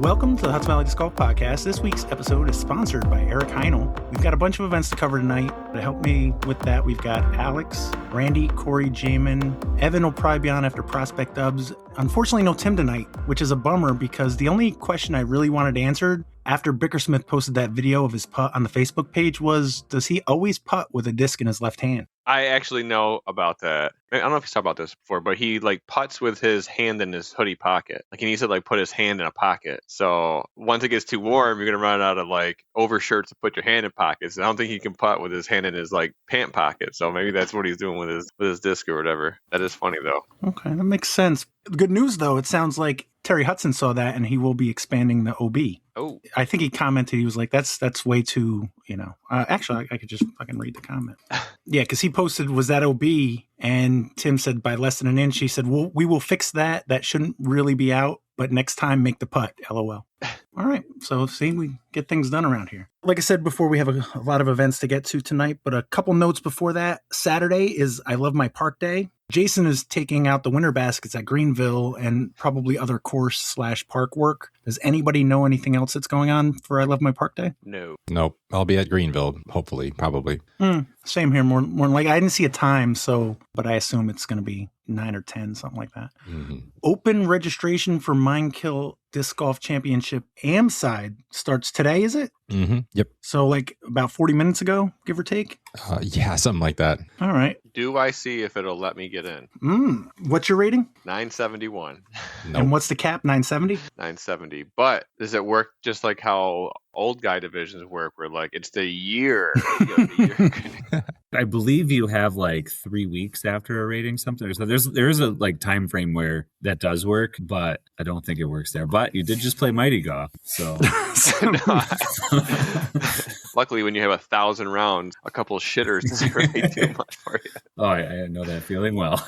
Welcome to the Hudson Valley Disc Golf Podcast. This week's episode is sponsored by Eric Heinel. We've got a bunch of events to cover tonight. To help me with that, we've got Alex, Randy, Corey, Jaimen. Evan will probably be on after Prospect Dubs. Unfortunately, no Tim tonight, which is a bummer because the only question I really wanted answered after Bickersmith posted that video of his putt on the Facebook page was, does he always putt with a disc in his left hand? I actually know about that. I don't know if he's talked about this before, but he putts with his hand in his hoodie pocket. He needs to put his hand in a pocket. So once it gets too warm, you're gonna run out of overshirts to put your hand in pockets. And I don't think he can putt with his hand in his pant pocket. So maybe that's what he's doing with his disc or whatever. That is funny though. Okay, that makes sense. Good news though, it sounds like Terry Hudson saw that and he will be expanding the OB. Oh, I think he commented, he was like, that's way too, actually, I could just fucking read the comment. Yeah, because he posted, was that OB? And Tim said, by less than an inch, he said, well, we will fix that. That shouldn't really be out, but next time, make the putt, LOL. All right, so see, we get things done around here. Like I said before, we have a lot of events to get to tonight, but a couple notes before that. Saturday is I Love My Park Day. Jason is taking out the winter baskets at Greenville and probably other course/park work. Does anybody know anything else that's going on for I Love My Park Day? No. Nope. I'll be at Greenville, hopefully, probably. Same here. More like I didn't see a time, but I assume it's going to be 9 or 10, something like that. Mm-hmm. Open registration for Mindkill Disc Golf Championship Amside starts today, is it? Mm-hmm. Yep. So about 40 minutes ago, give or take? Yeah, something like that. All right. Do I see if it'll let me get in? What's your rating? 971. Nope. And what's the cap? 970? 970. But does it work just like how old guy divisions work, where it's the year? I believe you have 3 weeks after a rating, something. So there is a time frame where that does work, but I don't think it works there. But you did just play Mighty Golf, so. Luckily, when you have 1,000 rounds, a couple of shitters isn't really too much for you. Oh, I know that feeling well.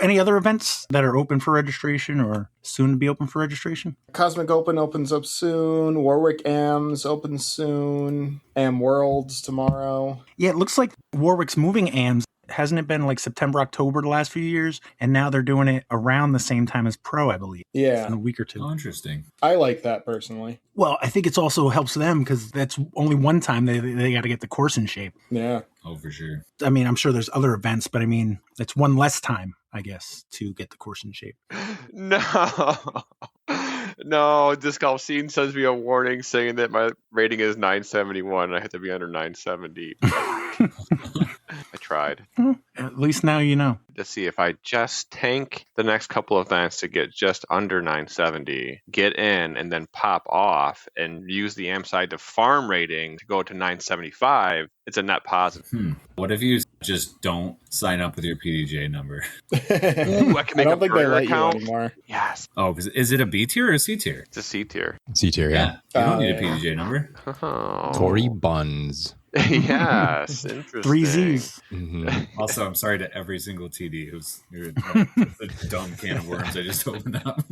Any other events that are open for registration or soon to be open for registration? Cosmic Open opens up soon. Warwick AMS opens soon. AM Worlds tomorrow. Yeah, it looks like Warwick's moving AMS. Hasn't it been September, October the last few years? And now they're doing it around the same time as Pro, I believe. Yeah. In a week or two. Oh, interesting. I like that personally. Well, I think it also helps them because that's only one time they got to get the course in shape. Yeah. Oh, for sure. I mean, I'm sure there's other events, but I mean, it's one less time, I guess, to get the course in shape. No, Disc Golf Scene sends me a warning saying that my rating is 971 and I have to be under 970. I tried. At least now you know. To see if I just tank the next couple of events to get just under 970, get in, and then pop off and use the AMSide to farm rating to go to 975, it's a net positive. What if you just don't sign up with your PDJ number? Ooh, I can make I don't think they let account. you anymore. Yes. Oh, is it a B tier or a C tier? It's a C tier. C tier, yeah. You don't need a yeah. PDJ number. Oh. Tory Buns. Yes, interesting. 3 Z's. Mm-hmm. Also, I'm sorry to every single TD who's a dumb can of worms I just opened up.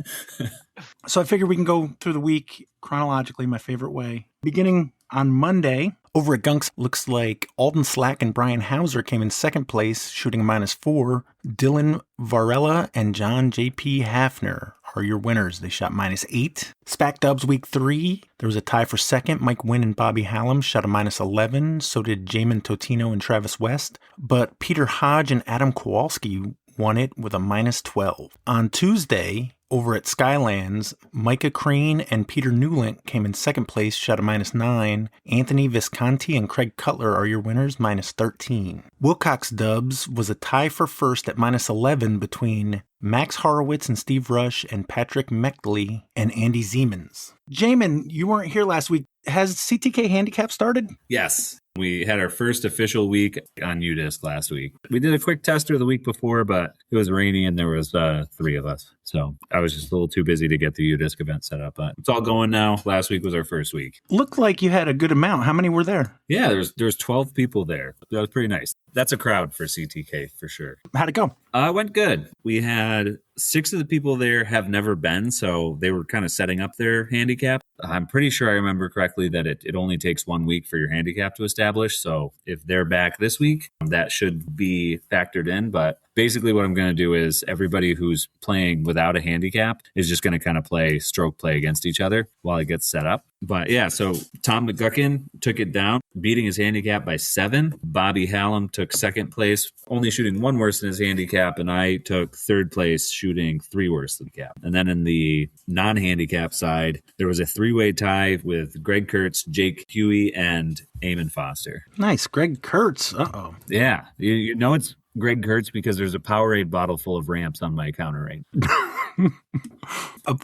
So I figured we can go through the week chronologically, my favorite way. Beginning on Monday, over at Gunks, looks like Alden Slack and Brian Hauser came in second place, shooting -4. Dylan Varela and John J.P. Hafner are your winners. They shot -8. SPAC Dubs week 3, there was a tie for second. Mike Wynn and Bobby Hallam shot a -11. So did Jaimen Totino and Travis West. But Peter Hodge and Adam Kowalski won it with a -12. On Tuesday, over at Skylands, Micah Crane and Peter Newlint came in second place, shot a -9. Anthony Visconti and Craig Cutler are your winners, -13. Wilcox Dubs was a tie for first at -11 between Max Horowitz and Steve Rush and Patrick Meckley and Andy Ziemans. Jaimen, you weren't here last week. Has CtK Handicap started? Yes. We had our first official week on UDisc last week. We did a quick tester the week before, but it was rainy and there was 3 of us. So I was just a little too busy to get the UDisc event set up, but it's all going now. Last week was our first week. Looked like you had a good amount. How many were there? Yeah, there's 12 people there. That was pretty nice. That's a crowd for CtK for sure. How'd it go? It went good. We had 6 of the people there have never been, so they were kind of setting up their handicap. I'm pretty sure I remember correctly that it only takes 1 week for your handicap to establish. So if they're back this week, that should be factored in. But basically what I'm going to do is everybody who's playing without a handicap is just going to kind of play stroke play against each other while it gets set up. But yeah, so Tom McGuckin took it down, beating his handicap by 7. Bobby Hallam took second place, only shooting 1 worse than his handicap, and I took third place, shooting 3 worse than the cap. And then in the non-handicap side, there was a 3-way tie with Greg Kurtz, Jake Huey, and Eamon Foster. Nice. Greg Kurtz. Uh-oh. Yeah, you know it's Greg Kurtz because there's a Powerade bottle full of ramps on my counter right now.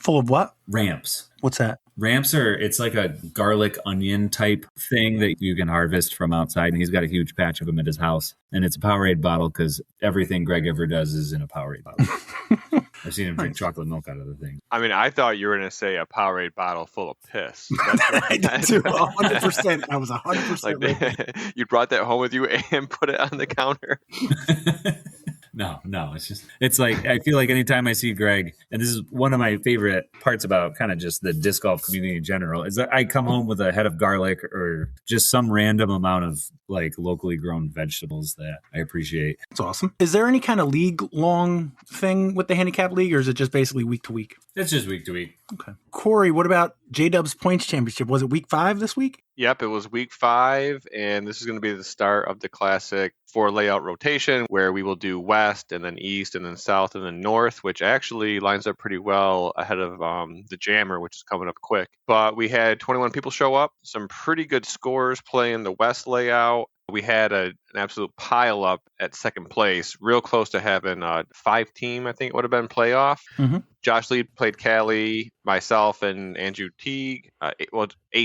Full of what? Ramps. What's that? Ramps it's like a garlic onion type thing that you can harvest from outside. And he's got a huge patch of them at his house. And it's a Powerade bottle because everything Greg ever does is in a Powerade bottle. I've seen him drink chocolate milk out of the thing. I mean, I thought you were going to say a Powerade bottle full of piss. I did too. 100%. I was 100% like, you brought that home with you and put it on the counter. No, it's like, I feel like anytime I see Greg, and this is one of my favorite parts about kind of just the disc golf community in general, is that I come home with a head of garlic or just some random amount of like locally grown vegetables that I appreciate. That's awesome. Is there any kind of league long thing with the handicap league, or is it just basically week to week? It's just week to week. Okay. Corey, what about JDubz Points Championship? Was it week 5 this week? Yep, it was week 5, and this is going to be the start of the classic 4 layout rotation where we will do west and then east and then south and then north, which actually lines up pretty well ahead of the jammer, which is coming up quick. But we had 21 people show up, some pretty good scores playing the west layout. We had an absolute pile up at second place, real close to having a 5-team, I think it would have been playoff. Mm-hmm. Josh Lee played Cali, myself and Andrew Teague, AT.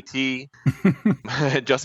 Justin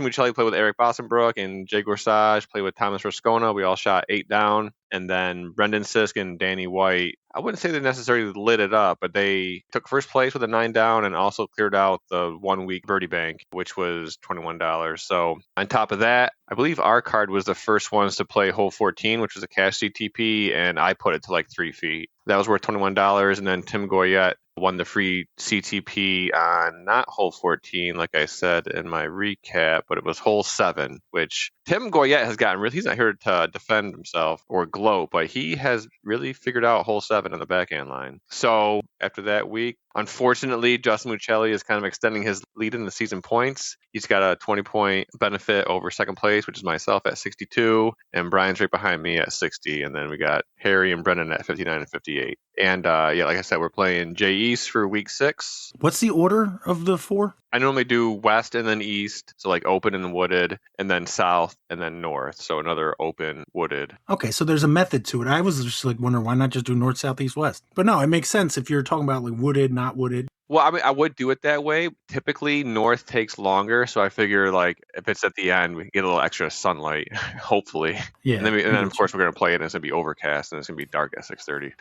Muccelli played with Eric Bossenbrook, and Jay Gorsage played with Thomas Rascona. We all shot 8 down. And then Brendan Sisk and Danny White, I wouldn't say they necessarily lit it up, but they took first place with a 9 down and also cleared out the 1 week birdie bank, which was $21. So on top of that, I believe our card was the first ones to play hole 14, which was a cash CTP, and I put it to like 3 feet. That was worth $21. And then Tim Goyette won the free CTP on not hole 14, like I said in my recap, but it was hole 7, which Tim Goyette has gotten really, he's not here to defend himself or gloat, but he has really figured out hole 7 on the backhand line. So after that week, unfortunately, Justin Muccelli is kind of extending his lead in the season points. He's got a 20-point benefit over second place, which is myself at 62, and Brian's right behind me at 60. And then we got Harry and Brendan at 59 and 58. And yeah, like I said, we're playing J East for week 6. What's the order of the 4? I normally do west and then east, so like open and wooded, and then south and then north, so another open wooded. Okay, so there's a method to it. I was just like wondering why not just do north, south, east, west. But no, it makes sense if you're talking about like wooded, not wooded. Well, I mean, I would do it that way. Typically, north takes longer, so I figure like if it's at the end, we get a little extra sunlight, hopefully. Yeah. And then of course we're gonna play it, and it's gonna be overcast, and it's gonna be dark at 6:30.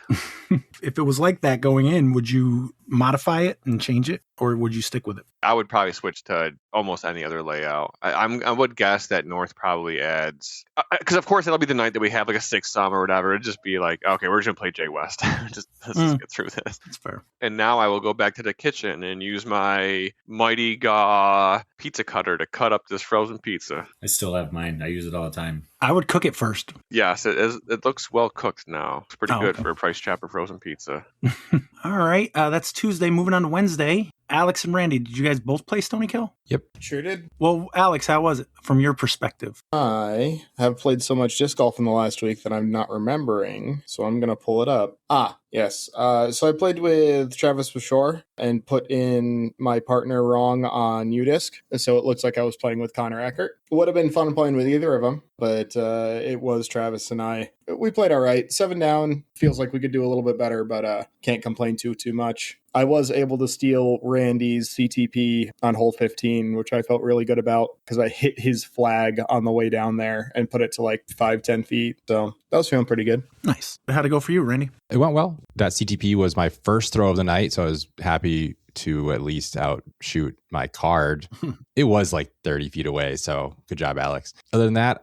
If it was like that going in, would you modify it and change it, or would you stick with it? I would probably switch to almost any other layout. I would guess that north probably adds, because of course it'll be the night that we have like a 6-sum or whatever. It'd just be like, okay, we're just gonna play J West. Let's just get through this. That's fair. And now I will go back to the kitchen and use my Mighty Gaw pizza cutter to cut up this frozen pizza. I still have mine. I use it all the time. I would cook it first. Yes, it looks well cooked now. It's pretty good okay. for a Price Chopper frozen pizza. All right, that's Tuesday. Moving on to Wednesday. Alex and Randy, did you guys both play Stonykill? Yep. Sure did. Well, Alex, how was it from your perspective? I have played so much disc golf in the last week that I'm not remembering, so I'm going to pull it up. Yes. So I played with Travis Bashore and put in my partner wrong on UDisc, so it looks like I was playing with Connor Eckert. It would have been fun playing with either of them, but it was Travis and I. We played all right. 7 down. Feels like we could do a little bit better, but can't complain too much. I was able to steal Randy's CTP on hole 15, which I felt really good about because I hit his flag on the way down there and put it to like 5-10 feet. So that was feeling pretty good. Nice. How'd it go for you, Randy? It went well. That CTP was my first throw of the night, so I was happy to at least outshoot my card. It was like 30 feet away, so good job, Alex. Other than that,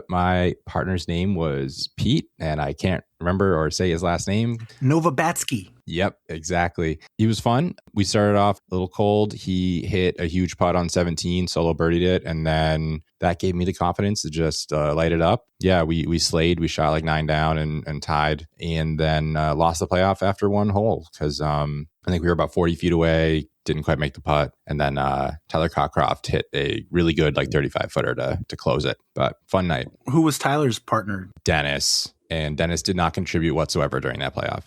my partner's name was Pete, and I can't remember or say his last name. Novobatsky. Yep, exactly. He was fun. We started off a little cold. He hit a huge putt on 17, solo birdied it, and then that gave me the confidence to just light it up. Yeah, we slayed. We shot like 9 down and tied, and then lost the playoff after one hole because I think we were about 40 feet away, didn't quite make the putt, and then Tyler Cockcroft hit a really good like 35-footer to close it. But fun night. Who was Tyler's partner? Dennis. And Dennis did not contribute whatsoever during that playoff.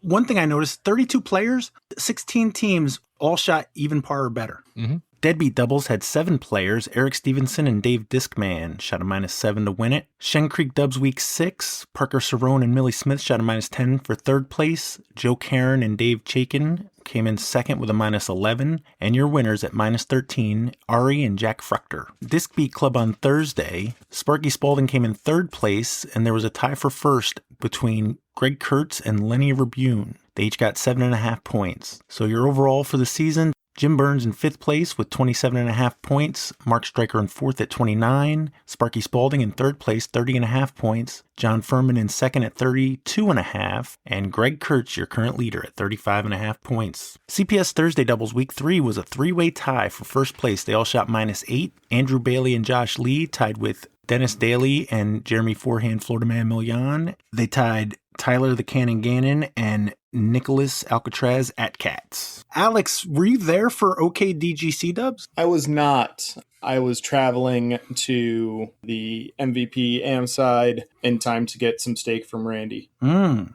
One thing I noticed, 32 players, 16 teams all shot even par or better. Mm-hmm. Deadbeat Doubles had 7 players. Eric Stevenson and Dave Discman shot a -7 to win it. Shen Creek Dubs Week 6, Parker Cerrone and Millie Smith shot a -10 for 3rd place. Joe Karen and Dave Chaikin came in 2nd with a -11. And your winners at -13, Ari and Jack Fruchter. DiscBeat Club on Thursday, Sparky Spalding came in 3rd place, and there was a tie for 1st between Greg Kurtz and Lenny Rabune. They each got 7.5 points. So your overall for the season, Jim Burns in 5th place with 27.5 points. Mark Stryker in 4th at 29. Sparky Spalding in 3rd place, 30.5 points. John Furman in 2nd at 32.5. And Greg Kurtz, your current leader, at 35.5 points. CPS Thursday Doubles Week 3 was a 3-way tie for 1st place. They all shot -8. Andrew Bailey and Josh Lee tied with Dennis Daly and Jeremy Forehand Florida Man Million. They tied Tyler the Cannon Gannon and Nicholas Alcatraz at Cats. Alex, were you there for OKDGC Dubs? I was not. I was traveling to the MVP AM side in time to get some steak from Randy.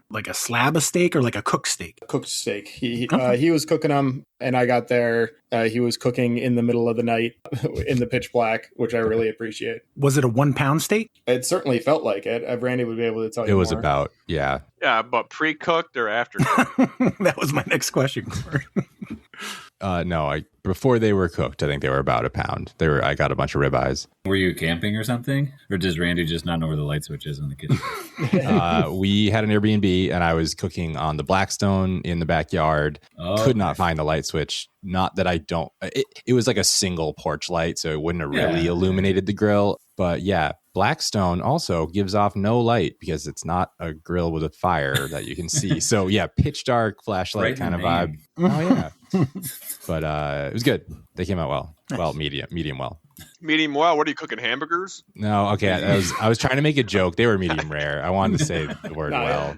Like a slab of steak or like a cooked steak? Cooked steak. He was cooking them, and I got there. He was cooking in the middle of the night in the pitch black, which I really appreciate. Was it a 1-pound steak? It certainly felt like it. Randy would be able to tell you It was more. about, yeah. Yeah, but pre-cooked or after? That was my next question. No, before they were cooked, I think they were about a pound. I got a bunch of ribeyes. Were you camping or something? Or does Randy just not know where the light switch is in the kitchen? We had an Airbnb, and I was cooking on the Blackstone in the backyard. Could not find the light switch. Not that I don't. It was like a single porch light, so it wouldn't have really illuminated the grill. But yeah, Blackstone also gives off no light because it's not a grill with a fire that you can see. So yeah, pitch dark flashlight kind of vibe. Oh yeah. But it was good. They came out well. Nice. Well, medium well. Medium well? What are you cooking, hamburgers? No, okay. I was trying to make a joke. They were medium rare. I wanted to say the word well.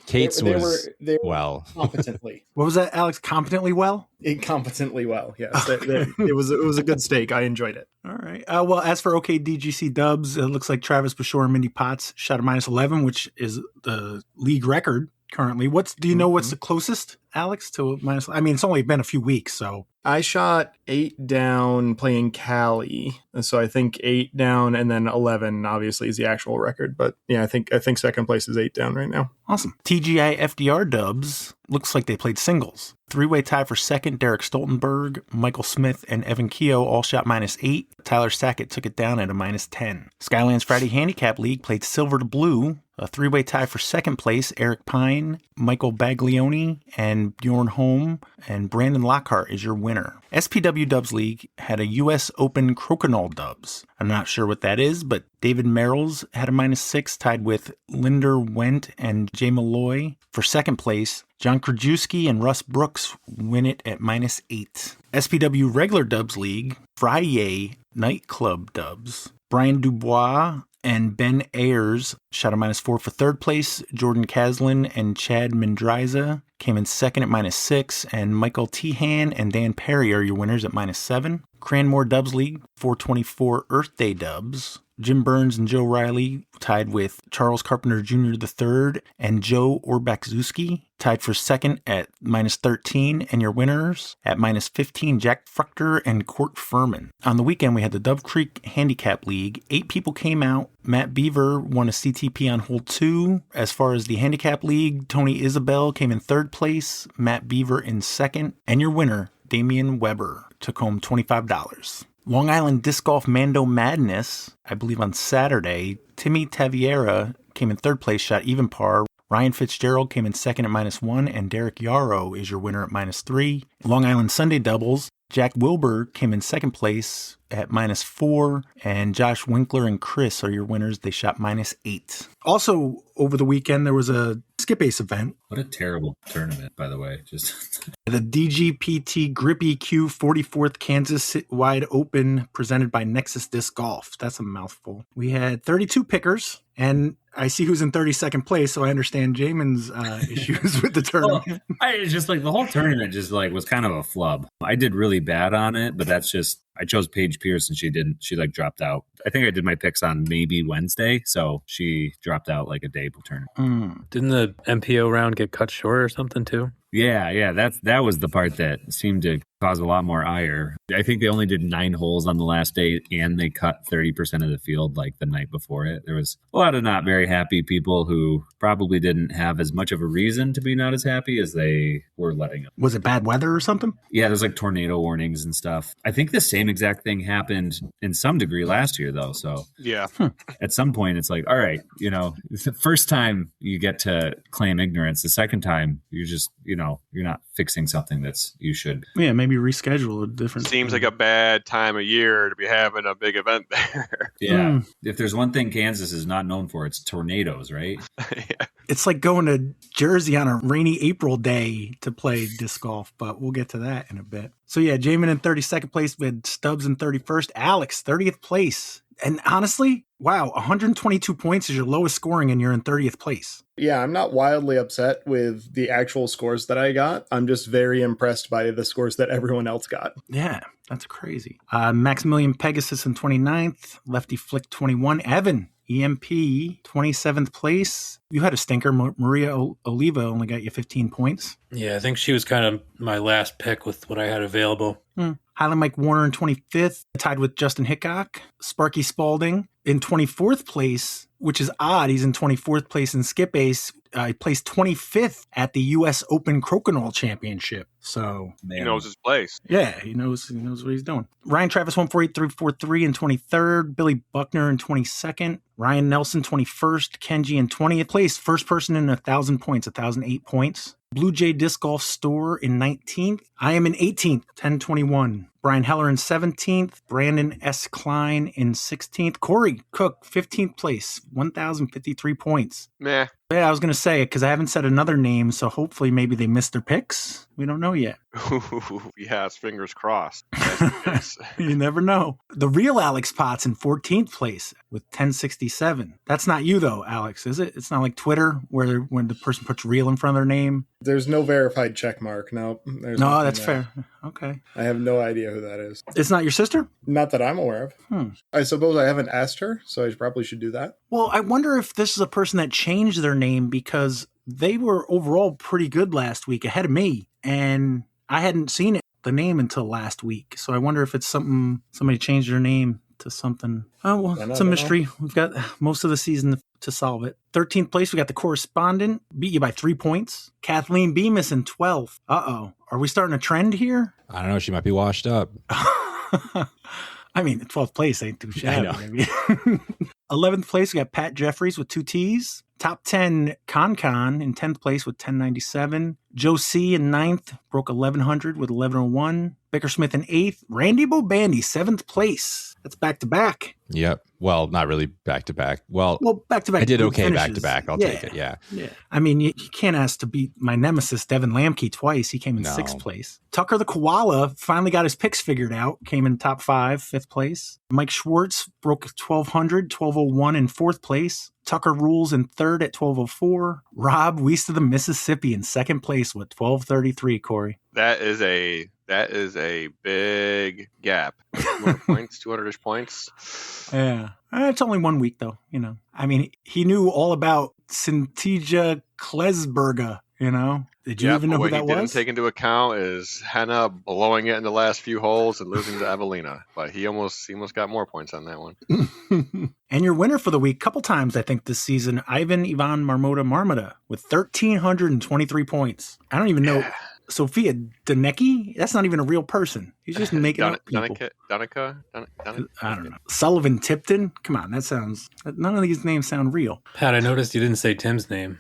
Kate's they was were well. Competently. What was that, Alex? Competently well? Incompetently well, yes. It was a good steak. I enjoyed it. All right. Well, as for OKDGC Dubs, it looks like Travis Bashore and Mindy Potts shot a -11, which is the league record currently. Do you know what's the closest, Alex, to minus? I mean, it's only been a few weeks, so. I shot 8 down playing Cali, so I think 8 down and then 11 obviously is the actual record. But yeah, I think second place is 8 down right now. Awesome. TGIFDR Dubs looks like they played singles. 3-way tie for 2nd. Derek Stoltenberg, Michael Smith, and Evan Keogh all shot -8. Tyler Sackett took it down at a -10. Skylands Friday Handicap League played silver to blue. A 3-way tie for 2nd place. Eric Pine, Michael Baglioni, and Bjorn Holm, and Brandon Lockhart is your winner. SPW Dubs League had a U.S. Open Crokinole Dubs. I'm not sure what that is, but David Merrills had a -6, tied with Linder Wendt and Jay Malloy. For 2nd place, John Krajewski and Russ Brooks win it at -8. SPW Regular Dubs League, Friday Nightclub Dubs. Brian Dubois and Ben Ayers shot a -4 for 3rd place. Jordan Caslin and Chad Mendriza came in 2nd at -6. And Michael Tehan and Dan Perry are your winners at -7. CranMore Dubs League, 424 Earth Day Dubs. Jim Burns and Joe Riley tied with Charles Carpenter Jr. III and Joe Orbachzuski, tied for 2nd at -13, and your winners at -15, Jack Fruchter and Court Furman. On the weekend, we had the Dove Creek Handicap League. 8 people came out. Matt Beaver won a CTP on hole 2. As far as the Handicap League, Tony Isabel came in 3rd place, Matt Beaver in 2nd, and your winner, Damian Weber, took home $25. Long Island Disc Golf Mando Madness, I believe on Saturday, Timmy Taviera came in 3rd place, shot even par. Ryan Fitzgerald came in 2nd at -1, and Derek Yarrow is your winner at -3. Long Island Sunday Doubles, Jack Wilbur came in second place at -4, and Josh Winkler and Chris are your winners. They shot -8. Also, over the weekend, there was a Skip Ace event. What a terrible tournament, by the way. Just the DGPT Grippy Q 44th Kansas Wide Open presented by Nexus Disc Golf. That's a mouthful. We had 32 pickers, and I see who's in 32nd place, so I understand Jaimen's issues with the tournament. Well, I just like the whole tournament just like was kind of a flub. I did really bad on it, but that's just I chose Paige Pierce and she didn't. She like dropped out. I think I did my picks on maybe Wednesday, so she dropped out like a day before tournament. Didn't the MPO round get cut short or something too? Yeah. That was the part that seemed to cause a lot more ire. I think they only did 9 holes on the last day, and they cut 30% of the field like the night before it. There was a lot of not very happy people who probably didn't have as much of a reason to be not as happy as they were letting them. Was it bad weather or something? Yeah, there's like tornado warnings and stuff. I think the same exact thing happened in some degree last year, though. So yeah, at some point, it's like, all right, it's the first time you get to claim ignorance. The second time, you're just, you're not fixing something that's you should. Yeah, maybe reschedule a different. Seems like a bad time of year to be having a big event there. Yeah. If there's one thing Kansas is not known for, it's tornadoes, right? Yeah. It's like going to Jersey on a rainy April day to play disc golf, but we'll get to that in a bit. So yeah, Jaimen in 32nd place with Stubbs in 31st, Alex 30th place. And honestly, wow, 122 points is your lowest scoring and you're in 30th place. Yeah, I'm not wildly upset with the actual scores that I got. I'm just very impressed by the scores that everyone else got. Yeah, that's crazy. Maximilian Pegasus in 29th, Lefty Flick 21, Evan EMP 27th place. You had a stinker. Maria Oliva only got you 15 points. Yeah, I think she was kind of my last pick with what I had available. Highland Mike Warner in 25th, tied with Justin Hickok. Sparky Spalding in 24th place, which is odd. He's in 24th place in Skip Ace. He placed 25th at the U.S. Open Crokinole Championship. So he knows his place. Yeah, he knows what he's doing. Ryan Travis 148343 in 23rd. Billy Buckner in 22nd. Ryan Nelson 21st. Kenji in 20th place. First person in 1,000 points, 1,008 points. Blue Jay Disc Golf Store in 19th. I am in 18th, 1021. Brian Heller in 17th. Brandon S. Klein in 16th. Corey Cook, 15th place, 1,053 points. Meh. Yeah, I was going to say it because I haven't said another name, so hopefully maybe they missed their picks. We don't know yet. Yes, fingers crossed. You never know. The real Alex Potts in 14th place with 1067. That's not you though, Alex, is it? It's not like Twitter where when the person puts real in front of their name. There's no verified check mark. No, that's fair. Okay. I have no idea who that is. It's not your sister? Not that I'm aware of. I suppose I haven't asked her, so I probably should do that. Well, I wonder if this is a person that changed their name because they were overall pretty good last week ahead of me, and I hadn't seen the name until last week. So I wonder if it's somebody changed their name to something. Oh, well, it's a mystery. We've got most of the season to solve it. 13th place, we got the correspondent. Beat you by 3 points. Kathleen Bemis in 12th. Uh-oh. Are we starting a trend here? I don't know. She might be washed up. I mean, 12th place ain't too shabby. I know. Maybe. 11th place, we got Pat Jeffries with 2 T's. Top 10, Con in 10th place with 1097. Joe C in 9th, broke 1100 with 1101. Baker Smith in 8th. Randy Bobandy, 7th place. That's back-to-back. Yep. Well, not really back-to-back. Well, back-to-back. I did okay finishes. back-to-back. I'll take it, yeah. I mean, you can't ask to beat my nemesis, Devin Lamke, twice. He came in 6th place. Tucker the Koala finally got his picks figured out. Came in top 5, 5th place. Mike Schwartz broke 1200, 1201 in 4th place. Tucker Rules in 3rd at 1204. Rob West of the Mississippi in 2nd place with 1233, Corey. That is a big gap. 200 points, 200-ish points. Yeah. It's only 1 week, though, I mean, he knew all about Sintija Klesberga, Did you even know who that was? What he didn't take into account is Henna blowing it in the last few holes and losing to Evelina. But he almost got more points on that one. And your winner for the week, couple times, I think, this season, Ivan Ivan Marmota with 1,323 points. I don't even know. Sophia Danecki? That's not even a real person. He's just making up people. Donica? I don't know. Sullivan Tipton? Come on, none of these names sound real. Pat, I noticed you didn't say Tim's name.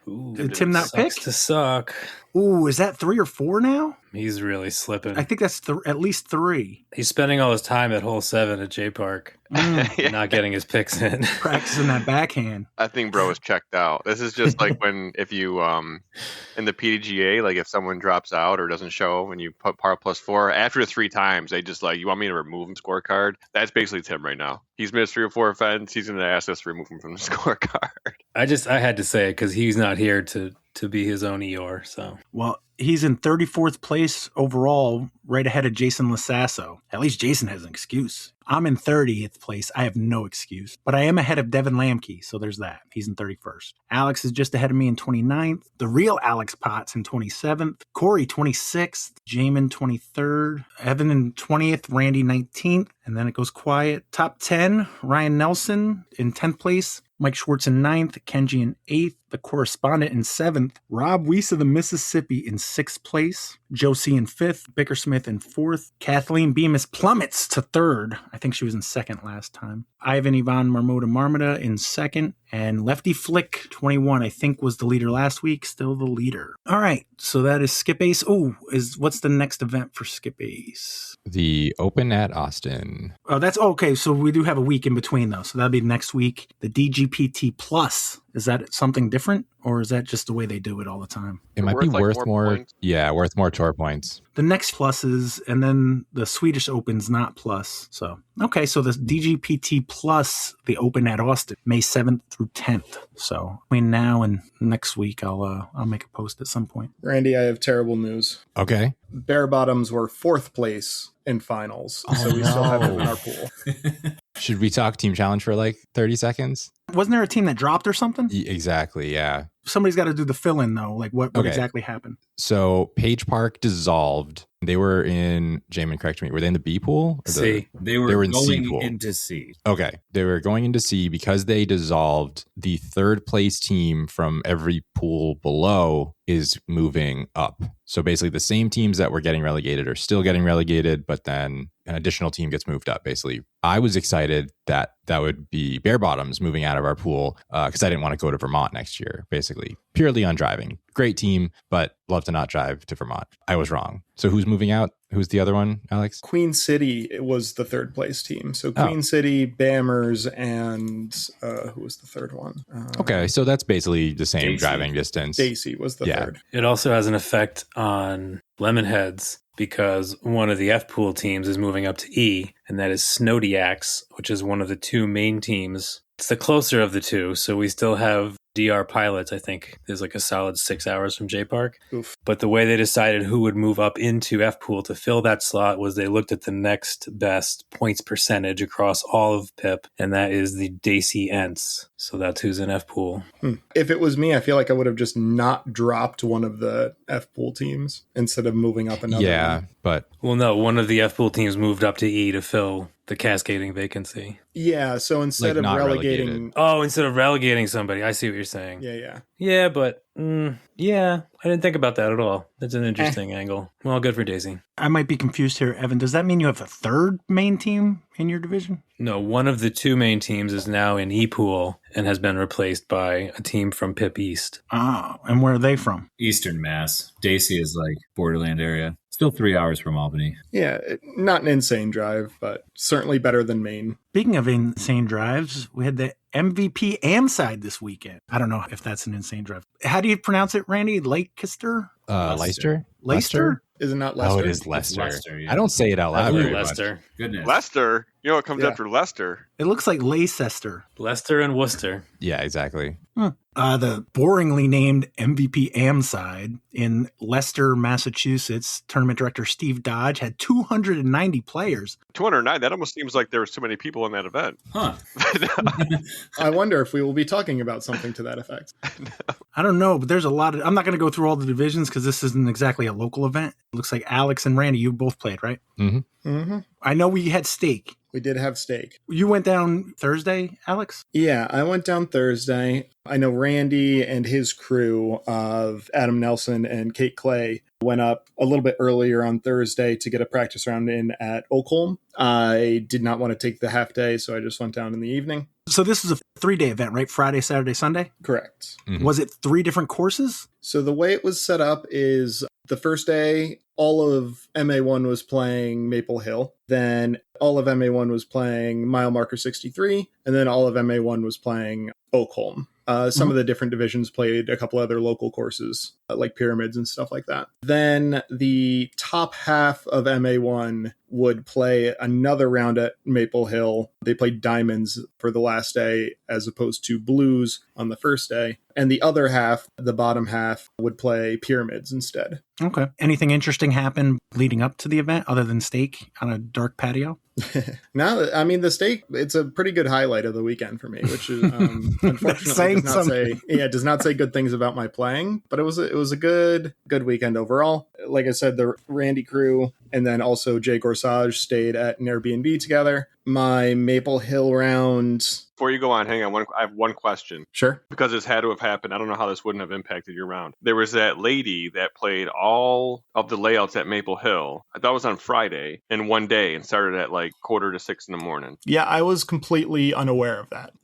Ooh, Did Tim not sucks pick? to suck. Ooh, is that 3 or 4 now? He's really slipping. I think that's at least 3. He's spending all his time at hole 7 at J Park, Yeah. not getting his picks in. Practicing that backhand. I think bro is checked out. This is just like if you in the PDGA, like if someone drops out or doesn't show and you put par +4 after 3 times, they just like, you want me to remove him scorecard? That's basically Tim right now. He's missed 3 or 4 events. He's going to ask us to remove him from the scorecard. I had to say it because he's not here to be his own Eeyore. So Well, he's in 34th place overall, right ahead of Jason Lasasso. At least Jason has an excuse. I'm in 30th place. I have no excuse. But I am ahead of Devin Lamke, so there's that. He's in 31st. Alex is just ahead of me in 29th. The real Alex Potts in 27th. Corey, 26th. Jaimen, 23rd. Evan in 20th. Randy, 19th. And then it goes quiet. Top 10, Ryan Nelson in 10th place. Mike Schwartz in 9th, Kenji in 8th, the correspondent in 7th, Rob Weiss of the Mississippi in 6th place, Josie in 5th, Bickersmith in 4th, Kathleen Bemis plummets to 3rd. I think she was in 2nd last time. Ivan Ivan Marmota in 2nd, and Lefty Flick 21, I think was the leader last week, still the leader. All right, so that is Skip Ace. Oh, what's the next event for Skip Ace? The Open at Austin. Oh, that's okay. So we do have a week in between, though. So that'll be next week. The DGPT Plus. Is that something different, or is that just the way they do it all the time? It might be worth more. Points. Yeah, worth more tour points. The next pluses, and then the Swedish Open's not plus. So, okay. So the DGPT Plus, the Open at Austin, May 7th through 10th. So between now and next week, I'll make a post at some point. Randy, I have terrible news. Okay. Bare Bottoms were 4th place in finals, so we still have them in our pool. Should we talk team challenge for like 30 seconds? Wasn't there a team that dropped or something? Exactly, yeah. Somebody's got to do the fill-in, though. Like, what Okay. exactly happened? So Page Park dissolved. They were in, Jaimen, correct me, were they in the B pool? Or C. They were in C going pool. into C. Okay. They were going into C because they dissolved. The 3rd place team from every pool below is moving up. So basically the same teams that were getting relegated are still getting relegated, but then an additional team gets moved up, basically. I was excited that would be Bare Bottoms moving out of our pool because I didn't want to go to Vermont next year, basically. Purely on driving. Great team, but love to not drive to Vermont. I was wrong. So who's moving out? Who's the other one, Alex? Queen City was the 3rd place team. So Queen City, Bammers, and who was the 3rd one? Okay, so that's basically the same Daisy. driving distance. Daisy was the 3rd. it also has an effect on Lemonheads because one of the F pool teams is moving up to E, and that is Snowdiacs, which is one of the 2 main teams. It's the closer of the 2, so we still have DR Pilots. I think there's like a solid 6 hours from J Park. Oof. But the way they decided who would move up into F pool to fill that slot was they looked at the next best points percentage across all of PIP, and that is the Daisy Ents. So that's who's in F pool. If it was me, I feel like I would have just not dropped one of the F pool teams instead of moving up another Yeah, one. but Well, no, one of the F pool teams moved up to E to fill the cascading vacancy. Yeah, so instead Like, of not relegating... relegated. Oh, instead of relegating somebody. I see what you're saying. Yeah. Yeah, but yeah, I didn't think about that at all. That's an interesting angle. Well, good for Daisy. I might be confused here, Evan. Does that mean you have a 3rd main team in your division? No, one of the 2 main teams is now in E pool and has been replaced by a team from PIP East. Oh, and where are they from? Eastern Mass. Daisy is like borderland area. Still 3 hours from Albany. Yeah, not an insane drive, but certainly better than Maine. Speaking of insane drives, we had the MVP Amside this weekend. I don't know if that's an insane drive. How do you pronounce it, Randy? Leicester? Leicester? Leicester? Is it not Leicester? Oh, it is Leicester. Leicester, yeah. I don't say it out loud Ooh, very much. Leicester. Goodness. Leicester? You know what comes Yeah. after Leicester? It looks like Leicester. Leicester and Worcester. Yeah, exactly. The boringly named MVP Amside in Leicester, Massachusetts, tournament director Steve Dodge had 290 players. 209. That almost seems like there was too many people in that event. Huh. I wonder if we will be talking about something to that effect. I don't know, but there's a lot of... I'm not going to go through all the divisions because this isn't exactly a local event. It looks like Alex and Randy, you both played, right? Mm-hmm. Mm-hmm. I know we had stake. We did have steak. You went down Thursday, Alex? Yeah, I went down Thursday. I know Randy and his crew of Adam Nelson and Kate Clay went up a little bit earlier on Thursday to get a practice round in at Oakholm. I did not want to take the half day, so I just went down in the evening. So this is a 3-day event, right? Friday, Saturday, Sunday? Correct. Mm-hmm. Was it 3 different courses? So the way it was set up is the first day, all of MA1 was playing Maple Hill. Then all of MA1 was playing mile marker 63. And then all of MA1 was playing Oakholm. Some of the different divisions played a couple other local courses, like pyramids and stuff like that. Then the top half of MA1 would play another round at Maple Hill. They played diamonds for the last day as opposed to blues on the first day. And the other half, the bottom half, would play pyramids instead. Okay. Anything interesting happen leading up to the event other than steak on a dark patio? No, I mean, the steak, it's a pretty good highlight of the weekend for me, which is unfortunately does not say good things about my playing, but it was a good weekend overall. Like I said, the Randy crew and then also Jay Gorsage stayed at an Airbnb together. My Maple Hill round. Before you go on, hang on. I have one question. Sure. Because this had to have happened. I don't know how this wouldn't have impacted your round. There was that lady that played all of the layouts at Maple Hill. I thought it was on Friday in one day and started at like 5:45 in the morning. Yeah, I was completely unaware of that.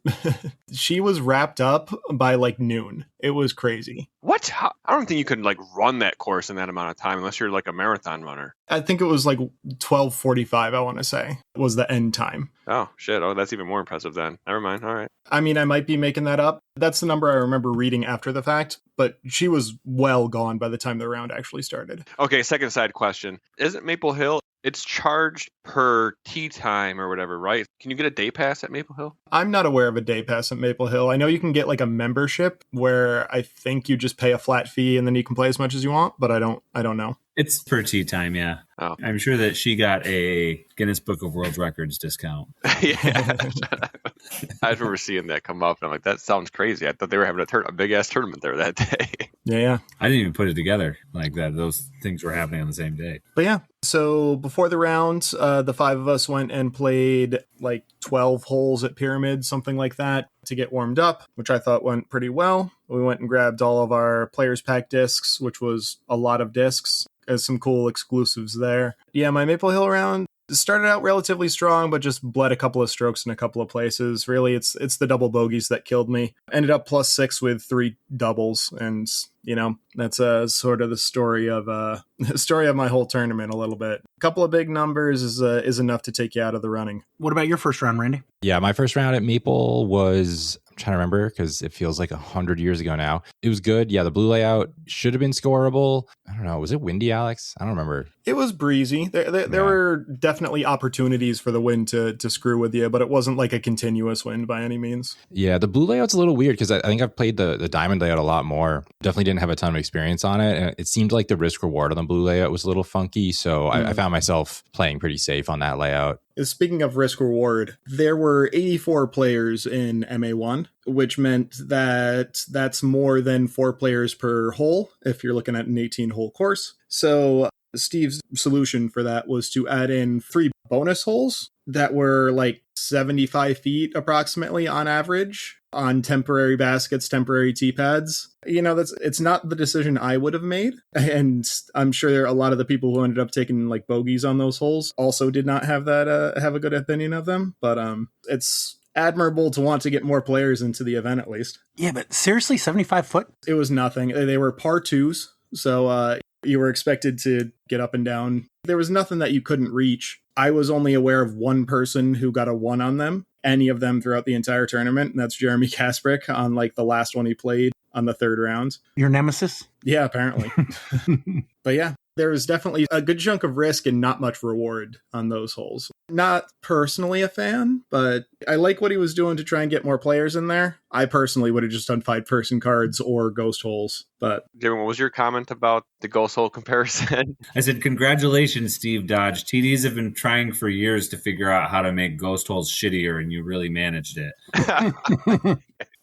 She was wrapped up by like noon. It was crazy. What? I don't think you could like run that course in that amount of time unless you're like a marathon runner. I think it was like 12:45, I want to say, was the end time. Oh, shit. Oh, that's even more impressive then. Never mind. All right. I mean, I might be making that up. That's the number I remember reading after the fact, but she was well gone by the time the round actually started. Okay, second side question. Isn't Maple Hill, it's charged per tee time or whatever, right? Can you get a day pass at Maple Hill? I'm not aware of a day pass at Maple Hill. I know you can get like a membership where I think you just pay a flat fee and then you can play as much as you want, but I don't know. It's per tee time, yeah. Oh. I'm sure that she got a Guinness Book of World Records discount. Yeah. I remember seeing that come up, and I'm like, that sounds crazy. I thought they were having a big-ass tournament there that day. Yeah. I didn't even put it together like that. Those things were happening on the same day. But yeah, so before the round, the 5 of us went and played like 12 holes at Pyramid, something like that, to get warmed up, which I thought went pretty well. We went and grabbed all of our Players Pack discs, which was a lot of discs. There's some cool exclusives there. Yeah, my Maple Hill round started out relatively strong, but just bled a couple of strokes in a couple of places. Really, it's the double bogeys that killed me. Ended up +6 with 3 doubles, and you know that's sort of the story of my whole tournament a little bit. A couple of big numbers is enough to take you out of the running. What about your first round, Randy? Yeah, my first round at Maple was, I'm trying to remember because it feels like 100 years ago now. It was good. Yeah, the blue layout should have been scoreable. I don't know. Was it windy, Alex? I don't remember. It was breezy. There were definitely opportunities for the wind to screw with you, but it wasn't like a continuous wind by any means. Yeah, the blue layout's a little weird because I think I've played the diamond layout a lot more. Definitely didn't have a ton of experience on it. And it seemed like the risk reward on the blue layout was a little funky. So I found myself playing pretty safe on that layout. Speaking of risk reward, there were 84 players in MA1, which meant that that's more than 4 players per hole if you're looking at an 18-hole course. So Steve's solution for that was to add in 3 bonus holes that were like 75 feet approximately on average on temporary baskets, temporary tee pads. You know, it's not the decision I would have made. And I'm sure a lot of the people who ended up taking like bogeys on those holes also did not have a good opinion of them. But it's admirable to want to get more players into the event at least. Yeah, but seriously, 75 foot? It was nothing. They were par 2s. So you were expected to get up and down. There was nothing that you couldn't reach. I was only aware of one person who got a 1 on them, any of them throughout the entire tournament, and that's Jeremy Kasprick on like the last one he played on the 3rd round. Your nemesis? Yeah, apparently. But yeah, there was definitely a good chunk of risk and not much reward on those holes. Not personally a fan, but I like what he was doing to try and get more players in there. I personally would have just done 5-person cards or ghost holes. But Jaimen, what was your comment about the ghost hole comparison? I said, congratulations, Steve Dodge. TDs have been trying for years to figure out how to make ghost holes shittier, and you really managed it.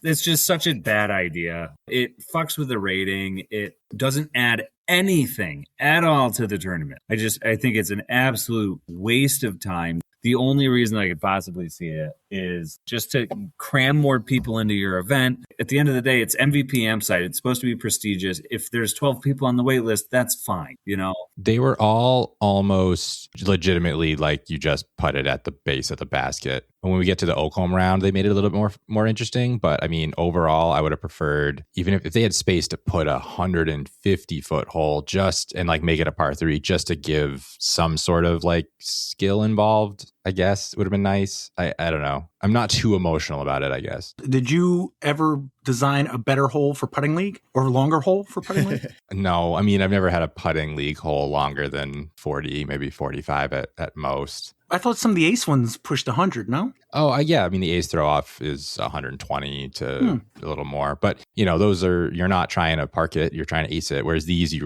It's just such a bad idea. It fucks with the rating. It doesn't add anything at all to the tournament. I think it's an absolute waste of time. The only reason I could possibly see it is just to cram more people into your event. At the end of the day, it's MVP amp site. It's supposed to be prestigious. If there's 12 people on the wait list, that's fine, you know? They were all almost legitimately like you just putted at the base of the basket. And when we get to the Oakham round, they made it a little bit more interesting. But I mean, overall, I would have preferred, even if they had space to put a 150-foot hole just and like make it a par 3 just to give some sort of like skill involved, I guess would have been nice. I don't know. I'm not too emotional about it, I guess. Did you ever design a better hole for putting league or a longer hole for putting league? No, I mean, I've never had a putting league hole longer than 40, maybe 45 at most. I thought some of the ace ones pushed 100, no? Oh, yeah. I mean, the ace throw off is 120 to a little more. But, you know, those are, you're not trying to park it. You're trying to ace it. Whereas these,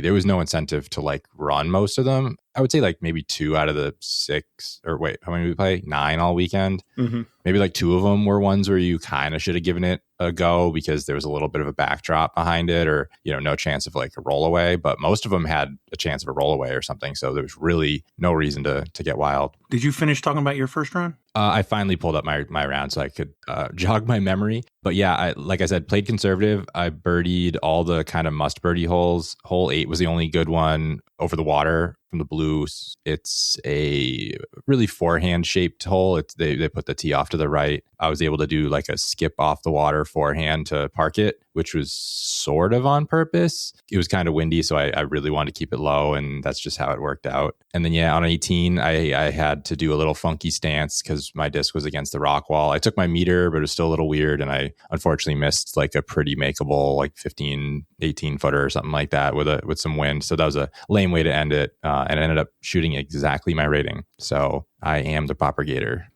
there was no incentive to like run most of them. I would say like maybe 2 out of the 6, or wait, how many did we play? 9 all weekend. Mm-hmm. Maybe like 2 of them were ones where you kind of should have given it a go because there was a little bit of a backdrop behind it, or, you know, no chance of like a roll away. But most of them had a chance of a roll away or something. So there was really no reason to get wild. Did you finish talking about your first round? I finally pulled up my round so I could jog my memory. But yeah, like I said, played conservative. I birdied all the kind of must birdie holes. Hole 8 was the only good one over the water from the blues. It's a really forehand shaped hole. They put the tee off to the right. I was able to do like a skip off the water forehand to park it, which was sort of on purpose. It was kind of windy, so I really wanted to keep it low, and that's just how it worked out. And then yeah, on 18, I had to do a little funky stance because my disc was against the rock wall. I took my meter, but it was still a little weird, and I unfortunately missed like a pretty makeable like 15, 18 footer or something like that with some wind. So that was a lame way to end it, and I ended up shooting exactly my rating. So I am the propagator.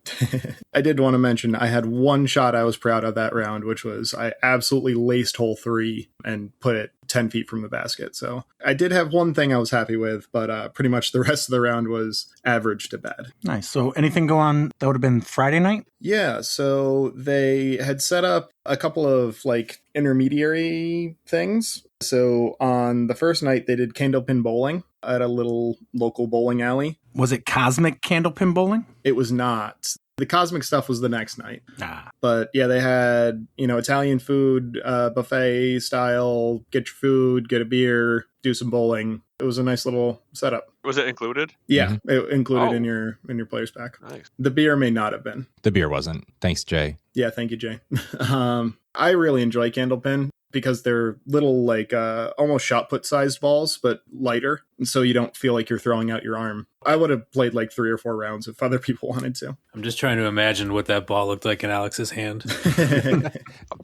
I did want to mention I had one shot I was proud of that round, which was I absolutely laced hole 3 and put it 10 feet from the basket. So I did have one thing I was happy with, but pretty much the rest of the round was average to bad. Nice. So anything go on that would have been Friday night? Yeah, so they had set up a couple of like intermediary things. So on the first night, they did candlepin bowling at a little local bowling alley. Was it cosmic candlepin bowling? It was not. The cosmic stuff was the next night. Ah. But yeah, they had, Italian food, buffet style, get your food, get a beer, do some bowling. It was a nice little setup. Was it included? Yeah, it included in your player's pack. Nice. The beer may not have been. The beer wasn't. Thanks, Jay. Yeah, thank you, Jay. I really enjoy candlepin because they're little, like, almost shot put sized balls, but lighter. And so you don't feel like you're throwing out your arm. I would have played like 3 or 4 rounds if other people wanted to. I'm just trying to imagine what that ball looked like in Alex's hand. A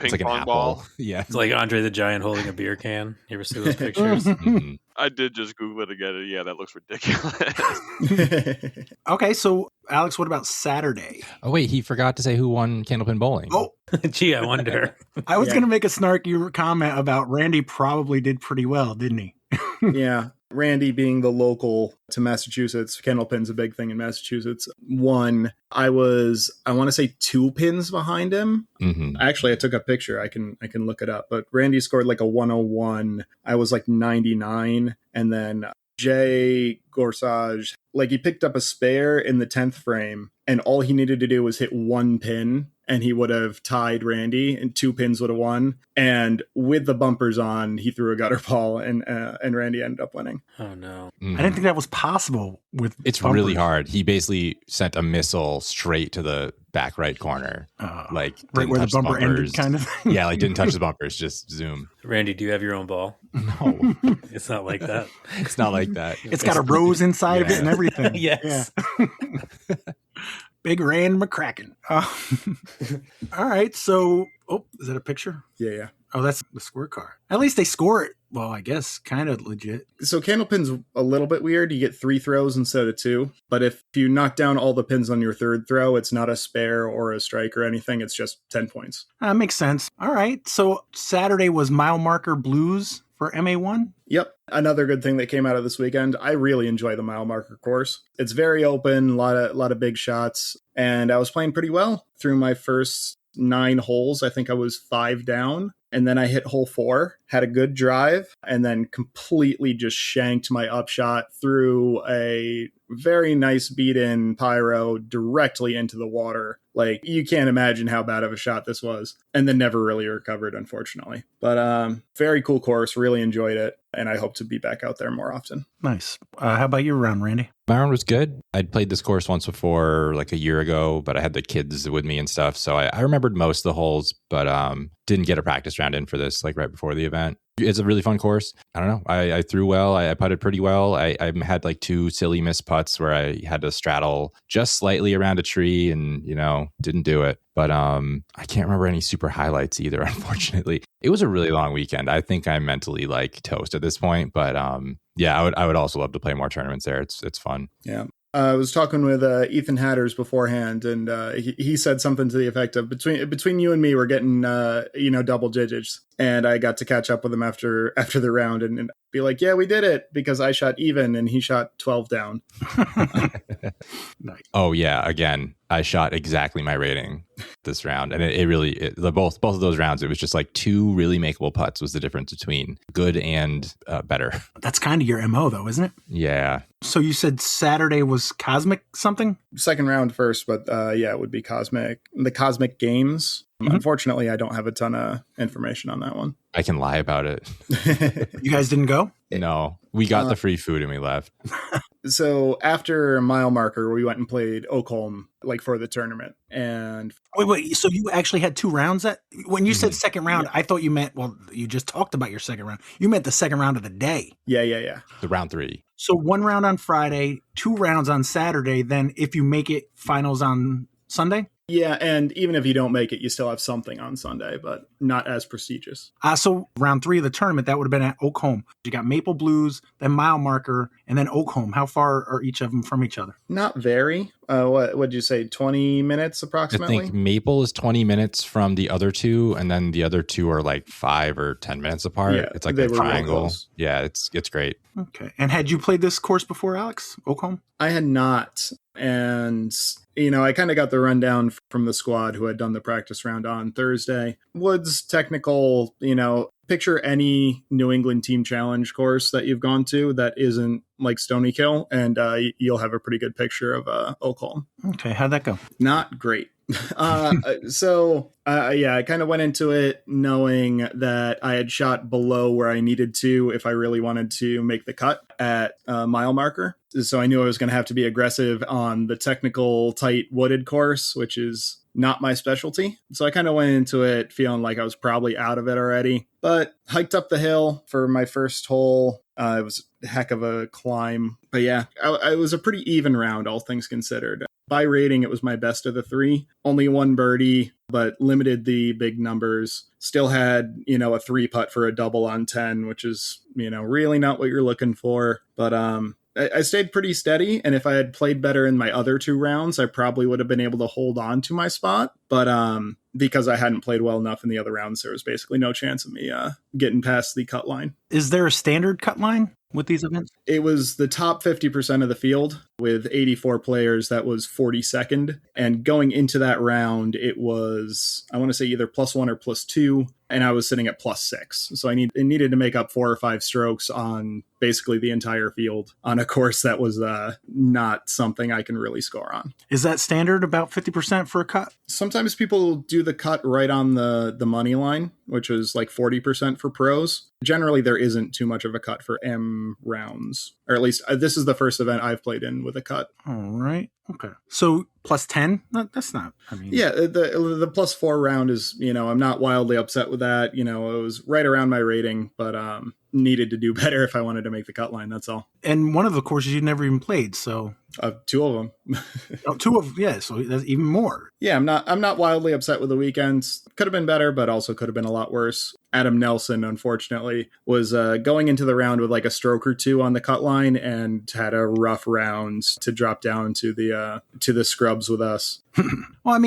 ping Like pong ball. Yeah. It's like Andre the Giant holding a beer can. You ever see those pictures? Mhm. I did just Google it again. Yeah, that looks ridiculous. Okay, so Alex, what about Saturday? Oh, wait, he forgot to say who won Candlepin Bowling. Oh, Gee, I wonder. I was Yeah. going to make a snarky comment about Randy probably did pretty well, didn't he? Yeah. Randy being the local to Massachusetts, candlepin's a big thing in Massachusetts. Won. I want to say 2 pins behind him. Mm-hmm. Actually, I took a picture. I can look it up. But Randy scored like a 101. I was like 99. And then Jay Gorsage, like he picked up a spare in the 10th frame, and all he needed to do was hit 1 pin, and he would have tied Randy, and 2 pins would have won. And with the bumpers on, he threw a gutter ball, and Randy ended up winning. Oh, no. Mm-hmm. I didn't think that was possible with It's bumpers. really hard. He basically sent a missile straight to the back right corner. Like right didn't where the touch bumper ended, bumpers. kind of thing. Yeah, like didn't touch the bumpers, just zoom. Randy, do you have your own ball? No, It's not like that. it's not like that. It's got a rose inside of it and everything. Yes. Yeah. Big Rand McCracken. All right, so, is that a picture? Yeah. Oh, that's the scorecard. At least they score it. Well, I guess kind of legit. So candlepin's a little bit weird. You get 3 throws instead of 2. But if you knock down all the pins on your 3rd throw, it's not a spare or a strike or anything. It's just 10 points. Makes sense. All right, so Saturday was mile marker blues for MA1. Yep. Another good thing that came out of this weekend. I really enjoy the mile marker course. It's very open, a lot of big shots. And I was playing pretty well through my first 9 holes. I think I was 5 down. And then I hit hole 4, had a good drive, and then completely just shanked my upshot through a very nice beat-in pyro directly into the water. Like, you can't imagine how bad of a shot this was. And then never really recovered, unfortunately. But very cool course, really enjoyed it. And I hope to be back out there more often. Nice. How about your round, Randy? My round was good. I'd played this course once before, like a year ago, but I had the kids with me and stuff. So I remembered most of the holes, but didn't get a practice round in for this, like right before the event. It's a really fun course. I don't know. I threw well. I putted pretty well. I had like 2 silly missed putts where I had to straddle just slightly around a tree and, didn't do it. But I can't remember any super highlights either, unfortunately. It was a really long weekend. I think I'm mentally like toast at this point. But yeah, I would also love to play more tournaments there. It's fun. Yeah. I was talking with Ethan Hatters beforehand, and he said something to the effect of between you and me, we're getting double digits. And I got to catch up with him after the round and be like, yeah, we did it, because I shot even and he shot 12 down. Nice. Oh yeah, again, I shot exactly my rating this round, and it really both of those rounds, it was just like 2 really makeable putts was the difference between good and better. That's kind of your MO, though, isn't it? Yeah. So you said Saturday was Cosmic something? Second round first, but yeah, it would be the Cosmic Games. Mm-hmm. Unfortunately, I don't have a ton of information on that one. I can lie about it. You guys didn't go? No, we got the free food and we left. So after mile marker, we went and played Oakholm, like for the tournament. And wait. So you actually had 2 rounds? When you said second round, yeah. I thought you meant, well, you just talked about your second round. You meant the second round of the day. Yeah. The round 3. So 1 round on Friday, 2 rounds on Saturday. Then if you make it, finals on Sunday? Yeah, and even if you don't make it, you still have something on Sunday, but not as prestigious. So round 3 of the tournament, that would have been at Oakholm. You got Maple Blues, then Mile Marker, and then Oakholm. How far are each of them from each other? Not very. What would you say, 20 minutes approximately? I think Maple is 20 minutes from the other 2, and then the other 2 are like 5 or 10 minutes apart. Yeah, it's like a triangle. Yeah, it's great. Okay. And had you played this course before, Alex? Oakholm? I had not. And, I kind of got the rundown from the squad who had done the practice round on Thursday. Woods technical, picture any New England Team Challenge course that you've gone to that isn't like Stonykill, and you'll have a pretty good picture of Oakholm. Okay, how'd that go? Not great. So I kind of went into it knowing that I had shot below where I needed to if I really wanted to make the cut at mile marker. So I knew I was going to have to be aggressive on the technical tight wooded course, which is not my specialty. So I kind of went into it feeling like I was probably out of it already, but hiked up the hill for my first hole. It was a heck of a climb, but yeah, it was a pretty even round, all things considered. By rating, it was my best of the 3. Only 1 birdie, but limited the big numbers. Still had, a 3 putt for a double on 10, which is, really not what you're looking for. But I stayed pretty steady, and if I had played better in my other 2 rounds, I probably would have been able to hold on to my spot. But because I hadn't played well enough in the other rounds, there was basically no chance of me getting past the cut line. Is there a standard cut line with these events? It was the top 50% of the field with 84 players. That was 42nd. And going into that round, it was, I want to say either +1 or +2. And I was sitting at +6. So it needed to make up 4 or 5 strokes on basically the entire field on a course that was not something I can really score on. Is that standard, about 50% for a cut? Sometimes people do the cut right on the money line, which is like 40% for pros. Generally, there isn't too much of a cut for M rounds, or at least this is the first event I've played in with a cut. All right. Okay. So +10? That's not, Yeah, the +4 round is, I'm not wildly upset with that. It was right around my rating, but needed to do better if I wanted to make the cut line. That's all. And one of the courses you never even played, so 2 of them. 2 of, yeah. So that's even more. Yeah, I'm not wildly upset with the weekends. Could have been better, but also could have been a lot worse. Adam Nelson, unfortunately, was going into the round with like a stroke or 2 on the cut line and had a rough round to drop down to the scrubs with us. Well,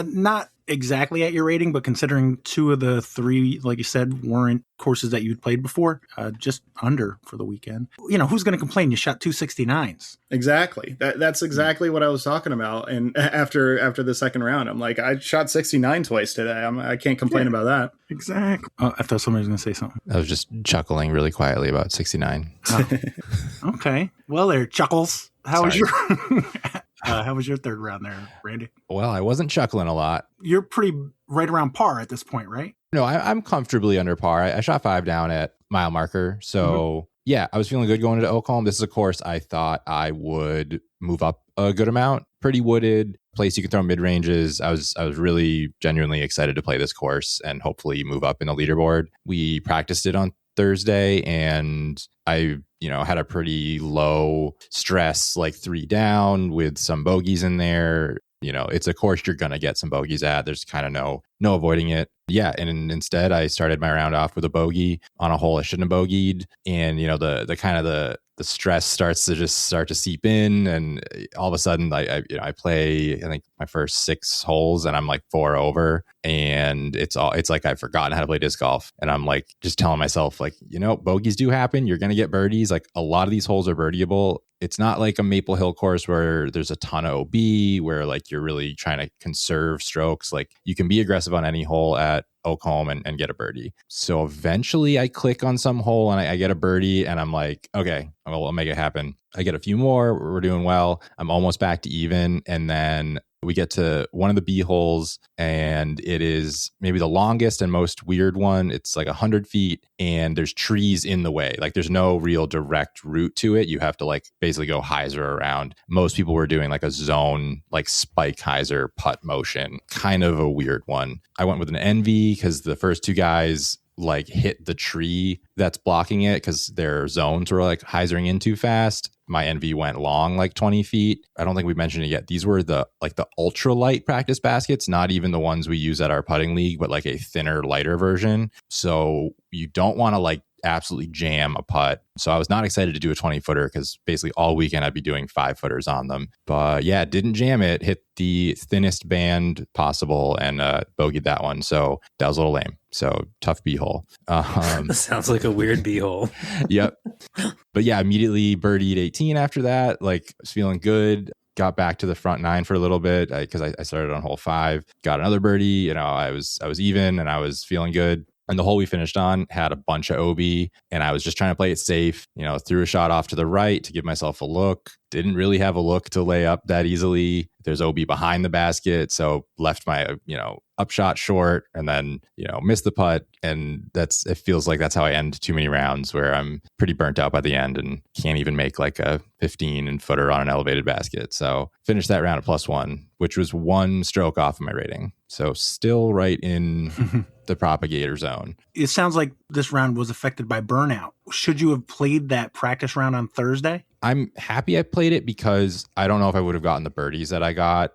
not exactly at your rating, but considering 2 of the 3, like you said, weren't courses that you'd played before, just under for the weekend. Who's going to complain? You shot 269s. Exactly. That's exactly what I was talking about. And after the second round, I'm like, I shot 69 twice today. I can't complain about that. Exactly. Oh, I thought somebody was going to say something. I was just chuckling really quietly about 69. Oh. Okay. Well, there, Chuckles. How was your third round there, Randy? Well, I wasn't chuckling a lot. You're pretty right around par at this point, right? No, I'm comfortably under par. I shot 5 down at mile marker. So yeah, I was feeling good going into Oakham. This is a course I thought I would move up a good amount. Pretty wooded place you can throw mid ranges. I was really genuinely excited to play this course and hopefully move up in the leaderboard. We practiced it on Thursday and I had a pretty low stress, like 3 down with some bogeys in there. It's a course you're going to get some bogeys at. There's kind of no avoiding it. Yeah. And instead I started my round off with a bogey on a hole I shouldn't have bogeyed. And, the kind of the stress starts to seep in. And all of a sudden I play, I think my first 6 holes and I'm like 4 over and it's like I've forgotten how to play disc golf. And I'm like, just telling myself like, bogeys do happen. You're going to get birdies. Like a lot of these holes are birdieable. It's not like a Maple Hill course where there's a ton of OB where like you're really trying to conserve strokes. Like you can be aggressive on any hole at Oakham and get a birdie. So eventually I click on some hole and I get a birdie and I'm like, okay, I'll make it happen. I get a few more. We're doing well. I'm almost back to even. And then we get to one of the B holes and it is maybe the longest and most weird one. It's like 100 feet and there's trees in the way. Like there's no real direct route to it. You have to like basically go hyzer around. Most people were doing like a zone, like spike hyzer putt motion, kind of a weird one. I went with an NV because the first 2 guys like hit the tree that's blocking it because their zones were like hyzering in too fast. My NV went long, like 20 feet. I don't think we mentioned it yet. These were the ultra light practice baskets, not even the ones we use at our putting league, but like a thinner, lighter version. So you don't want to like absolutely jam a putt. So I was not excited to do a 20-footer because basically all weekend I'd be doing 5-footers on them. But yeah, didn't jam it, hit the thinnest band possible and bogeyed that one. So that was a little lame. So tough B-hole. Sounds like a weird B-hole. Yep. But yeah, immediately birdied 18 after that. Like was feeling good. Got back to the front 9 for a little bit because I started on hole 5. Got another birdie. I was even and I was feeling good. And the hole we finished on had a bunch of OB and I was just trying to play it safe, threw a shot off to the right to give myself a look. Didn't really have a look to lay up that easily. There's OB behind the basket. So left my, upshot short and then, missed the putt. And it feels like that's how I end too many rounds where I'm pretty burnt out by the end and can't even make like a 15-footer on an elevated basket. So finished that round at +1, which was 1 stroke off of my rating. So still right in the propagator zone. It sounds like this round was affected by burnout. Should you have played that practice round on Thursday? I'm happy I played it because I don't know if I would have gotten the birdies that I got.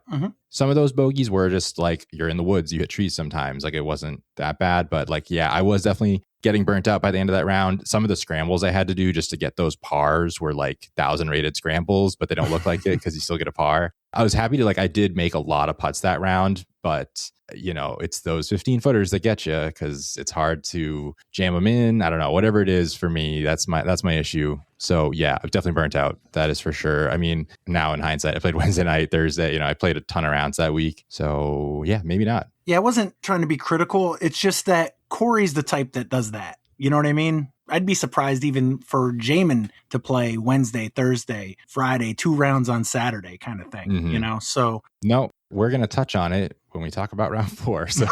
Some of those bogeys were just like, you're in the woods, you hit trees sometimes. Like it wasn't that bad, but like, yeah, I was definitely getting burnt out by the end of that round. Some of the scrambles I had to do just to get those pars were like 1,000 rated scrambles, but they don't look like it because you still get a par. I was happy to I did make a lot of putts that round, but it's those 15-footers that get you because it's hard to jam them in. I don't know, whatever it is for me, that's my issue. So yeah, I've definitely burnt out. That is for sure. I mean, now in hindsight, I played Wednesday night, Thursday, I played a ton of rounds that week. So yeah, maybe not. Yeah, I wasn't trying to be critical. It's just that Corey's the type that does that. You know what I mean? I'd be surprised even for Jaimen to play Wednesday, Thursday, Friday, 2 rounds on Saturday kind of thing, So no, we're going to touch on it when we talk about round 4. So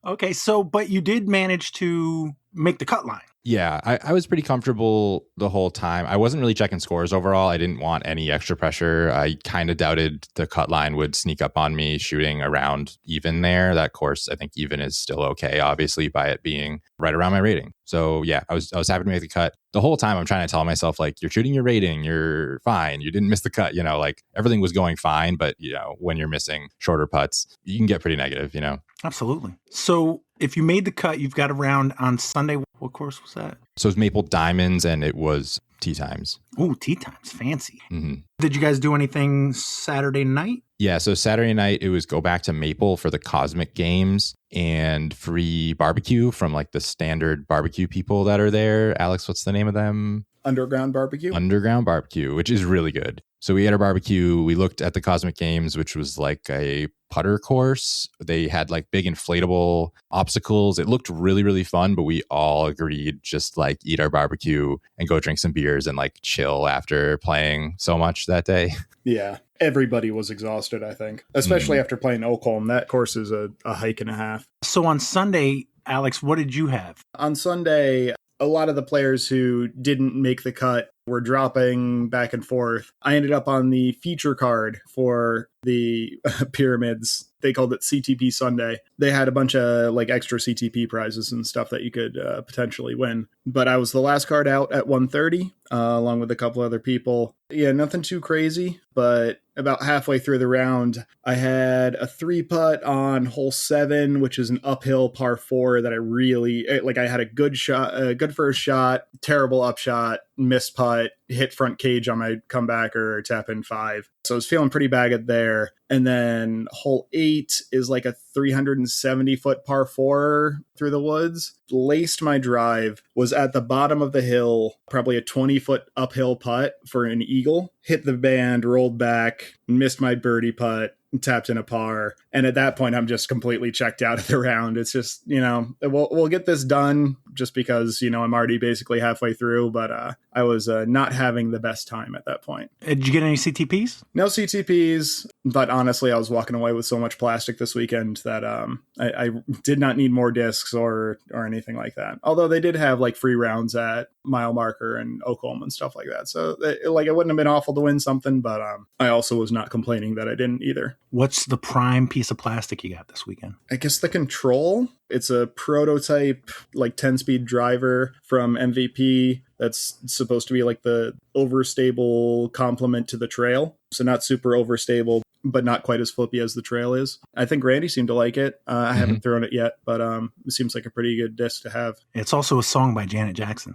Okay. So, but you did manage to make the cut line. Yeah, I was pretty comfortable the whole time. I wasn't really checking scores overall. I didn't want any extra pressure. I kind of doubted the cut line would sneak up on me shooting around even there. That course, I think even is still okay, obviously, by it being right around my rating. So yeah, I was happy to make the cut. The whole time I'm trying to tell myself, like, you're shooting your rating, you're fine. You didn't miss the cut, like everything was going fine. But, when you're missing shorter putts, you can get pretty negative, Absolutely. So if you made the cut, you've got a round on Sunday. What course was that? So it was maple diamonds and it was tee times. Oh, tee times. Fancy. Mm-hmm. Did you guys do anything Saturday night? Yeah, so Saturday night, it was go back to Maple for the Cosmic Games and free barbecue from like the standard barbecue people that are there. Alex, what's the name of them? Underground Barbecue. Underground Barbecue, which is really good. So we had our barbecue. We looked at the Cosmic Games, which was like a putter course. They had like big inflatable obstacles. It looked really, really fun, but we all agreed just like eat our barbecue and go drink some beers and like chill after playing so much that day. Yeah. Everybody was exhausted, I think, especially after playing Oakholm. That course is a hike and a half. So on Sunday, Alex, what did you have? On Sunday, a lot of the players who didn't make the cut were dropping back and forth. I ended up on the feature card for the pyramids. They called it CTP Sunday. They had a bunch of like extra CTP prizes and stuff that you could potentially win. But I was the last card out at 1:30, along with a couple other people. Yeah, nothing too crazy, but about halfway through the round, I had a 3-putt on hole 7, which is an uphill par 4 that I really like. I had a good shot, a good first shot, terrible upshot, missed putt, hit front cage on my comeback or tap in 5. So I was feeling pretty bad there. And then hole 8 is like a 370-foot par 4 through the woods. Laced my drive, was at the bottom of the hill, probably a 20-foot uphill putt for an eagle. Hit the band, rolled back, missed my birdie putt, tapped in a par. And at that point, I'm just completely checked out of the round. It's just, we'll get this done just because, I'm already basically halfway through. But I was not having the best time at that point. Did you get any CTPs? No CTPs, but honestly, I was walking away with so much plastic this weekend that I did not need more discs or anything like that. Although they did have like free rounds at Mile Marker and Oakholm and stuff like that. So it wouldn't have been awful to win something, but I also was not complaining that I didn't either. What's the prime piece of plastic you got this weekend? I guess the Control. It's a prototype like 10-speed driver from MVP that's supposed to be like the overstable complement to the Trail. So not super overstable, but not quite as flippy as the Trail is. I think Randy seemed to like it. I haven't thrown it yet, but it seems like a pretty good disc to have. It's also a song by Janet Jackson.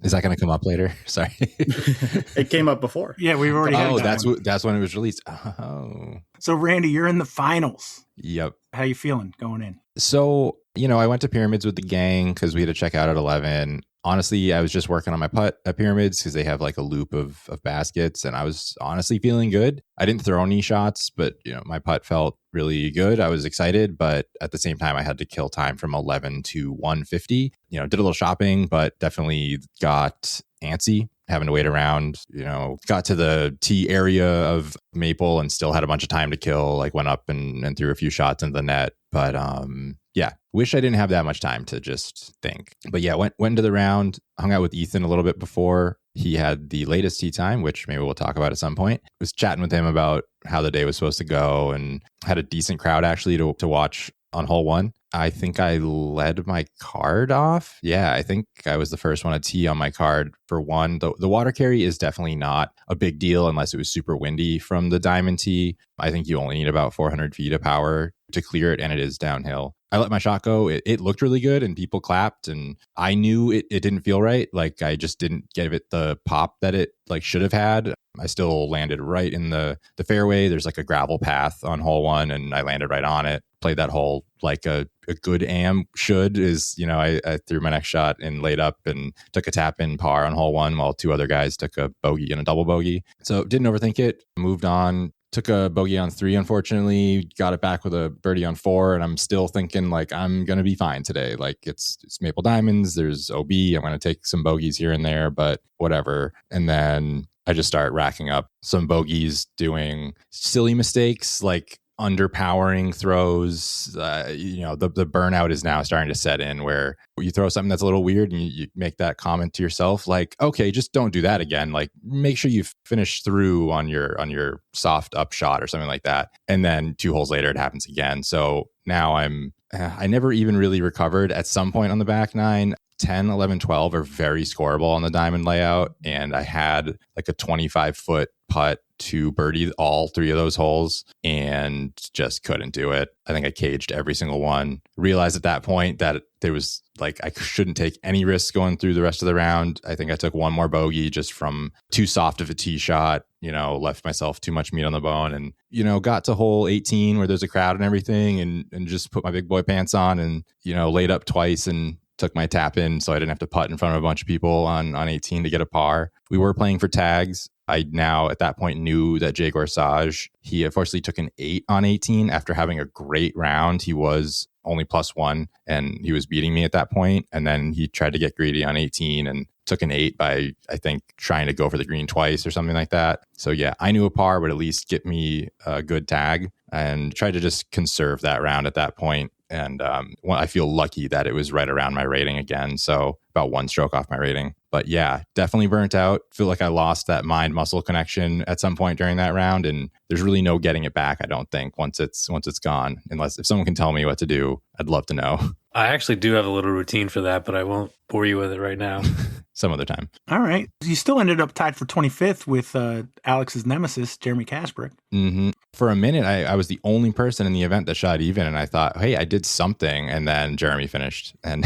Is that going to come up later? Sorry. It came up before. Yeah, we've already had it. That's when it was released. Oh. So Randy, you're in the finals. Yep. How you feeling going in? So, I went to Pyramids with the gang because we had to check out at 11. Honestly, I was just working on my putt at Pyramids because they have like a loop of baskets, and I was honestly feeling good. I didn't throw any shots, but my putt felt really good. I was excited, but at the same time, I had to kill time from 11 to 150. Did a little shopping, but definitely got antsy having to wait around. Got to the tee area of Maple and still had a bunch of time to kill. Like went up and threw a few shots into the net, but yeah, wish I didn't have that much time to just think. But yeah, went into the round, hung out with Ethan a little bit before. He had the latest tee time, which maybe we'll talk about at some point. Was chatting with him about how the day was supposed to go and had a decent crowd actually to watch on hole 1. I think I led my card off. Yeah, I think I was the first one to tee on my card for 1. The water carry is definitely not a big deal unless it was super windy from the diamond tee. I think you only need about 400 feet of power to clear it, and it is downhill. I let my shot go. It looked really good, and people clapped, and I knew it didn't feel right. Like I just didn't give it the pop that it like should have had. I still landed right in the fairway. There's like a gravel path on hole 1, and I landed right on it. Played that hole like a good am should. I threw my next shot and laid up and took a tap in par on hole 1 while 2 other guys took a bogey and a double bogey. So didn't overthink it. Moved on. Took a bogey on 3, unfortunately. Got it back with a birdie on 4, and I'm still thinking like I'm gonna be fine today. Like it's Maple Diamonds. There's OB. I'm gonna take some bogeys here and there, but whatever. And then I just start racking up some bogeys, doing silly mistakes like underpowering throws. The burnout is now starting to set in where you throw something that's a little weird and you make that comment to yourself like, okay, just don't do that again. Like make sure you finish through on your soft upshot or something like that. And then 2 holes later, it happens again. So now I never even really recovered at some point on the back 9. 10, 11, 12 are very scoreable on the diamond layout. And I had like a 25-foot putt to birdie all 3 of those holes and just couldn't do it. I think I caged every single one. Realized at that point that there was like, I shouldn't take any risks going through the rest of the round. I think I took one more bogey just from too soft of a tee shot, left myself too much meat on the bone, and, got to hole 18 where there's a crowd and everything, and just put my big boy pants on and, laid up twice and took my tap in so I didn't have to putt in front of a bunch of people on 18 to get a par. We were playing for tags. I now at that point knew that Jay Gorsage, he unfortunately took an 8 on 18 after having a great round. He was only +1 and he was beating me at that point. And then he tried to get greedy on 18 and took an 8 by, I think, trying to go for the green twice or something like that. So yeah, I knew a par would at least get me a good tag and tried to just conserve that round at that point. And I feel lucky that it was right around my rating again. So about 1 stroke off my rating. But yeah, definitely burnt out. Feel like I lost that mind muscle connection at some point during that round. And there's really no getting it back, I don't think, once it's gone. Unless if someone can tell me what to do, I'd love to know. I actually do have a little routine for that, but I won't bore you with it right now. Some other time. All right. You still ended up tied for 25th with Alex's nemesis, Jeremy Kasprick. Mm-hmm. For a minute, I was the only person in the event that shot even, and I thought, hey, I did something. And then Jeremy finished and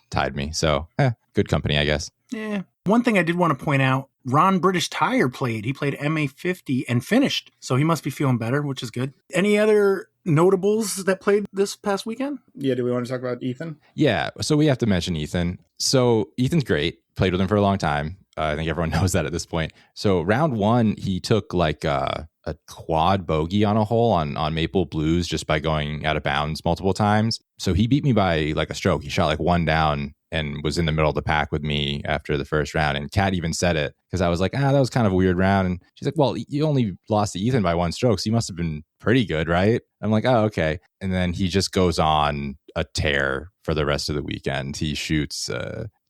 tied me. So good company, I guess. Yeah. One thing I did want to point out, Ron British Tire played. He played MA50 and finished. So he must be feeling better, which is good. Any other notables that played this past weekend? Yeah, do we want to talk about Ethan? Yeah, so we have to mention Ethan. So Ethan's great. Played with him for a long time. I think everyone knows that at this point. So round 1, he took like a quad bogey on a hole on Maple Blues just by going out of bounds multiple times. So he beat me by like a stroke. He shot like 1 down and was in the middle of the pack with me after the first round. And Kat even said it because I was like, that was kind of a weird round. And she's like, well, you only lost to Ethan by 1 stroke, so you must have been pretty good, right? I'm like, oh, okay. And then he just goes on a tear for the rest of the weekend. He shoots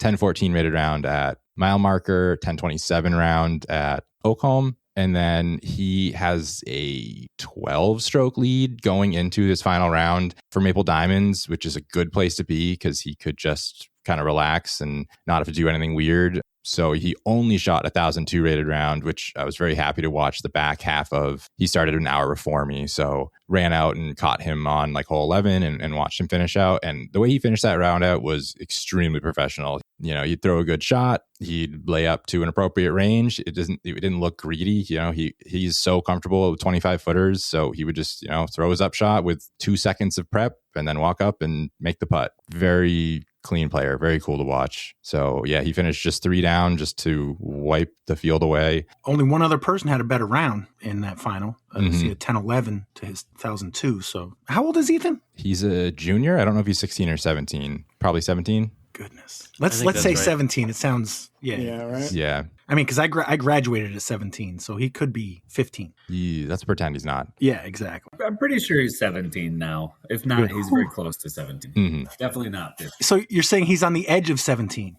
10-14 rated round at Mile Marker, 10-27 round at Oakham. And then he has a 12-stroke lead going into his final round for Maple Diamonds, which is a good place to be because he could just kind of relax and not have to do anything weird. So he only shot 1,002 rated round, which I was very happy to watch the back half of. He started an hour before me, so ran out and caught him on like hole 11 and watched him finish out. And the way he finished that round out was extremely professional. He'd throw a good shot, he'd lay up to an appropriate range. It didn't look greedy. He's so comfortable with 25 footers, so he would just throw his up shot with 2 seconds of prep and then walk up and make the putt. Very clean player, very cool to watch. So yeah, he finished just 3 down just to wipe the field away. Only one other person had a better round in that final. He had 10-11 to his 1,002. So how old is Ethan? He's a junior. I don't know if he's 16 or 17. Probably 17. Goodness. Let's say right. 17. It sounds, Yeah, right? Yeah. I mean, because I graduated at 17, so he could be 15. Let's pretend he's not. Yeah, exactly. I'm pretty sure he's 17 now. If not, he's very close to 17. Mm-hmm. Definitely not 15. So you're saying he's on the edge of 17?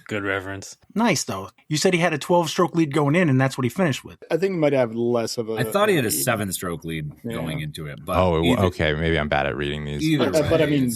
Good reference. Nice, though. You said he had a 12-stroke lead going in, and that's what he finished with. I think he might have less of a... I thought he had a 7-stroke lead going into it. But okay. Maybe I'm bad at reading these. But I mean,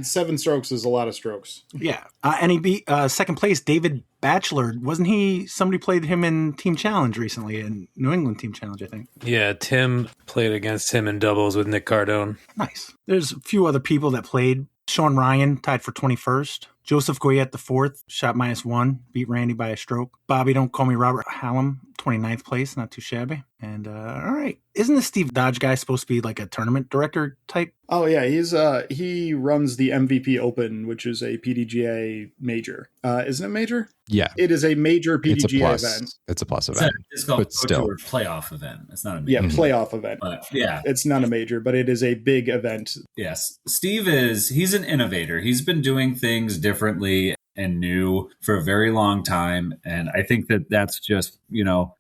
7 strokes is a lot of strokes. Yeah. And he beat second place, David Batchelor. Wasn't he... Somebody played him in Team Challenge recently, in New England Team Challenge, I think. Yeah, Tim played against him in doubles with Nick Cardone. Nice. There's a few other people that played. Sean Ryan tied for 21st. Joseph Goyette the 4th, shot -1, beat Randy by a stroke. Bobby Don't Call Me Robert Hallam, 29th place, not too shabby. And all right, isn't the Steve Dodge guy supposed to be like a tournament director type? Oh yeah, he runs the MVP Open, which is a PDGA major. Isn't it major? Yeah, it is a major PDGA event. It's a plus event. It's called but still a playoff event. It's not a major. Yeah, playoff event. But yeah, it's not a major, but it is a big event. Yes, Steve he's an innovator. He's been doing things differently and new for a very long time. And I think that that's just,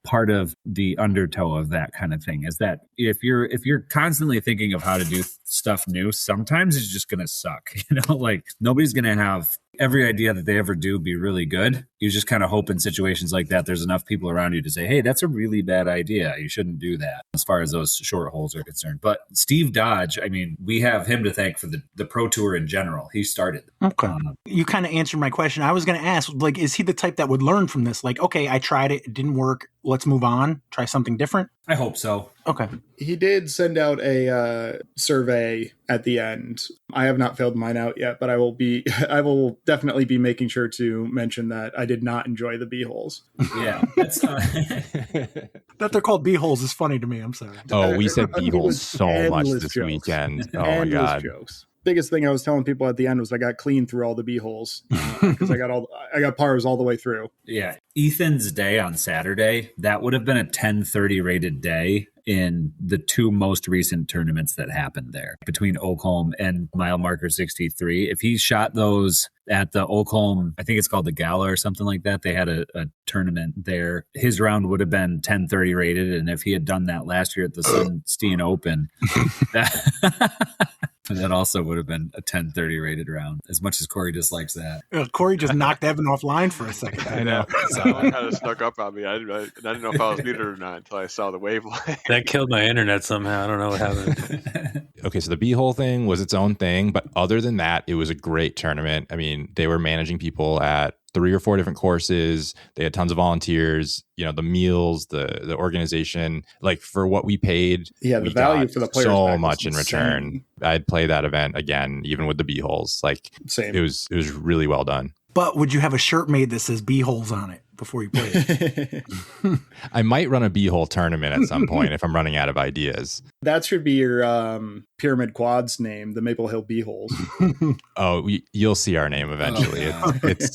part of the undertow of that kind of thing is that if you're constantly thinking of how to do stuff new, sometimes it's just going to suck, like nobody's going to have every idea that they ever do be really good. You just kind of hope in situations like that, there's enough people around you to say, hey, that's a really bad idea. You shouldn't do that as far as those short holes are concerned. But Steve Dodge, I mean, we have him to thank for the Pro Tour in general. He started. Okay. You kind of answered my question. I was going to ask, like, is he the type that would learn from this? Like, okay, I tried it. It didn't work. Let's move on. Try something different. I hope so. Okay. He did send out a survey at the end. I have not filled mine out yet, but I will definitely be making sure to mention that I did not enjoy the B-holes. Yeah. That's That they're called B-holes is funny to me. I'm sorry. Oh, we said It B-holes was so much endless this jokes. weekend. Oh, my Endless God. jokes. Biggest thing I was telling people at the end was I got clean through all the B-holes because I got pars all the way through. Yeah. Ethan's day on Saturday, that would have been a 1030 rated day in the two most recent tournaments that happened there between Oakholm and mile marker 63. If he shot those at the Oakholm, I think it's called the Gala or something like that, they had a tournament there. His round would have been 1030 rated. And if he had done that last year at the Sunstein Open, that also would have been a 1030 rated round, as much as Corey dislikes that. Corey just knocked Evan offline for a second. I know. Someone kind of snuck up on me. I didn't know if I was muted or not until I saw the waveline. That killed my internet somehow. I don't know what happened. Okay, so the B-hole thing was its own thing, but other than that, it was a great tournament. I mean, they were managing people at 3 or 4 different courses. They had tons of volunteers, you know, the meals, the organization, like for what we paid. Yeah, the we value got for the players so back was much in insane. return. I'd play that event again, even with the B-holes. Like Same. it was really well done. But would you have a shirt made that says B-holes on it before you play it? I might run a B-hole tournament at some point if I'm running out of ideas. That should be your Pyramid Quads name, the Maple Hill B-holes. Oh, you'll see our name eventually. Oh, It's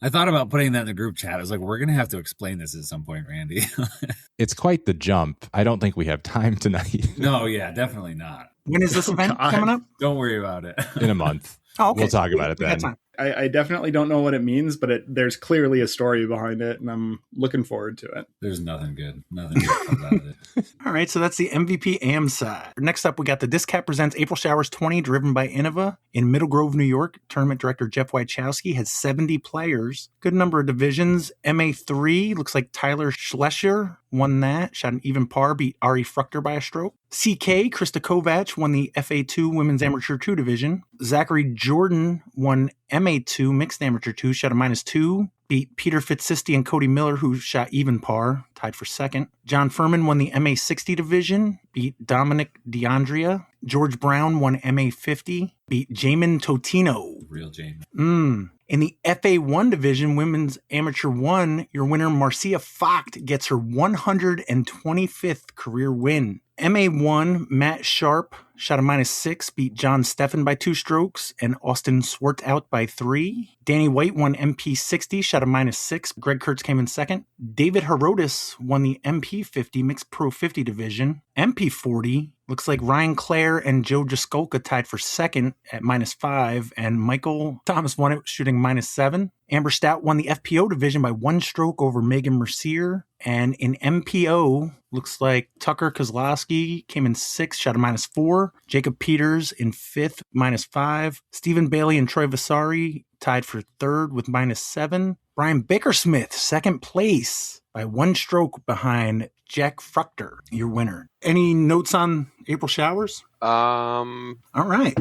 I thought about putting that in the group chat. I was like, we're going to have to explain this at some point, Randy. it's quite the jump. I don't think we have time tonight. No, yeah, definitely not. When is this event God. coming up? Don't worry about it. In a month. Oh, okay. We'll talk about it We got then. time. I definitely don't know what it means, but there's clearly a story behind it, and I'm looking forward to it. There's nothing good. Nothing good comes out of it. All right, so that's the MVP AM side. Next up, we got the Discap Presents April Showers 20, driven by Innova in Middle Grove, New York. Tournament director Jeff Wachowski has 70 players. Good number of divisions. MA3, looks like Tyler Schlescher won that. Shot an even par, beat Ari Fruchter by a stroke. CK, Krista Kovac, won the FA2 Women's Amateur 2 division. Zachary Jordan won MA2 Mixed Amateur 2, shot a -2. Beat Peter Fitzsisti and Cody Miller, who shot even par, tied for second. John Furman won the MA60 division, beat Dominic DeAndrea. George Brown won MA50, beat Jaimen Totino. Real Jaimen. In the FA1 division, Women's Amateur 1, your winner, Marcia Focht, gets her 125th career win. MA1, Matt Sharp shot a -6, beat John Steffen by 2 strokes, and Austin Swart out by 3. Danny White won MP60, shot a -6. Greg Kurtz came in second. David Herodes won the MP50 Mixed Pro 50 division. MP40, looks like Ryan Clare and Joe Jaskolka tied for second at -5, and Michael Thomas won it, shooting -7. Amber Stout won the FPO division by 1 stroke over Megan Mercier. And in MPO, looks like Tucker Kozlowski came in 6th, shot a -4. Jacob Peters in 5th, -5. Stephen Bailey and Troy Vasari tied for 3rd with -7. Brian Bickersmith, 2nd place by 1 stroke behind Jack Fruchter, your winner. Any notes on April Showers? All right.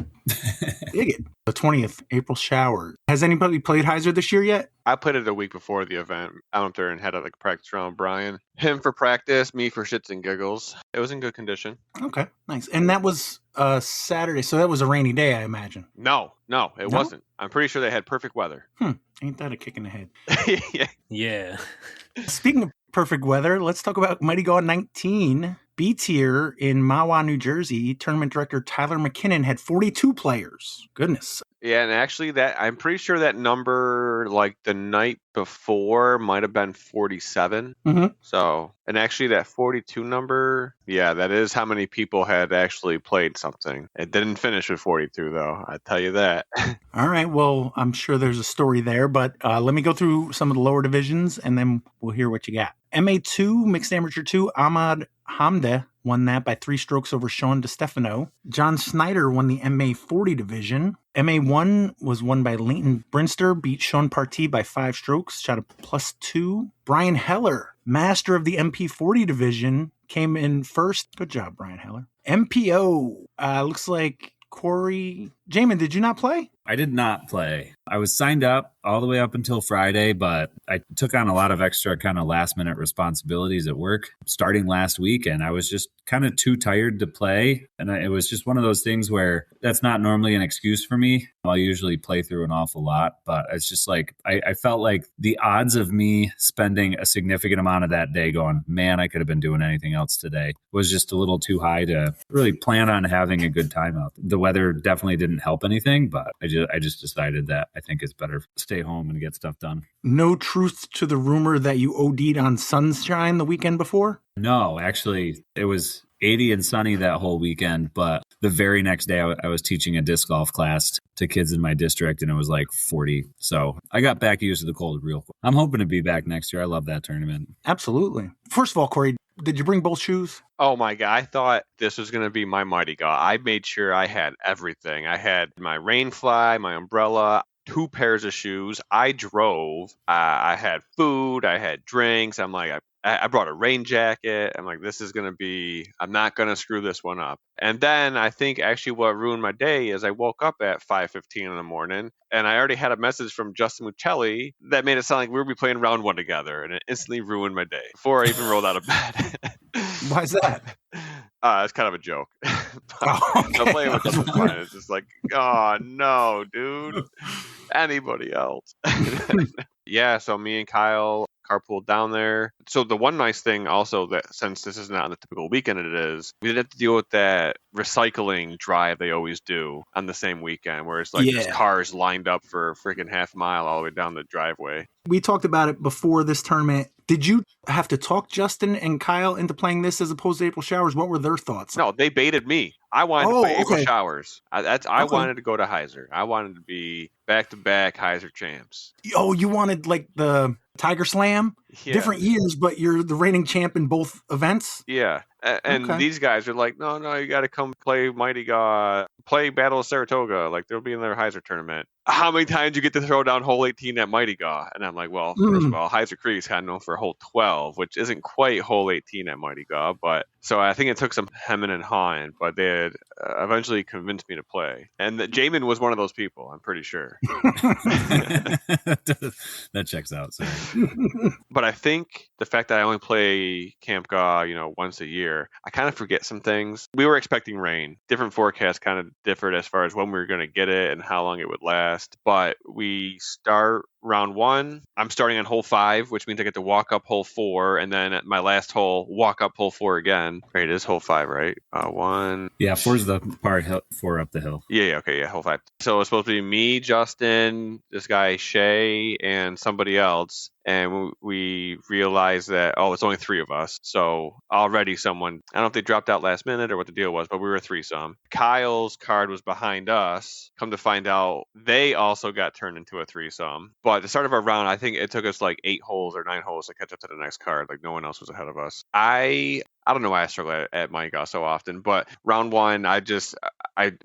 Dig it. The 20th, April Showers. Has anybody played Heiser this year yet? I played it a week before the event. I went up there and had a practice round. Brian, him for practice, me for shits and giggles. It was in good condition. Okay, nice. And that was Saturday, so that was a rainy day, I imagine. No, it wasn't. I'm pretty sure they had perfect weather. Ain't that a kick in the head? Yeah. Yeah. Speaking of perfect weather, let's talk about Mighty God 19. B tier in Mahwah, New Jersey. Tournament director Tyler McKinnon had 42 players. Goodness. Yeah, and actually I'm pretty sure that number, like the night before, might have been 47. Mm-hmm. So, and actually that 42 number, yeah, that is how many people had actually played something. It didn't finish with 42, though. I tell you that. All right, well, I'm sure there's a story there, but let me go through some of the lower divisions, and then we'll hear what you got. MA2, Mixed Amateur 2, Ahmad Hamde won that by 3 strokes over Sean DeStefano. John Snyder won the MA 40 division. MA 1 was won by Leighton Brinster, beat Sean Partee by 5 strokes, shot a +2. Brian Heller, master of the MP 40 division, came in first. Good job, Brian Heller. MPO, looks like Corey. Jaimen, did you not play? I did not play. I was signed up all the way up until Friday, but I took on a lot of extra kind of last minute responsibilities at work starting last week. And I was just kind of too tired to play. And it was just one of those things where that's not normally an excuse for me. I'll usually play through an awful lot, but it's just like, I felt like the odds of me spending a significant amount of that day going, man, I could have been doing anything else today, was just a little too high to really plan on having a good time out. The weather definitely didn't help anything, but I just decided that I think it's better to stay home and get stuff done. No truth to the rumor that you OD'd on sunshine the weekend before? No, actually, it was 80 and sunny that whole weekend, but the very next day I was teaching a disc golf class to kids in my district and it was like 40. So I got back used to the cold real quick. I'm hoping to be back next year. I love that tournament. Absolutely. First of all, Corey, did you bring both shoes? Oh my God, I thought this was going to be my Mighty God. I made sure I had everything. I had my rain fly, my umbrella, 2 pairs of shoes. I drove. I had food. I had drinks. I'm like, I brought a rain jacket. I'm like, this is going to be, I'm not going to screw this one up. And then I think actually what ruined my day is I woke up at 5:15 in the morning and I already had a message from Justin Muccelli that made it sound like we would be playing round 1 together. And it instantly ruined my day before I even rolled out of bed. Why is that? It's kind of a joke. I'm playing with them fine. It's just like, oh no, dude. Anybody else? Yeah, so me and Kyle carpooled down there. So the one nice thing also that since this is not on the typical weekend it is, we didn't have to deal with that recycling drive they always do on the same weekend where it's like there's cars lined up for a freaking half mile all the way down the driveway. We talked about it before this tournament. Did you have to talk Justin and Kyle into playing this as opposed to April Showers? What were their thoughts? No, they baited me. I wanted to play April Showers. I wanted to go to Heiser. I wanted to be back-to-back Heiser champs. Oh, you wanted like the Tiger Slam? Yeah. Different years, but you're the reigning champ in both events? Yeah. And these guys are like, no, you got to come play Mighty God, play Battle of Saratoga. Like, they'll be in their Heiser tournament. How many times you get to throw down hole 18 at Mighty God? And I'm like, well, first of all, Heiser Creek's had known for hole 12, which isn't quite hole 18 at Mighty God. But so I think it took some hemming and hawing, but they had eventually convinced me to play. And Jaimen was one of those people, I'm pretty sure. That checks out. Sorry. But I think the fact that I only play Camp Gaw, once a year, I kind of forget some things. We were expecting rain. Different forecasts kind of differed as far as when we were going to get it and how long it would last. But we start round 1. I'm starting on hole 5, which means I get to walk up hole 4, and then at my last hole, walk up hole 4 again. Right, it is hole 5, right? 1. Yeah, 4's the part 4 up the hill. Yeah, okay, hole 5. So it's supposed to be me, Justin, this guy Shay, and somebody else. And we realized that, it's only 3 of us. So already someone, I don't know if they dropped out last minute or what the deal was, but we were 3-some. Kyle's card was behind us. Come to find out, they also got turned into a 3-some. But at the start of our round, I think it took us like 8 holes or 9 holes to catch up to the next card. Like no one else was ahead of us. I don't know why I struggle at Mighty God so often, but round 1, I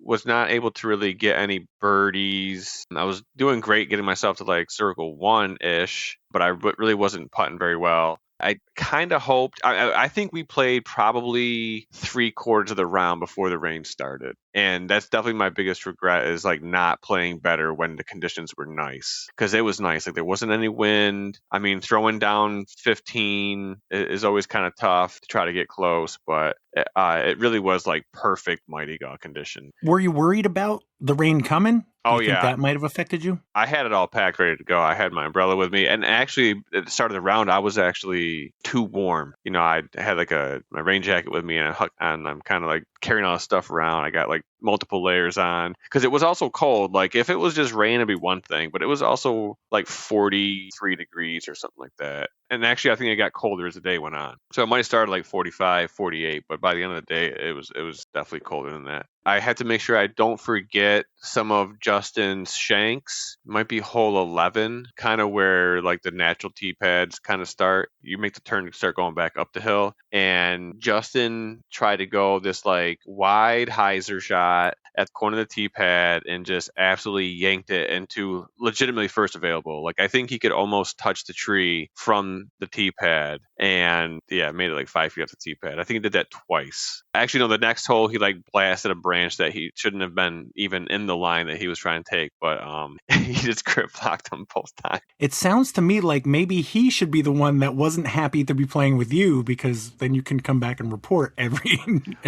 was not able to really get any birdies. I was doing great getting myself to like circle 1-ish, but I really wasn't putting very well. I kind of hoped, I think we played probably 3/4 of the round before the rain started. And that's definitely my biggest regret is like not playing better when the conditions were nice. Because it was nice. Like there wasn't any wind. I mean, throwing down 15 is always kind of tough to try to get close. But it really was like perfect Mighty God condition. Were you worried about the rain coming? Oh, Do you think that might have affected you? I had it all packed, ready to go. I had my umbrella with me. And actually, at the start of the round, I was actually too warm. I had like my rain jacket with me and I'm kind of like carrying all this stuff around. I got like multiple layers on, because it was also cold. Like if it was just rain, it'd be one thing, but it was also like 43 degrees or something like that. And actually, I think it got colder as the day went on. So it might have started like 45, 48, but by the end of the day, it was definitely colder than that. I had to make sure I don't forget some of Justin's shanks. It might be hole 11, kind of where like the natural tee pads kind of start. You make the turn to start going back up the hill. And Justin tried to go this like wide hyzer shot at the corner of the tee pad and just absolutely yanked it into legitimately first available. Like I think he could almost touch the tree from the tee pad, and yeah, made it like 5 feet off the tee pad. I think he did that twice. Actually, no, the next hole he like blasted a branch that he shouldn't have been even in the line that he was trying to take, but he just grip blocked him both times. It sounds to me like maybe he should be the one that wasn't happy to be playing with you, because then you can come back and report every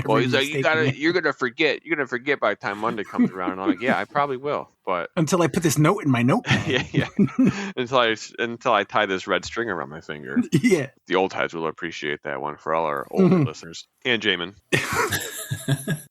well, he's like, mistake you're gonna forget by the time Monday comes around. And I'm like, yeah, I probably will, but until I put this note in my notepad. yeah. until I tie this red string around my finger. Yeah, the old heads will appreciate that one for all our older listeners. And Jaimen.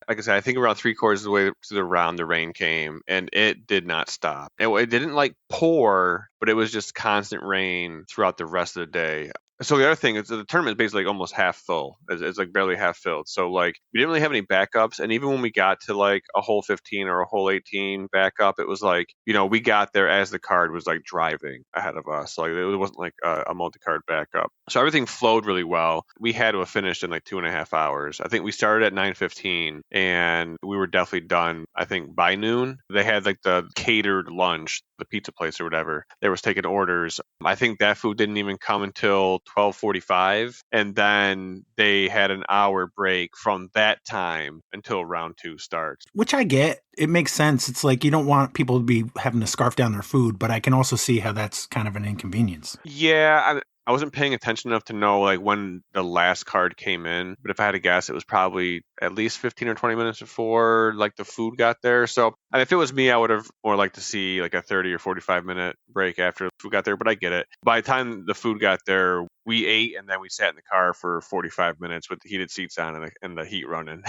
Like I said, I think around 3/4 of the way to the round, the rain came, and it did not stop. It didn't like pour, but it was just constant rain throughout the rest of the day. So the other thing is the tournament is basically like almost half full. It's like barely half filled. So like we didn't really have any backups. And even when we got to like a hole 15 or a hole 18 backup, it was like, we got there as the card was like driving ahead of us. Like it wasn't like a multi-card backup. So everything flowed really well. We had to have finished in like 2.5 hours. I think we started at 9:15 and we were definitely done, I think, by noon. They had like the catered lunch, the pizza place or whatever. They was taking orders. I think that food didn't even come until 12:45, and then they had an hour break from that time until round 2 starts. Which I get. It makes sense. It's like you don't want people to be having to scarf down their food, but I can also see how that's kind of an inconvenience. Yeah, I wasn't paying attention enough to know like when the last card came in, but if I had to guess, it was probably at least 15 or 20 minutes before like the food got there. So if it was me, I would have more liked to see like a 30 or 45 minute break after the food got there, but I get it. By the time the food got there, we ate and then we sat in the car for 45 minutes with the heated seats on and the heat running.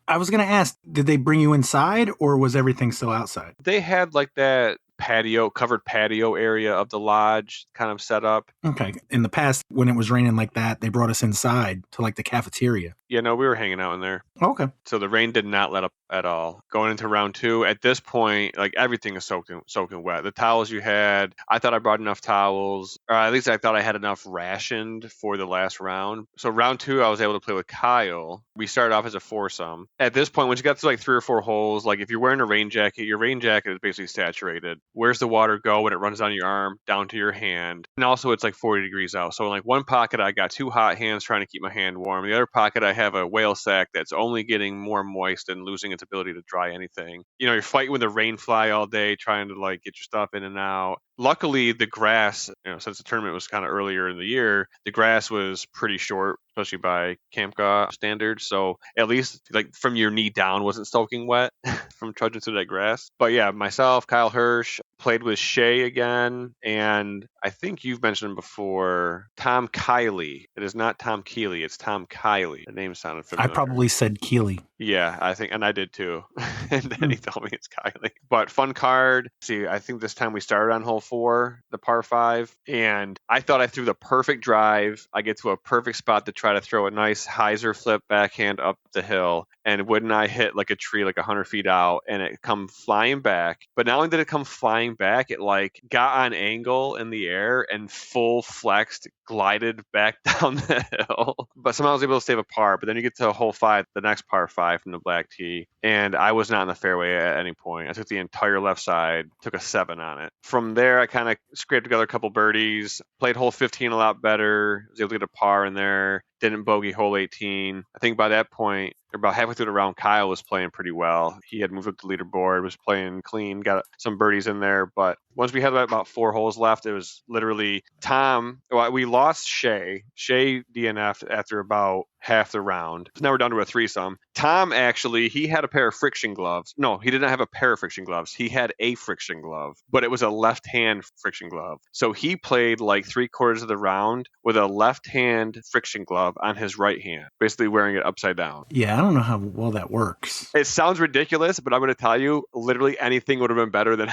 I was going to ask, did they bring you inside or was everything still outside? They had like that covered patio area of the lodge kind of set up. Okay. In the past, when it was raining like that, they brought us inside to like the cafeteria. Yeah, no, we were hanging out in there. Okay. So the rain did not let up at all. Going into round 2, at this point, like everything is soaking wet. The towels you had, I thought I brought enough towels, or at least I thought I had enough rationed for the last round. So round 2, I was able to play with Kyle. We started off as a foursome. At this point, once you got to like 3 or 4 holes, like if you're wearing a rain jacket, your rain jacket is basically saturated. Where's the water go when it runs down your arm, down to your hand? And also it's like 40 degrees out. So in like one pocket, I got 2 hot hands trying to keep my hand warm. In the other pocket, I have a whale sack that's only getting more moist and losing its ability to dry anything. You're fighting with a rain fly all day, trying to like get your stuff in and out. Luckily, the grass, since the tournament was kind of earlier in the year, the grass was pretty short, especially by Kampka standards. So at least like from your knee down wasn't soaking wet from trudging through that grass. But yeah, myself, Kyle Hirsch, played with Shay again. And I think you've mentioned him before, Tom Kiley. It is not Tom Keeley, it's Tom Kiley. The name sounded familiar. I probably said Keeley. Yeah, I think, and I did too. And then he told me it's Kiley. But fun card. See, I think this time we started on hole 4, the par 5, and I thought I threw the perfect drive. I get to a perfect spot to try to throw a nice hyzer flip backhand up the hill. And wouldn't I hit like a tree like 100 feet out, and it come flying back. But not only did it come flying back, it like got on angle in the air and full flexed, glided back down the hill. But somehow I was able to save a par. But then you get to hole 5, the next par 5 from the black tee, and I was not in the fairway at any point. I took the entire left side, took a 7 on it. From there, I kind of scraped together a couple birdies, played hole 15 a lot better, was able to get a par in there. Didn't bogey hole 18. I think by that point, about halfway through the round, Kyle was playing pretty well. He had moved up the leaderboard, was playing clean, got some birdies in there. But once we had about 4 holes left, it was literally Tom. Well, we lost Shay. Shay DNF'd after about half the round. So now we're down to a threesome. Tom, actually, he had a pair of friction gloves. No, he did not have a pair of friction gloves. He had a friction glove, but it was a left-hand friction glove. So he played like 3/4 of the round with a left-hand friction glove on his right hand, basically wearing it upside down. Yeah, I don't know how well that works. It sounds ridiculous, but I'm going to tell you, literally anything would have been better than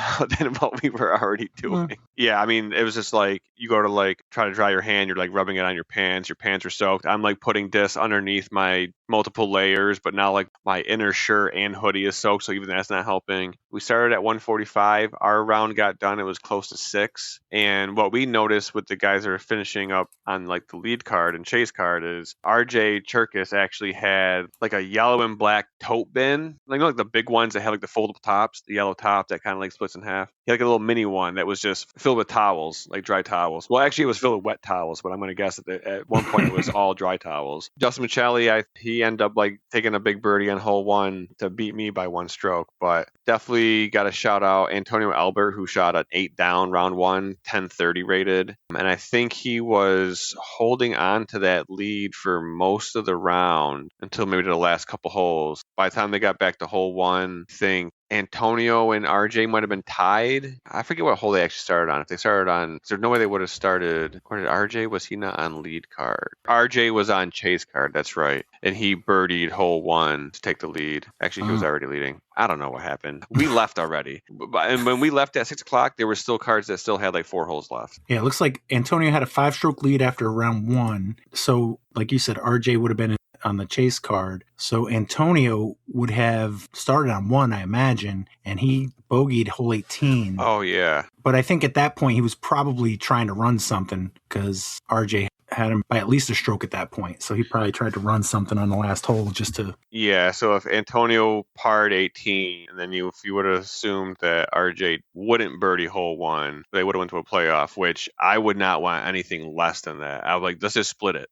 what we were already doing. Yeah, I mean, it was just like, you go to like try to dry your hand, you're like rubbing it on your pants are soaked. I'm like putting this underneath my multiple layers, but now like my inner shirt and hoodie is soaked, so even that's not helping. We started at 145. Our round got done. It was close to 6. And what we noticed with the guys that are finishing up on like the lead card and chase card is RJ Cherkis actually had like a yellow and black tote bin. Like, you know, like the big ones that had like the foldable tops, the yellow top that kind of like splits in half. He had like a little mini one that was just filled with towels, like dry towels. Well, actually it was filled with wet towels, but I'm going to guess that at one point it was all dry towels. Justin Michelli, he ended up like taking a big birdie on hole 1 to beat me by 1 stroke, but definitely got to shout out Antonio Albert, who shot an 8 down round 1, 1030 rated. And I think he was holding on to that lead for most of the round until maybe the last couple holes. By the time they got back to hole 1, I think Antonio and RJ might have been tied. I forget what hole they actually started on. If they started on, there's no way they would have started. Or did RJ, was he not on lead card? RJ was on chase card, that's right. And he birdied hole 1 to take the lead. Actually, he was already leading. I don't know what happened. We left already. And when we left at 6 o'clock, there were still cards that still had like 4 holes left. Yeah, it looks like Antonio had a 5-stroke lead after round 1. So, like you said, RJ would have been on the chase card. So Antonio would have started on 1, I imagine, and he bogeyed hole 18. Oh, yeah. But I think at that point he was probably trying to run something because RJ had him by at least a stroke at that point. So he probably tried to run something on the last hole just to... Yeah, so if Antonio parred 18, and then if you would have assumed that RJ wouldn't birdie hole 1, they would have went to a playoff, which I would not want anything less than that. I was like, let's just split it.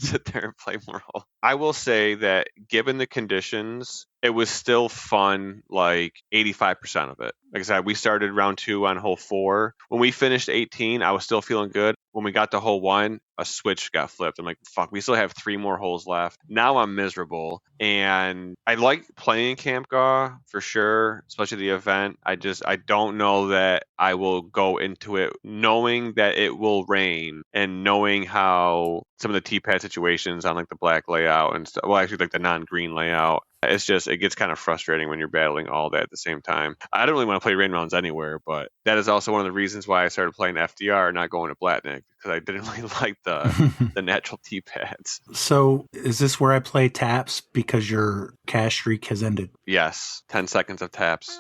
Sit there and play more holes. I will say that given the conditions, it was still fun, like 85% of it. Like I said, we started round 2 on hole 4. When we finished 18, I was still feeling good. When we got to hole 1, a switch got flipped. I'm like, fuck, we still have 3 more holes left. Now I'm miserable. And I like playing Camp Gaw for sure, especially the event. I don't know that I will go into it knowing that it will rain and knowing how some of the T-pad situations on like the black layout and stuff, well, actually like the non-green layout. It's just, it gets kind of frustrating when you're battling all that at the same time. I don't really want to play rain rounds anywhere, but that is also one of the reasons why I started playing FDR, not going to Blatnick, because I didn't really like the natural T-pads. So is this where I play taps because your cash streak has ended? Yes, 10 seconds of taps.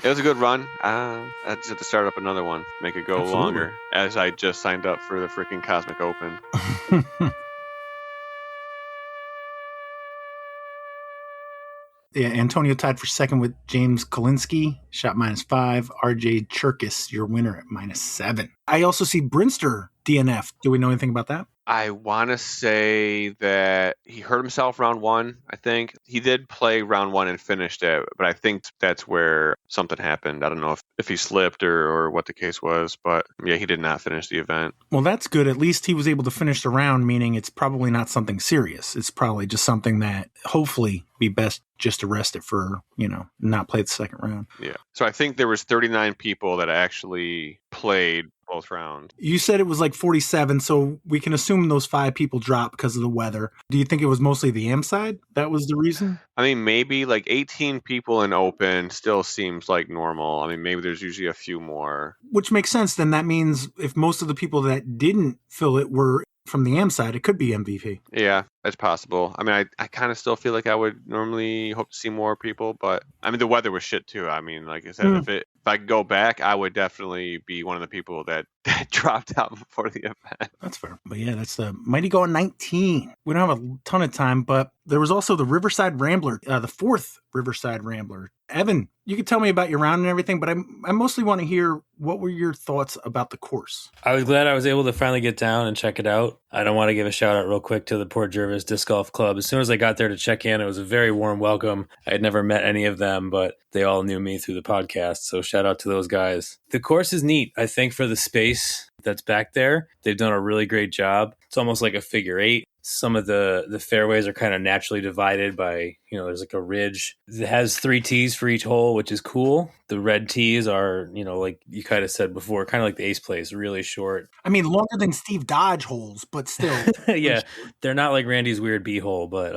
It was a good run. I just have to start up another one, make it go longer, as I just signed up for the freaking Cosmic Open. Yeah, Antonio tied for second with James Kalinsky, shot -5. RJ Cherkis, your winner at -7. I also see Brinster DNF. Do we know anything about that? I want to say that he hurt himself round 1, I think. He did play round 1 and finished it, but I think that's where something happened. I don't know if he slipped or what the case was, but yeah, he did not finish the event. Well, that's good. At least he was able to finish the round, meaning it's probably not something serious. It's probably just something that hopefully be best just to rest it for, not play the second round. Yeah. So I think there was 39 people that actually played both rounds. You said it was like 47, so we can assume those 5 people dropped because of the weather. Do you think it was mostly the AM side? That was the reason? I mean, maybe like 18 people in open still seems like normal. I mean, maybe there's usually a few more. Which makes sense. Then that means if most of the people that didn't fill it were from the AM side, it could be MVP. Yeah, that's possible. I mean, I kind of still feel like I would normally hope to see more people, but I mean, the weather was shit too. I mean, like I said, if I could go back, I would definitely be one of the people that dropped out before the event. That's fair. But yeah, that's the Mighty Go 19. We don't have a ton of time, but there was also the Riverside Rambler, the 4th Riverside Rambler. Evan, you can tell me about your round and everything, but I mostly want to hear what were your thoughts about the course? I was glad I was able to finally get down and check it out. I don't want to give a shout out real quick to the Port Jervis Disc Golf Club. As soon as I got there to check in, it was a very warm welcome. I had never met any of them, but they all knew me through the podcast. So shout out to those guys. The course is neat, I think, for the space that's back there. They've done a really great job. It's almost like a figure eight. Some of the fairways are kind of naturally divided by, there's like a ridge. It has 3 tees for each hole, which is cool. The red tees are, like you kind of said before, kind of like the ace plays, really short. I mean, longer than Steve Dodge holes, but still. Yeah, they're not like Randy's weird B hole, but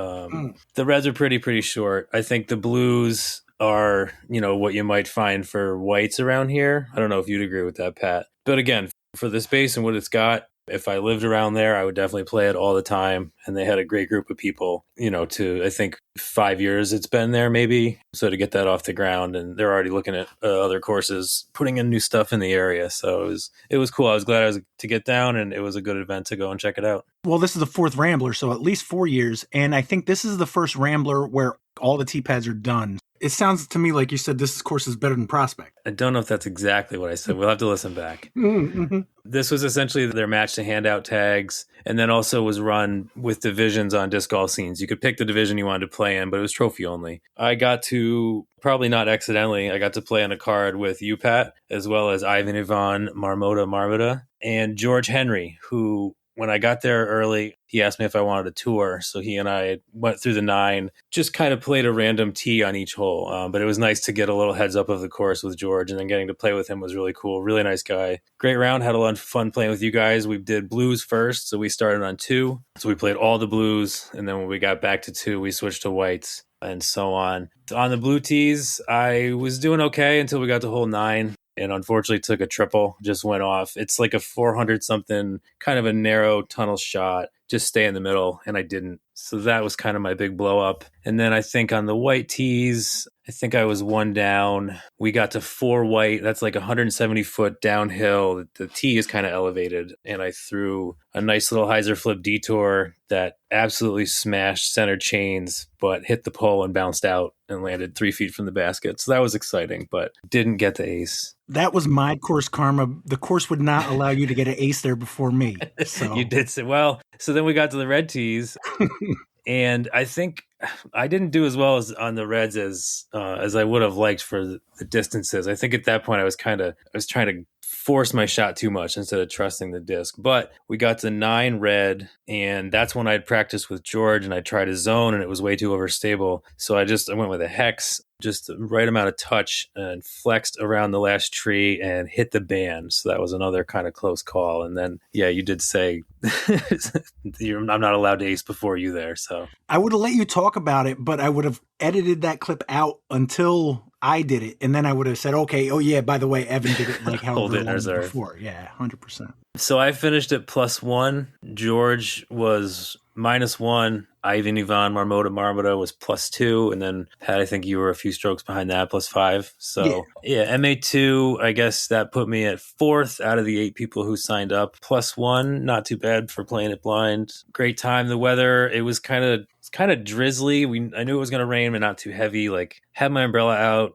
the reds are pretty short. I think the blues are, what you might find for whites around here. I don't know if you'd agree with that, Pat. But again, for the space and what it's got, if I lived around there, I would definitely play it all the time. And they had a great group of people, to, I think, 5 years it's been there maybe. So to get that off the ground, and they're already looking at other courses, putting in new stuff in the area. So it was cool. I was glad I was to get down, and it was a good event to go and check it out. Well, this is the 4th Rambler, so at least 4 years. And I think this is the first Rambler where all the tee pads are done. It sounds to me like you said this course is better than Prospect. I don't know if that's exactly what I said. We'll have to listen back. Mm-hmm. This was essentially their match to handout tags, and then also was run with divisions on disc golf scenes. You could pick the division you wanted to play in, but it was trophy only. I got to, probably not accidentally, I got to play on a card with you, Pat, as well as Ivan Ivan, Marmota, and George Henry, who, when I got there early, he asked me if I wanted a tour. So he and I went through the 9, just kind of played a random tee on each hole. But it was nice to get a little heads up of the course with George, and then getting to play with him was really cool. Really nice guy. Great round. Had a lot of fun playing with you guys. We did blues first. So we started on 2. So we played all the blues. And then when we got back to 2, we switched to whites and so on. On the blue tees, I was doing okay until we got to hole 9. And unfortunately took a triple, just went off. It's like a 400 something, kind of a narrow tunnel shot, just stay in the middle, and I didn't. So that was kind of my big blow up. And then I think on the white tees, I think I was 1 down. We got to 4 white. That's like 170 foot downhill. The tee is kind of elevated. And I threw a nice little hyzer flip detour that absolutely smashed center chains, but hit the pole and bounced out and landed 3 feet from the basket. So that was exciting, but didn't get the ace. That was my course karma. The course would not allow you to get an ace there before me. So. You did say, well, so then we got to the red tees. And I think I didn't do as well as on the reds as I would have liked for the distances. I think at that point I was trying to force my shot too much instead of trusting the disc. But we got to 9 red, and that's when I'd practiced with George, and I tried a zone, and it was way too overstable. So I went with a hex, just the right amount of touch, and flexed around the last tree and hit the band. So that was another kind of close call. And then, yeah, you did say I'm not allowed to ace before you there. So I would have let you talk about it, but I would have edited that clip out until I did it. And then I would have said, okay, oh yeah, by the way, Evan did it like how before. Yeah, 100%. So I finished at +1. George was -1. Ivan Ivan Marmota was +2, and then Pat, I think you were a few strokes behind that, +5. So yeah, MA2, I guess that put me at 4th out of the 8 people who signed up. +1, not too bad for playing it blind. Great time. The weather, it was kind of drizzly. I knew it was going to rain, but not too heavy. Like, had my umbrella out,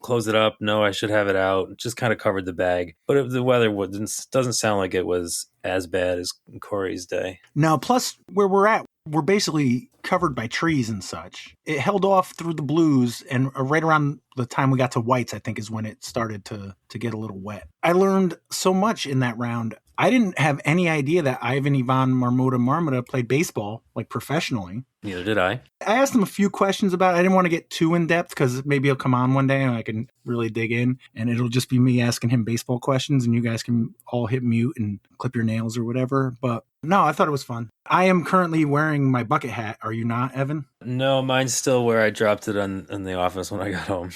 closed it up. No, I should have it out. Just kind of covered the bag. But the weather doesn't sound like it was as bad as Corey's day. No, plus where we're at, we're basically covered by trees and such. It held off through the blues, and right around the time we got to whites, I think is when it started to get a little wet. I learned so much in that round. I didn't have any idea that Ivan Ivan Marmota played baseball, like professionally. Neither did I. I asked him a few questions about it. I didn't want to get too in depth because maybe he'll come on one day and I can really dig in, and it'll just be me asking him baseball questions, and you guys can all hit mute and clip your nails or whatever. But no, I thought it was fun. I am currently wearing my bucket hat. Are you not, Evan? No, mine's still where I dropped it in the office when I got home.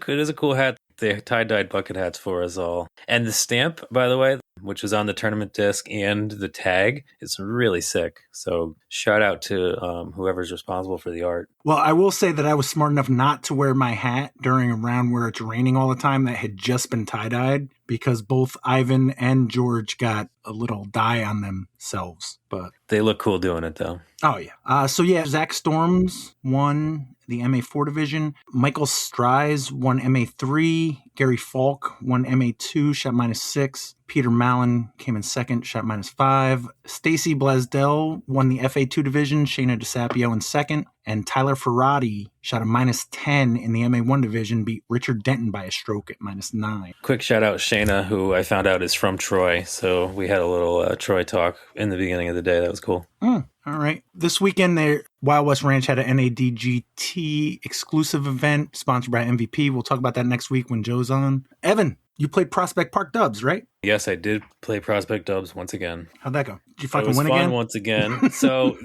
It is a cool hat. They tie-dyed bucket hats for us all. And the stamp, by the way, which is on the tournament disc, and the tag, is really sick. So shout out to whoever's responsible for the art. Well, I will say that I was smart enough not to wear my hat during a round where it's raining all the time that had just been tie-dyed, because both Ivan and George got a little dye on themselves. But they look cool doing it, though. Oh, yeah. So, yeah, Zach Storms won the MA4 division. Michael Stries won MA3. Gary Falk won MA2, shot -6. Peter Mallon came in second, shot -5. Stacy Blasdell won the FA MA2 division, Shayna DeSapio in second, and Tyler Ferrati shot a -10 in the MA1 division, beat Richard Denton by a stroke at -9. Quick shout out Shayna, who I found out is from Troy. So we had a little Troy talk in the beginning of the day. That was cool. All right. This weekend, Wild West Ranch had an NADGT exclusive event sponsored by MVP. We'll talk about that next week when Joe's on. Evan, you played Prospect Park Dubs, right? Yes, I did play Prospect Dubs once again. How'd that go? Did you It fucking was win fun again? once again. So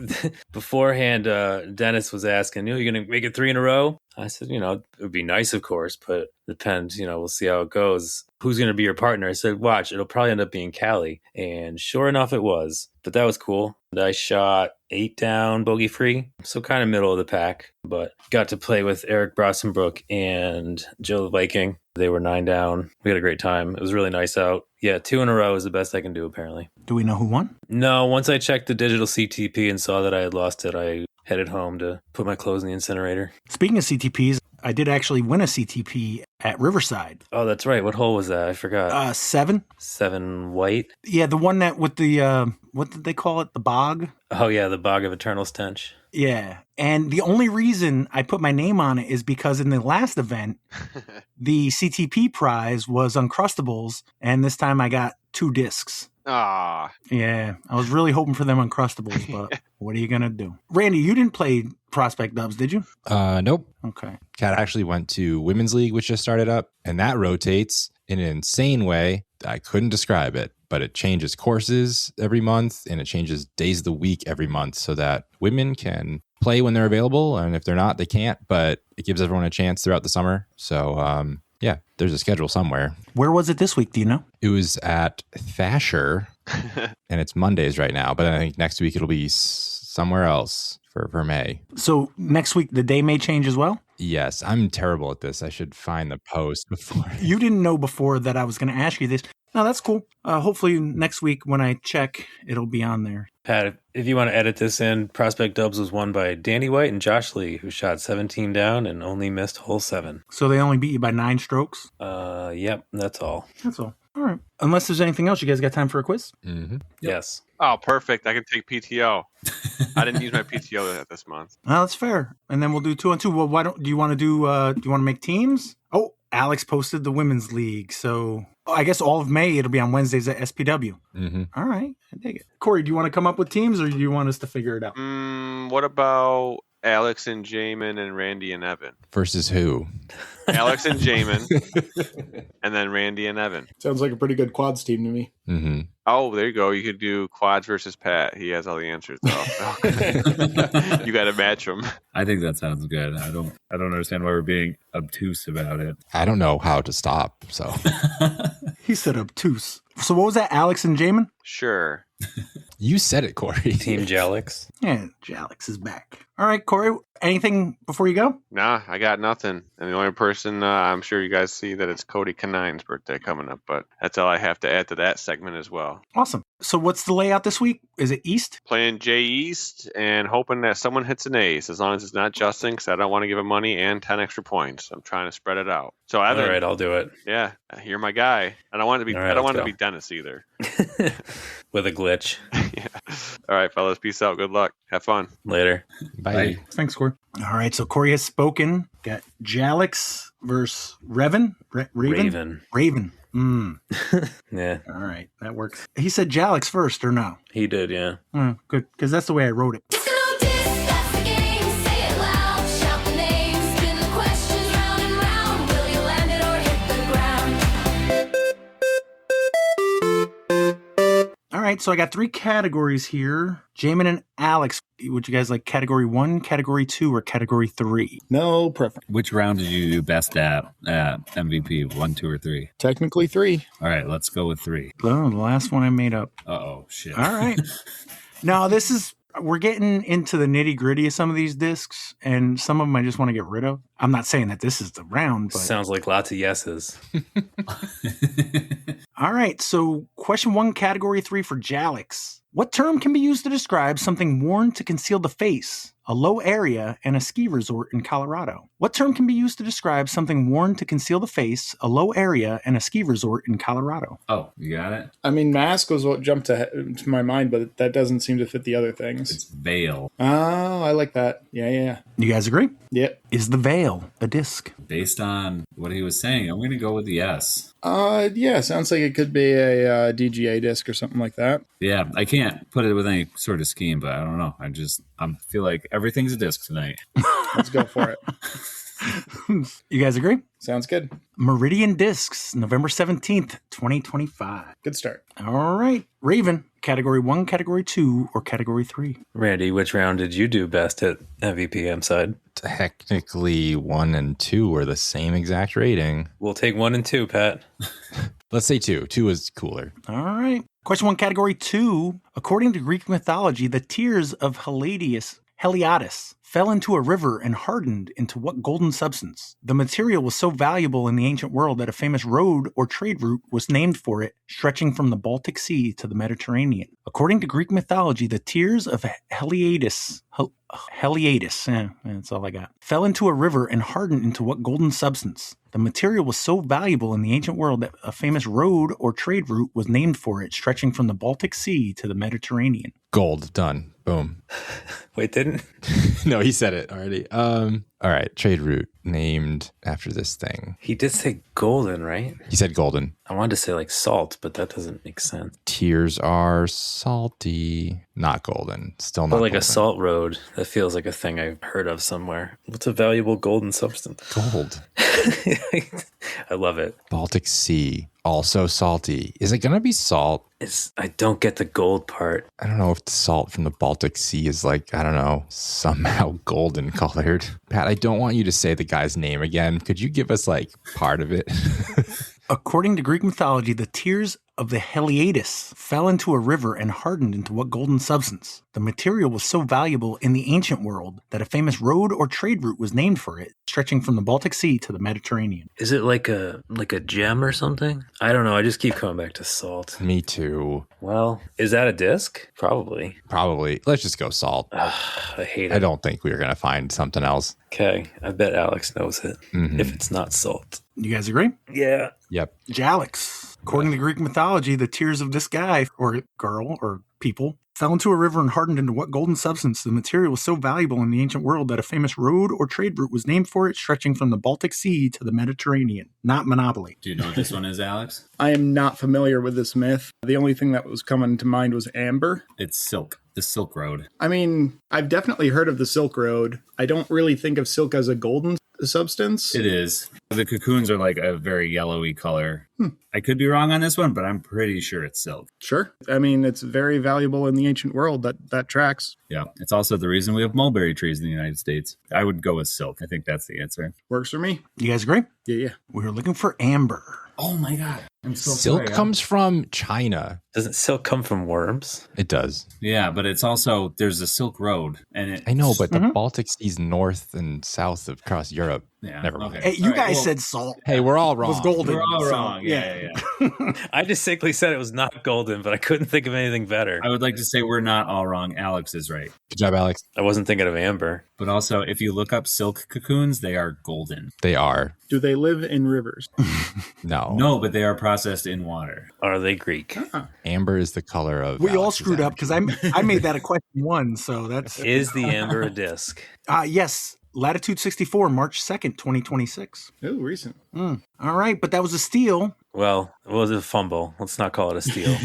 beforehand, Dennis was asking, you're going to make it 3 in a row? I said, it would be nice, of course, but depends, we'll see how it goes. Who's going to be your partner? I said, watch, it'll probably end up being Callie. And sure enough, it was. But that was cool. And I shot 8 down, bogey free. So kind of middle of the pack, but got to play with Eric Brossenbrook and Joe the Viking. They were 9 down. We had a great time. It was really nice out. Yeah, 2 in a row is the best I can do, apparently. Do we know who won? No, once I checked the digital CTP and saw that I had lost it, I headed home to put my clothes in the incinerator. Speaking of CTPs, I did actually win a CTP at Riverside. Oh, that's right. What hole was that? I forgot. 7. 7 white? Yeah, the one that with the, what did they call it? The bog? Oh, yeah, the Bog of Eternal Stench. Yeah. And the only reason I put my name on it is because in the last event, the CTP prize was Uncrustables, and this time I got 2 discs. Ah. Yeah, I was really hoping for them Uncrustables, but what are you going to do? Randy, you didn't play Prospect Dubs, did you? Nope. Okay. Kat actually went to Women's League, which just started up, and that rotates in an insane way. I couldn't describe it, but it changes courses every month and it changes days of the week every month so that women can play when they're available. And if they're not, they can't, but it gives everyone a chance throughout the summer. So, yeah, there's a schedule somewhere. Where was it this week? Do you know? It was at Thrasher, and it's Mondays right now, but I think next week it'll be somewhere else for May. So next week, the day may change as well? Yes, I'm terrible at this. I should find the post before. You didn't know before that I was going to ask you this. No, that's cool. Hopefully next week when I check, it'll be on there. Pat, if you want to edit this in, Prospect Dubs was won by Danny White and Josh Lee, who shot 17 down and only missed hole 7. So they only beat you by 9 strokes? Yep, that's all. That's all. All right. Unless there's anything else, you guys got time for a quiz? Mm-hmm. Yes. Oh, perfect. I can take PTO. I didn't use my PTO this month. Well, that's fair. And then we'll do 2 on 2. Well, do you want to make teams? Oh, Alex posted the Women's League. So I guess all of May, it'll be on Wednesdays at SPW. Mm-hmm. All right. I dig it. Corey, do you want to come up with teams or do you want us to figure it out? What about Alex and Jaimen and Randy and Evan? Versus who? Alex and Jaimen, and then Randy and Evan. Sounds like a pretty good quads team to me. Mm-hmm. Oh, there you go. You could do quads versus Pat. He has all the answers, though. You got to match them. I think that sounds good. I don't understand why we're being obtuse about it. I don't know how to stop, so. He said obtuse. So what was that, Alex and Jaimen? Sure. You said it, Corey. Team Jalix. Yeah, Jalix is back. All right, Corey, anything before you go? Nah, I got nothing. And the only person, I'm sure you guys see that it's Cody Canine's birthday coming up, but that's all I have to add to that segment as well. Awesome. So what's the layout this week? Is it East? Playing J East and hoping that someone hits an ace, as long as it's not Justin, because I don't want to give him money and 10 extra points. I'm trying to spread it out. So Evan, All right, I'll do it. yeah, you're my guy. I don't want to be. All right, I don't want let's to go. be Dennis either. With a glitch. Yeah. All right, fellas. Peace out. Good luck. Have fun. Later. Bye. Thanks, Corey. All right, so Corey has spoken. Got Jalix versus Raven. Raven. Raven. Yeah, All right, that works. He said Jalix first, or no? he did, yeah. Good, because that's the way I wrote it. It's no diss, that's the game. Say it loud, shout the name, spin the questions round and round. Will you land it or hit the ground? All right, so I got 3 categories here. Jaimen and Alex, would you guys like category 1, category 2, or category 3? No preference. Which round did you do best at MVP? 1, 2, or 3? Technically 3. All right, let's go with 3. Oh, the last one I made up. Uh-oh, shit. All right. Now, we're getting into the nitty gritty of some of these discs, and some of them I just want to get rid of. I'm not saying that this is the round, but. Sounds like lots of yeses. All right, so question 1, category 3 for Jalix. What term can be used to describe something worn to conceal the face? a low area, and a ski resort in Colorado. What term can be used to describe something worn to conceal the face, a low area, and a ski resort in Colorado? Oh, you got it? I mean, mask was what jumped to my mind, but that doesn't seem to fit the other things. It's veil. Oh, I like that. Yeah. You guys agree? Yep. Is the veil a disc? Based on what he was saying, I'm going to go with the yes. Yeah, sounds like it could be a DGA disc or something like that. Yeah, I can't put it with any sort of scheme, but I don't know. I feel like everything's a disc tonight. Let's go for it. You guys agree? Sounds good. Meridian Discs, November 17th, 2025. Good start. All right. Raven, Category 1, Category 2, or Category 3? Randy, which round did you do best at MVPM side? Technically, 1 and 2 were the same exact rating. We'll take 1 and 2, Pat. Let's say 2. 2 is cooler. All right. Question 1, Category 2. According to Greek mythology, the tears of Heliodis fell into a river and hardened into what golden substance? The material was so valuable in the ancient world that a famous road or trade route was named for it, stretching from the Baltic Sea to the Mediterranean. According to Greek mythology, the tears of Heliodis, that's all I got, fell into a river and hardened into what golden substance? The material was so valuable in the ancient world that a famous road or trade route was named for it, stretching from the Baltic Sea to the Mediterranean. Gold. Done. Boom. Wait, didn't? No, he said it already. All right. Trade route named after this thing. He did say golden, right? He said golden. I wanted to say like salt, but that doesn't make sense. Tears are salty. Not golden. Still not But like golden. a salt road, that feels like a thing I've heard of somewhere. What's a valuable golden substance? Gold. I love it. Baltic Sea. Also salty. Is it going to be salt? I don't get the gold part. I don't know if the salt from the Baltic Sea is like, I don't know, somehow golden colored. Pat, I don't want you to say the guy's name again. Could you give us like part of it? According to Greek mythology, the tears of the Heliodis fell into a river and hardened into what golden substance? The material was so valuable in the ancient world that a famous road or trade route was named for it, stretching from the Baltic Sea to the Mediterranean. Is it like a gem or something? I don't know. I just keep coming back to salt. Me too. Well, is that a disc? Probably. Probably. Let's just go salt. I hate it. I don't think we were going to find something else. Okay, I bet Alex knows it. If it's not salt. You guys agree? Yeah. Yep. Jalix. According to Greek mythology, the tears of this guy, or girl, or people, fell into a river and hardened into what golden substance? The material was so valuable in the ancient world that a famous road or trade route was named for it, stretching from the Baltic Sea to the Mediterranean. Not Monopoly. Do you know what this one is, Alex? I am not familiar with this myth. The only thing that was coming to mind was amber. It's silk. The Silk Road. I mean, I've definitely heard of the Silk Road. I don't really think of silk as a golden substance. It is. The cocoons are like a very yellowy color. I could be wrong on this one, but I'm pretty sure it's silk. Sure. I mean, it's very valuable in the ancient world. That tracks. Yeah. It's also the reason we have mulberry trees in the United States. I would go with silk. I think that's the answer. Works for me. You guys agree? Yeah. We were looking for amber. Oh my God. I'm so Silk sorry. comes from China. Doesn't silk come from worms? It does. Yeah, but it's also, there's a Silk Road. And I know, but the Baltic Sea's north and south of across Europe. Yeah. Never mind. Hey, you All right, guys well, said salt. Hey, we're all It wrong. was golden. We're all so, wrong. Yeah. I distinctly said it was not golden, but I couldn't think of anything better. I would like to say we're not all wrong. Alex is right. Good job, Alex. I wasn't thinking of amber. But also, if you look up silk cocoons, they are golden. They are. Do they live in rivers? No. No, but they are processed in water. Are they Greek? Amber is the color of. We all Alex's screwed up because I made that a question 1, so that's... Is the amber a disc? Yes, Latitude 64, March 2nd, 2026. Ooh, recent. All right, but that was a steal. Well, it was a fumble. Let's not call it a steal.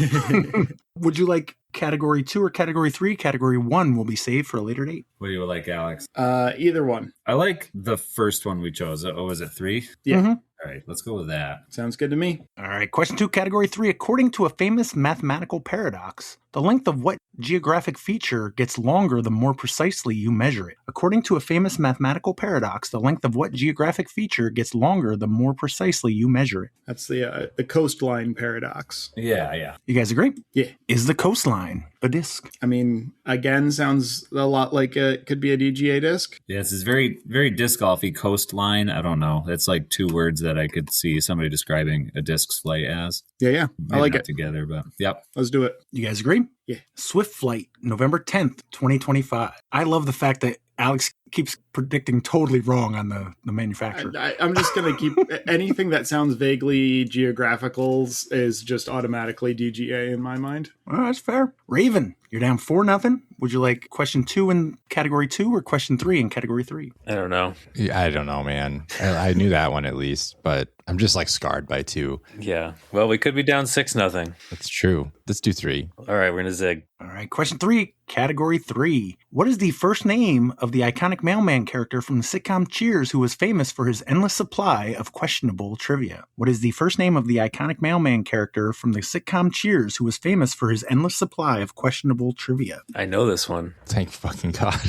Would you like Category 2 or Category 3? Category 1 will be saved for a later date. What do you like, Alex? Either one. I like the first one we chose. Oh, was it 3? Yeah. Mhm. All right, let's go with that. Sounds good to me. All right, question 2, Category 3. According to a famous mathematical paradox, the length of what geographic feature gets longer the more precisely you measure it? According to a famous mathematical paradox, the length of what geographic feature gets longer the more precisely you measure it? That's the coastline paradox. Yeah. You guys agree? Yeah. Is the coastline a disc? I mean, again, sounds a lot like it could be a DGA disc. Yeah, it's very, very disc golfy coastline. I don't know. It's like 2 words that I could see somebody describing a disc flight as. Yeah. I Maybe like not it. together, but yep. Let's do it. You guys agree? Yeah. Swift Flight, November 10th, 2025. I love the fact that Alex keeps predicting totally wrong on the manufacturer. I'm just going to keep anything that sounds vaguely geographical is just automatically DGA in my mind. Well, that's fair. Raven, you're down 4-0. Would you like question 2 in category 2 or question 3 in category 3? I don't know. Yeah, I don't know, man. I knew that one at least, but I'm just like scarred by 2. Yeah. Well, we could be down 6-0. That's true. Let's do 3. All right, we're gonna zig. All right, question 3, category 3. What is the first name of the iconic mailman character from the sitcom Cheers who was famous for his endless supply of questionable trivia? What is the first name of the iconic mailman character from the sitcom Cheers who was famous for his endless supply of questionable trivia? I know this one. Thank fucking God.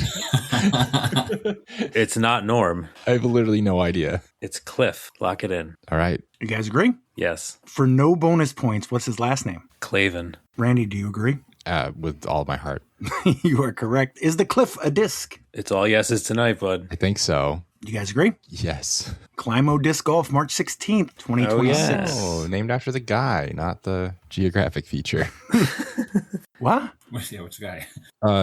It's not Norm. I have literally no idea. It's Cliff. Lock it in. All right. You guys agree? Yes. For no bonus points, what's his last name? Clavin. Randy, do you agree? With all my heart. You are correct. Is the cliff a disc? It's all yeses tonight, bud. I think so. You guys agree? Yes. Climo Disc Golf, March 16th, 2026. Oh, yes. Oh, named after the guy, not the geographic feature. What? Yeah, which guy?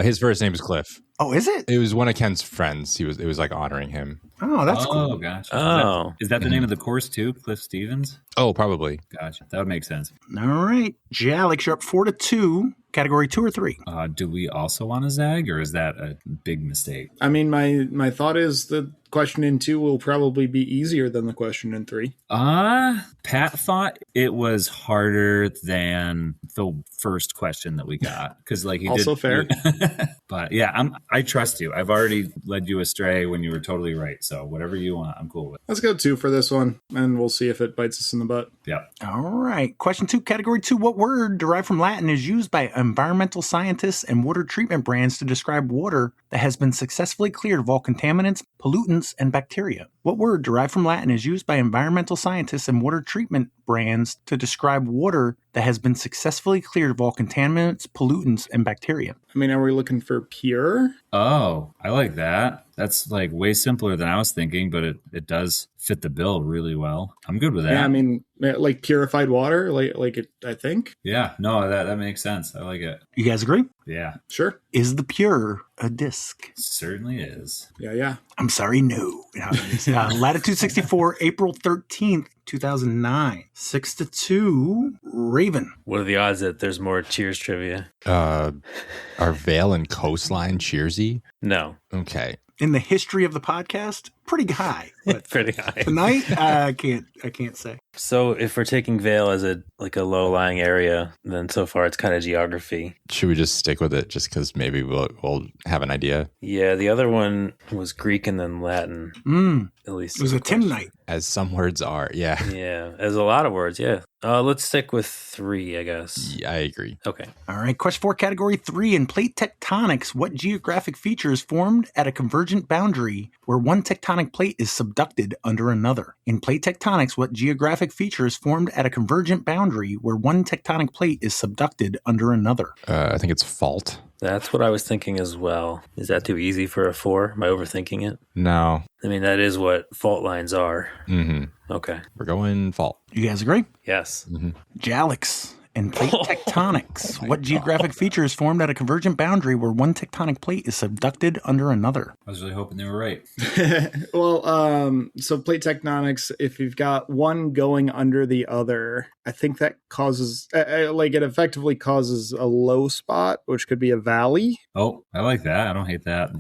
His first name is Cliff. Oh, is it? It was one of Ken's friends. It was like honoring him. Oh, that's cool. Oh, gotcha. Oh. Is that the name of the course too? Cliff Stevens? Oh, probably. Gotcha. That would make sense. All right. Alex, you're up 4-2. Category 2 or 3? Do we also want to zag, or is that a big mistake? I mean, my thought is the question in 2 will probably be easier than the question in 3. Pat thought it was harder than the first question that we got because, like, he Also did, fair. But yeah, I trust you. I've already led you astray when you were totally right. So whatever you want, I'm cool with. Let's go 2 for this one, and we'll see if it bites us in the butt. Yeah. All right. Question 2, category 2. What word derived from Latin is used by environmental scientists and water treatment brands to describe water that has been successfully cleared of all contaminants, pollutants, and bacteria? What word derived from Latin is used by environmental scientists and water treatment brands to describe water that has been successfully cleared of all contaminants, pollutants, and bacteria? I mean, are we looking for pure? Oh, I like that. That's like way simpler than I was thinking, but it does fit the bill really well. I'm good with that. Yeah, I mean, like purified water, like it. I think. Yeah, no, that makes sense. I like it. You guys agree? Yeah, Sure. Is the pure a disc? certainly is. Yeah. I'm sorry, no. Latitude 64, April 13th, 2009. 6-2, Raven. What are the odds that there's more Cheers trivia? Are Vale and Coastline cheersy? No. Okay. In the history of the podcast, pretty high. But Pretty high. tonight, I can't say. So if we're taking Vale as a low-lying area, then so far it's kind of geography. Should we just stick with it just because maybe we'll have an idea? Yeah, the other one was Greek and then Latin. At least It was a Timnite. As some words are. Yeah. Yeah, there's a lot of words. Yeah. Let's stick with 3, I guess. Yeah, I agree. Okay. All right, question 4, category 3. In plate tectonics, what geographic feature is formed at a convergent boundary where one tectonic plate is subducted under another? In plate tectonics, what geographic feature is formed at a convergent boundary where one tectonic plate is subducted under another? I think it's fault. That's what I was thinking as well. Is that too easy for a 4? Am I overthinking it? No. I mean, that is what fault lines are. Mm-hmm. Okay. We're going fault. You guys agree? Yes. Alex, in plate tectonics, what geographic feature is formed at a convergent boundary where one tectonic plate is subducted under another? I was really hoping they were right. Well, so plate tectonics, if you've got one going under the other, I think that causes, it effectively causes a low spot, which could be a valley. Oh, I like that. I don't hate that.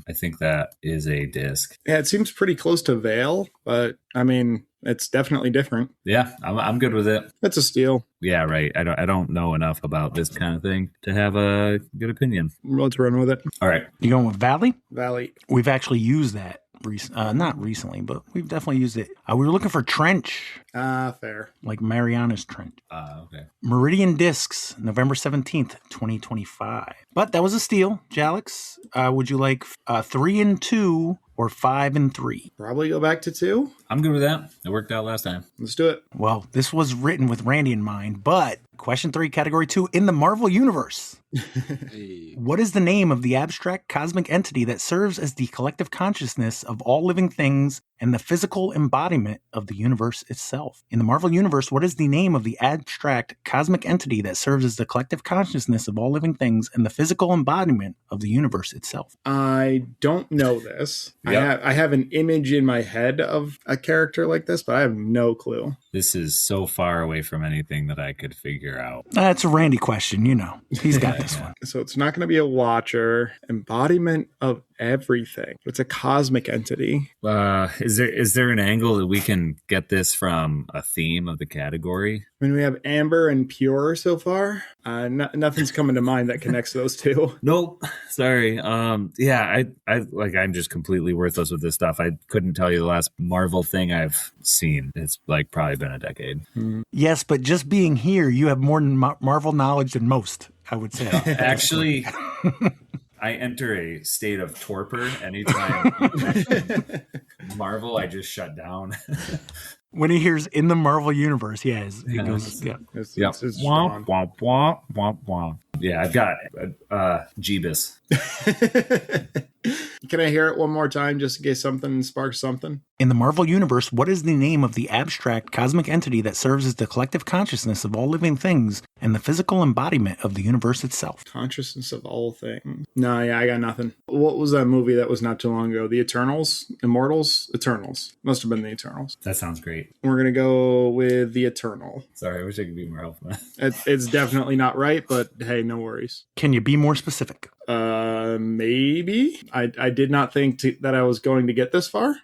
I think that is a disc. Yeah, it seems pretty close to Vale, but I mean, it's definitely different. Yeah, I'm good with it. It's a steal. Yeah, right. I don't know enough about this kind of thing to have a good opinion. Let's run with it. All right. You going with valley? Valley. We've actually used that. Not recently, but we've definitely used it. We were looking for trench, Fair. like Mariana's Trench. Okay. Meridian Discs, November 17th, 2025. But that was a steal. Alex, would you like 3 and 2 or 5 and 3? Probably go back to 2. I'm good with that. It worked out last time. Let's do it. Well, this was written with Randy in mind, but Question 3, category 2. In the Marvel Universe, what is the name of the abstract cosmic entity that serves as the collective consciousness of all living things and the physical embodiment of the universe itself? In the Marvel Universe, what is the name of the abstract cosmic entity that serves as the collective consciousness of all living things and the physical embodiment of the universe itself? I don't know this. Yep. I have an image in my head of a character like this, but I have no clue. This is so far away from anything that I could figure out. That's a Randy question, you know. He's got this one. So it's not going to be a watcher. Embodiment of everything. It's a cosmic entity. Is there an angle that we can get this from a theme of the category? I mean, we have amber and pure so far. Nothing's coming to mind that connects those two. Nope. Sorry. Yeah, I'm just completely worthless with this stuff. I couldn't tell you the last Marvel thing I've seen. It's like probably been a decade. Yes, but just being here, you have more Marvel knowledge than most, I would say. Actually, I enter a state of torpor anytime Marvel, I just shut down. When he hears in the Marvel Universe, he goes, yeah. It's Womp, womp, womp, womp, womp. Yeah, I've got Jeebus. Can I hear it one more time just in case something sparks something? In the Marvel Universe, what is the name of the abstract cosmic entity that serves as the collective consciousness of all living things and the physical embodiment of the universe itself? Consciousness of all things. No, yeah, I got nothing. What was that movie that was not too long ago? The Eternals? Immortals? Eternals. Must have been the Eternals. That sounds great. We're going to go with the Eternal. Sorry, I wish I could be more helpful. It's definitely not right, but hey, no worries. Can you be more specific? Maybe. I did not think that I was going to get this far.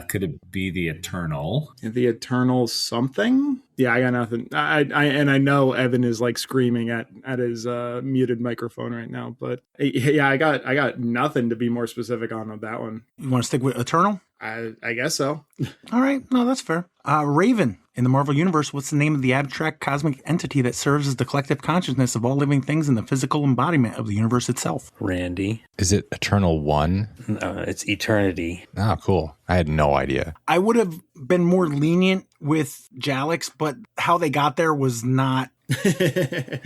Could it be the Eternal? The Eternal something? Yeah, I got nothing. I know Evan is like screaming at his muted microphone right now, but yeah, I got nothing to be more specific on with that one. You want to stick with Eternal? I guess so. All right. No, that's fair. Raven. In the Marvel Universe, what's the name of the abstract cosmic entity that serves as the collective consciousness of all living things and the physical embodiment of the universe itself? Randy. Is it Eternal One? No, it's Eternity. Oh, cool. I had no idea. I would have been more lenient with Jalix, but how they got there was not. The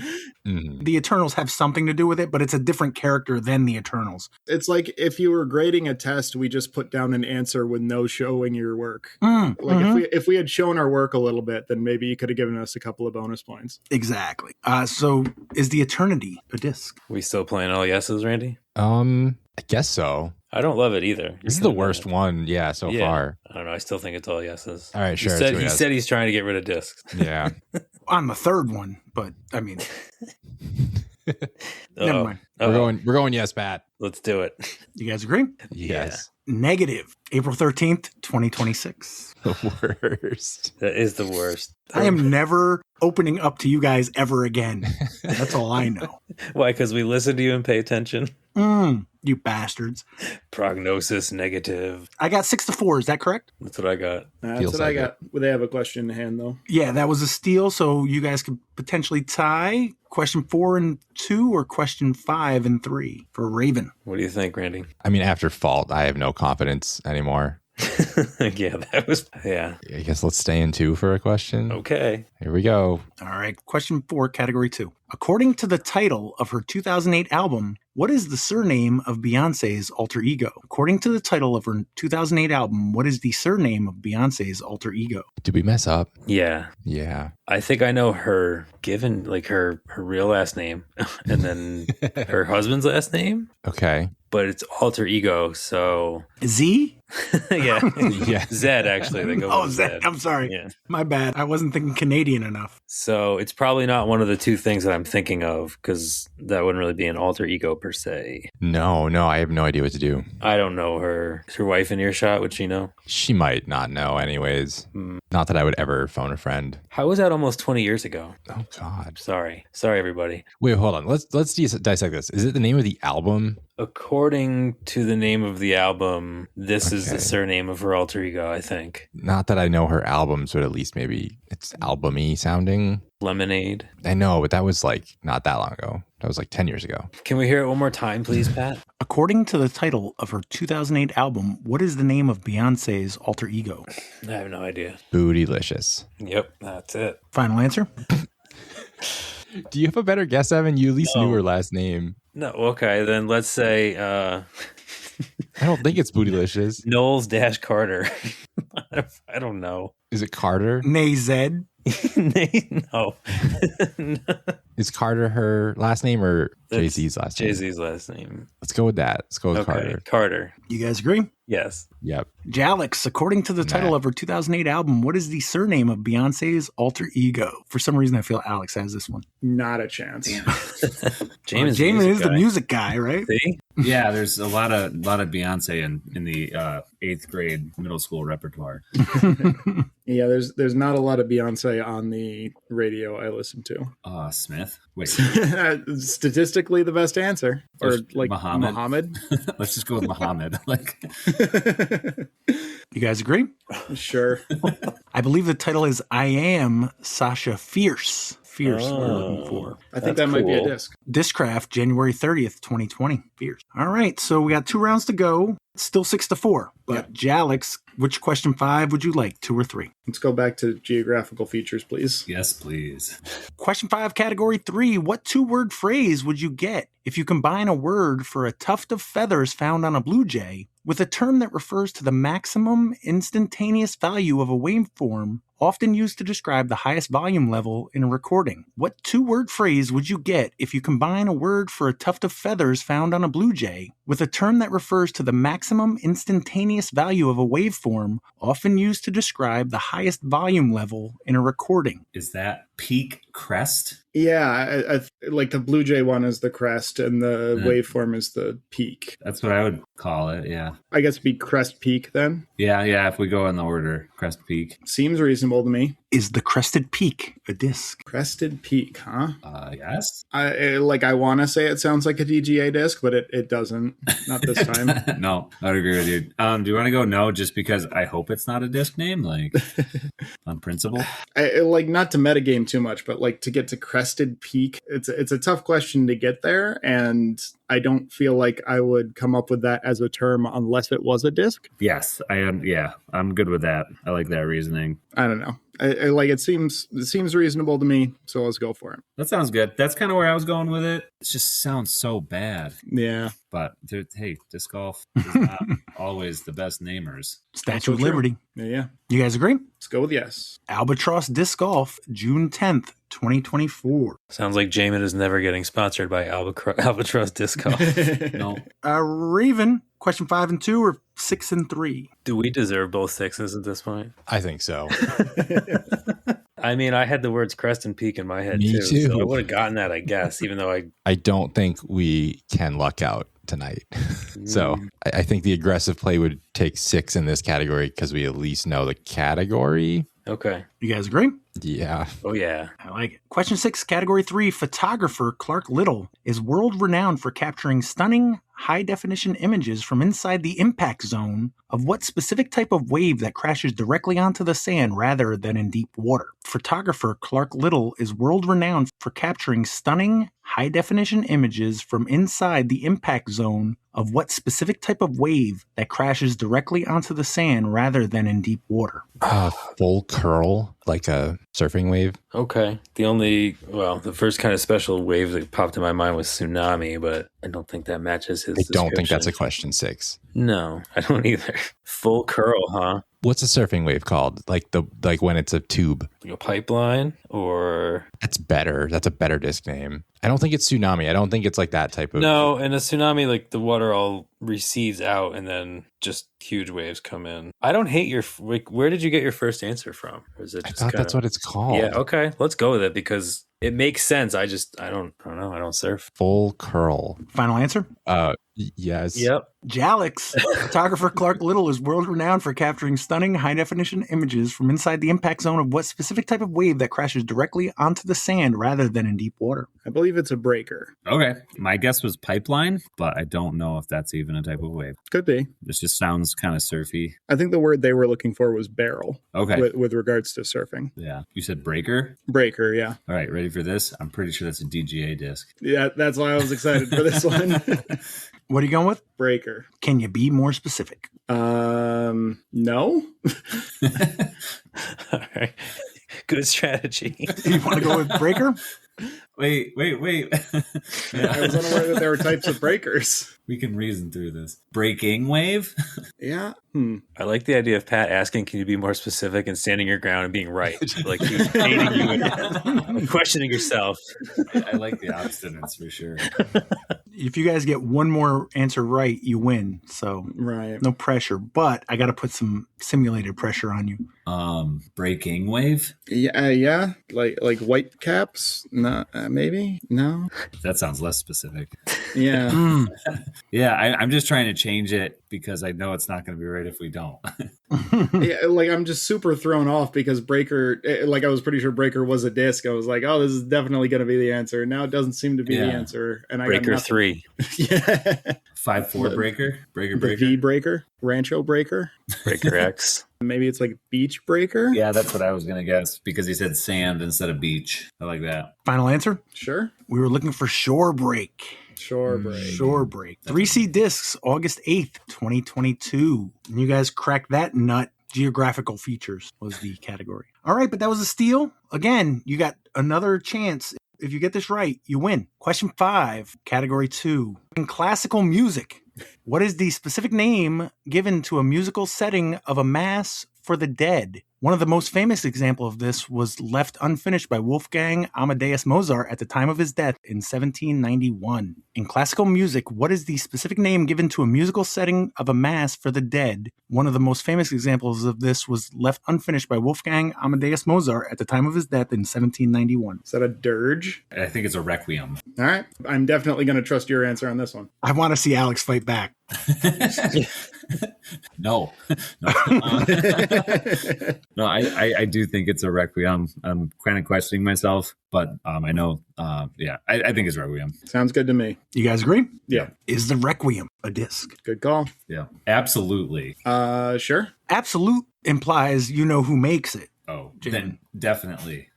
Eternals have something to do with it, but it's a different character than the Eternals. It's like if you were grading a test, we just put down an answer with no showing your work. If we had shown our work a little bit, then maybe you could have given us a couple of bonus points. Exactly. So is the Eternity a disc? We still playing all yeses, Randy? I guess so. I don't love it either. This is the worst one, so far. I don't know. I still think it's all yeses. All right, sure. He said he's trying to get rid of discs. Yeah. On the third one, but I mean, never mind. We're going yes, Pat. Let's do it. You guys agree? Yes. Negative. April 13th, 2026. The worst. That is the worst. I am never opening up to you guys ever again. That's all I know. Why? Because we listen to you and pay attention? You bastards. Prognosis negative. I got 6-4. Is that correct? That's what I got. That's Feels what I like got. Well, they have a question in hand, though. Yeah, that was a steal. So you guys could potentially tie question 4 and 2 or question 5 and 3 for Raven. What do you think, Randy? I mean, after Fault, I have no confidence anymore. I guess let's stay in 2 for a question. Okay. Here we go. All right. Question 4, category 2. According to the title of her 2008 album, what is the surname of Beyonce's alter ego? According to the title of her 2008 album, what is the surname of Beyonce's alter ego? Did we mess up? Yeah. Yeah. I think I know her given, like her real last name and then her husband's last name. Okay. But it's alter ego, so... Z? Yeah. Yeah. Zed, actually. They go with Zed. I'm sorry. Yeah. My bad. I wasn't thinking Canadian enough. So it's probably not one of the two things that I'm thinking of, because that wouldn't really be an alter ego per se. No, I have no idea what to do. I don't know her. Is her wife in earshot? Would she know? She might not know anyways. Not that I would ever phone a friend. How was that almost 20 years ago? Oh, God. Sorry, everybody. Wait, hold on. Let's dissect this. Is it the name of the album? According to the name of the album, this is the surname of her alter ego, I think. Not that I know her albums, but at least maybe it's album-y sounding. Lemonade. I know, but that was like not that long ago. That was like 10 years ago. Can we hear it one more time, please, Pat? According to the title of her 2008 album, what is the name of Beyonce's alter ego? I have no idea. Bootylicious. Yep, that's it. Final answer? Do you have a better guess, Evan? You at least No. knew her last name. No, okay, then let's say I don't think it's Bootylicious. Knowles Dash Carter. I don't know. Is it Carter? Nay, Zed. No. Is Carter her last name or Jay-Z's last name? Jay-Z's last name. Let's go with that. Let's go with Okay, Carter. Carter. You guys agree? Yes. Yep. Jalix, according to the title Nah. of her 2008 album, what is the surname of Beyonce's alter ego? For some reason, I feel Alex has this one. Not a chance. Jaimen's Jaimen is the guy. music guy, right? See? Yeah, there's a lot of Beyonce in the 8th grade middle school repertoire. Yeah, there's not a lot of Beyonce on the radio I listen to. Smith. Wait, Statistically, the best answer, or There's like Muhammad. Muhammad. let's just go with Muhammad. Like, You guys agree? Sure. I believe the title is I Am Sasha Fierce. Fierce, we're looking for. I think That's that might be a cool. disc. Discraft, January 30th, 2020. Fierce. All right, so we got 2 rounds to go. Still 6-4. But Jalix, which question 5 would you like, 2 or 3? Let's go back to geographical features, please. yes, please. Question 5, category 3. What 2-word phrase would you get if you combine a word for a tuft of feathers found on a blue jay with a term that refers to the maximum instantaneous value of a waveform often used to describe the highest volume level in a recording? What 2-word phrase would you get if you combine a word for a tuft of feathers found on a blue jay with a term that refers to the maximum instantaneous value of a waveform often used to describe the highest volume level in a recording? Is that peak crest? Yeah, I like the Blue Jay one is the crest, and the Yeah. waveform is the peak. That's what I would call it. Yeah. I guess it'd be crest peak then. Yeah. If we go in the order, crest peak. Seems reasonable to me. Is the crested peak a disc? Crested peak, huh? Yes. I want to say it sounds like a DGA disc, but it doesn't. Not this time. No, I'd agree with you. Do you want to go no just because I hope it's not a disc name, like on principle? Not to metagame too much, but like to get to crested peak, it's a tough question to get there, and I don't feel like I would come up with that as a term unless it was a disc. Yes, I am. Yeah, I'm good with that. I like that reasoning. I don't know. It seems reasonable to me, so let's go for it. That sounds good. That's kind of where I was going with it. It just sounds so bad. Yeah. But hey, disc golf is not always the best namers. Statue of true. Liberty. Yeah. You guys agree? Let's go with yes. Albatross Disc Golf, June 10th, 2024. Sounds like Jaimen is never getting sponsored by Albatross Disc Golf. No, Raven, question 5 and 2 or 6 and 3? Do we deserve both 6s at this point? I think so. I mean, I had the words crest and peak in my head Me too. too. So I would have gotten that, I guess, even though I don't think we can luck out tonight. So I think the aggressive play would take 6 in this category because we at least know the category. Okay. You guys agree? Yeah. Oh, yeah. I like it. Question 6, category 3. Photographer Clark Little is world renowned for capturing stunning, high-definition images from inside the impact zone of what specific type of wave that crashes directly onto the sand rather than in deep water? Photographer Clark Little is world renowned for capturing stunning, high-definition images from inside the impact zone of what specific type of wave that crashes directly onto the sand rather than in deep water? Full curl, like a surfing wave. Okay. The first kind of special wave that popped in my mind was tsunami, but I don't think that matches his I don't think that's a description. question 6. No, I don't either. Full curl, huh? What's a surfing wave called? Like when it's a tube. Like a pipeline or... That's better. That's a better disc name. I don't think it's tsunami. I don't think it's like that type of. No, in a tsunami, like the water all recedes out and then just huge waves come in. I don't hate your... Where did you get your first answer from? Or is it I just thought that's what it's called. Yeah, okay. Let's go with it because it makes sense. I don't know. I don't surf. Full curl. Final answer? Yes. Yep. Jalix, photographer Clark Little is world renowned for capturing stunning high-definition images from inside the impact zone of what specific type of wave that crashes directly onto the sand rather than in deep water? I believe it's a breaker. okay. My guess was pipeline, but I don't know if that's even a type of wave. Could be. This just sounds kind of surfy. I think the word they were looking for was barrel Okay. with regards to surfing. Yeah. You said breaker? Breaker, yeah. All right. Ready for this? I'm pretty sure that's a DGA disc. Yeah, that's why I was excited for this one. What are you going with? Breaker. Can you be more specific? No. All right. Good strategy. You want to go with breaker? Wait. I was unaware that there were types of breakers. We can reason through this. Breaking wave? Yeah. I like the idea of Pat asking, can you be more specific, and standing your ground and being right. Like he's hating you and questioning yourself. I like the obstinance for sure. If you guys get one more answer right, you win. So Right. no pressure, but I got to put some simulated pressure on you. Breaking wave? Yeah. Like white caps? No, maybe? No. That sounds less specific. Yeah. Yeah, I'm just trying to change it because I know it's not going to be right if we don't. Yeah, like I'm just super thrown off because breaker, like I was pretty sure breaker was a disc. I was like, oh, this is definitely going to be the answer. Now it doesn't seem to be the answer. And I Breaker got 3. Yeah. 5-4 breaker? Breaker. The V breaker, Rancho breaker. Breaker X. Maybe it's like beach breaker. Yeah, that's what I was going to guess because he said sand instead of beach. I like that. Final answer? Sure. We were looking for shore break. Shore break. Shore break. 3C discs, August 8th, 2022. And you guys cracked that nut. Geographical features was the category. All right, but that was a steal. Again, you got another chance. If you get this right, you win. Question 5, category 2. In classical music, what is the specific name given to a musical setting of a mass for the dead? One of the most famous examples of this was left unfinished by Wolfgang Amadeus Mozart at the time of his death in 1791. In classical music, what is the specific name given to a musical setting of a mass for the dead? One of the most famous examples of this was left unfinished by Wolfgang Amadeus Mozart at the time of his death in 1791. Is that a dirge? I think it's a requiem. All right. I'm definitely going to trust your answer on this one. I want to see Alex fight back. No. No, I do think it's a requiem. I'm kind of questioning myself, but I know, I think it's requiem. Sounds good to me. You guys agree? Yeah. Is the Requiem a disc? Good call. Yeah, absolutely. Sure. Absolute implies you know who makes it. Oh, Jaimen. then definitely.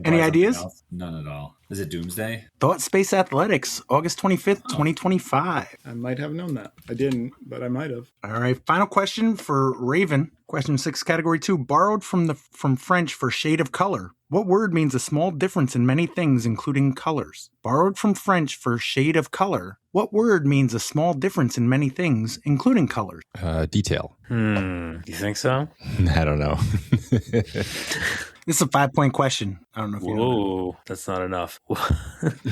Any ideas? Else? None at all. Is it Doomsday? Thought Space Athletics, August 25th, 2025. I might have known that. I didn't, but I might have. All right, final question for Raven. Question 6, category 2. Borrowed from French for shade of color. What word means a small difference in many things, including colors? Borrowed from French for shade of color. What word means a small difference in many things, including colors? Detail. You think so? I don't know. This is a 5-point question. I don't know if you know. Whoa, that's not enough.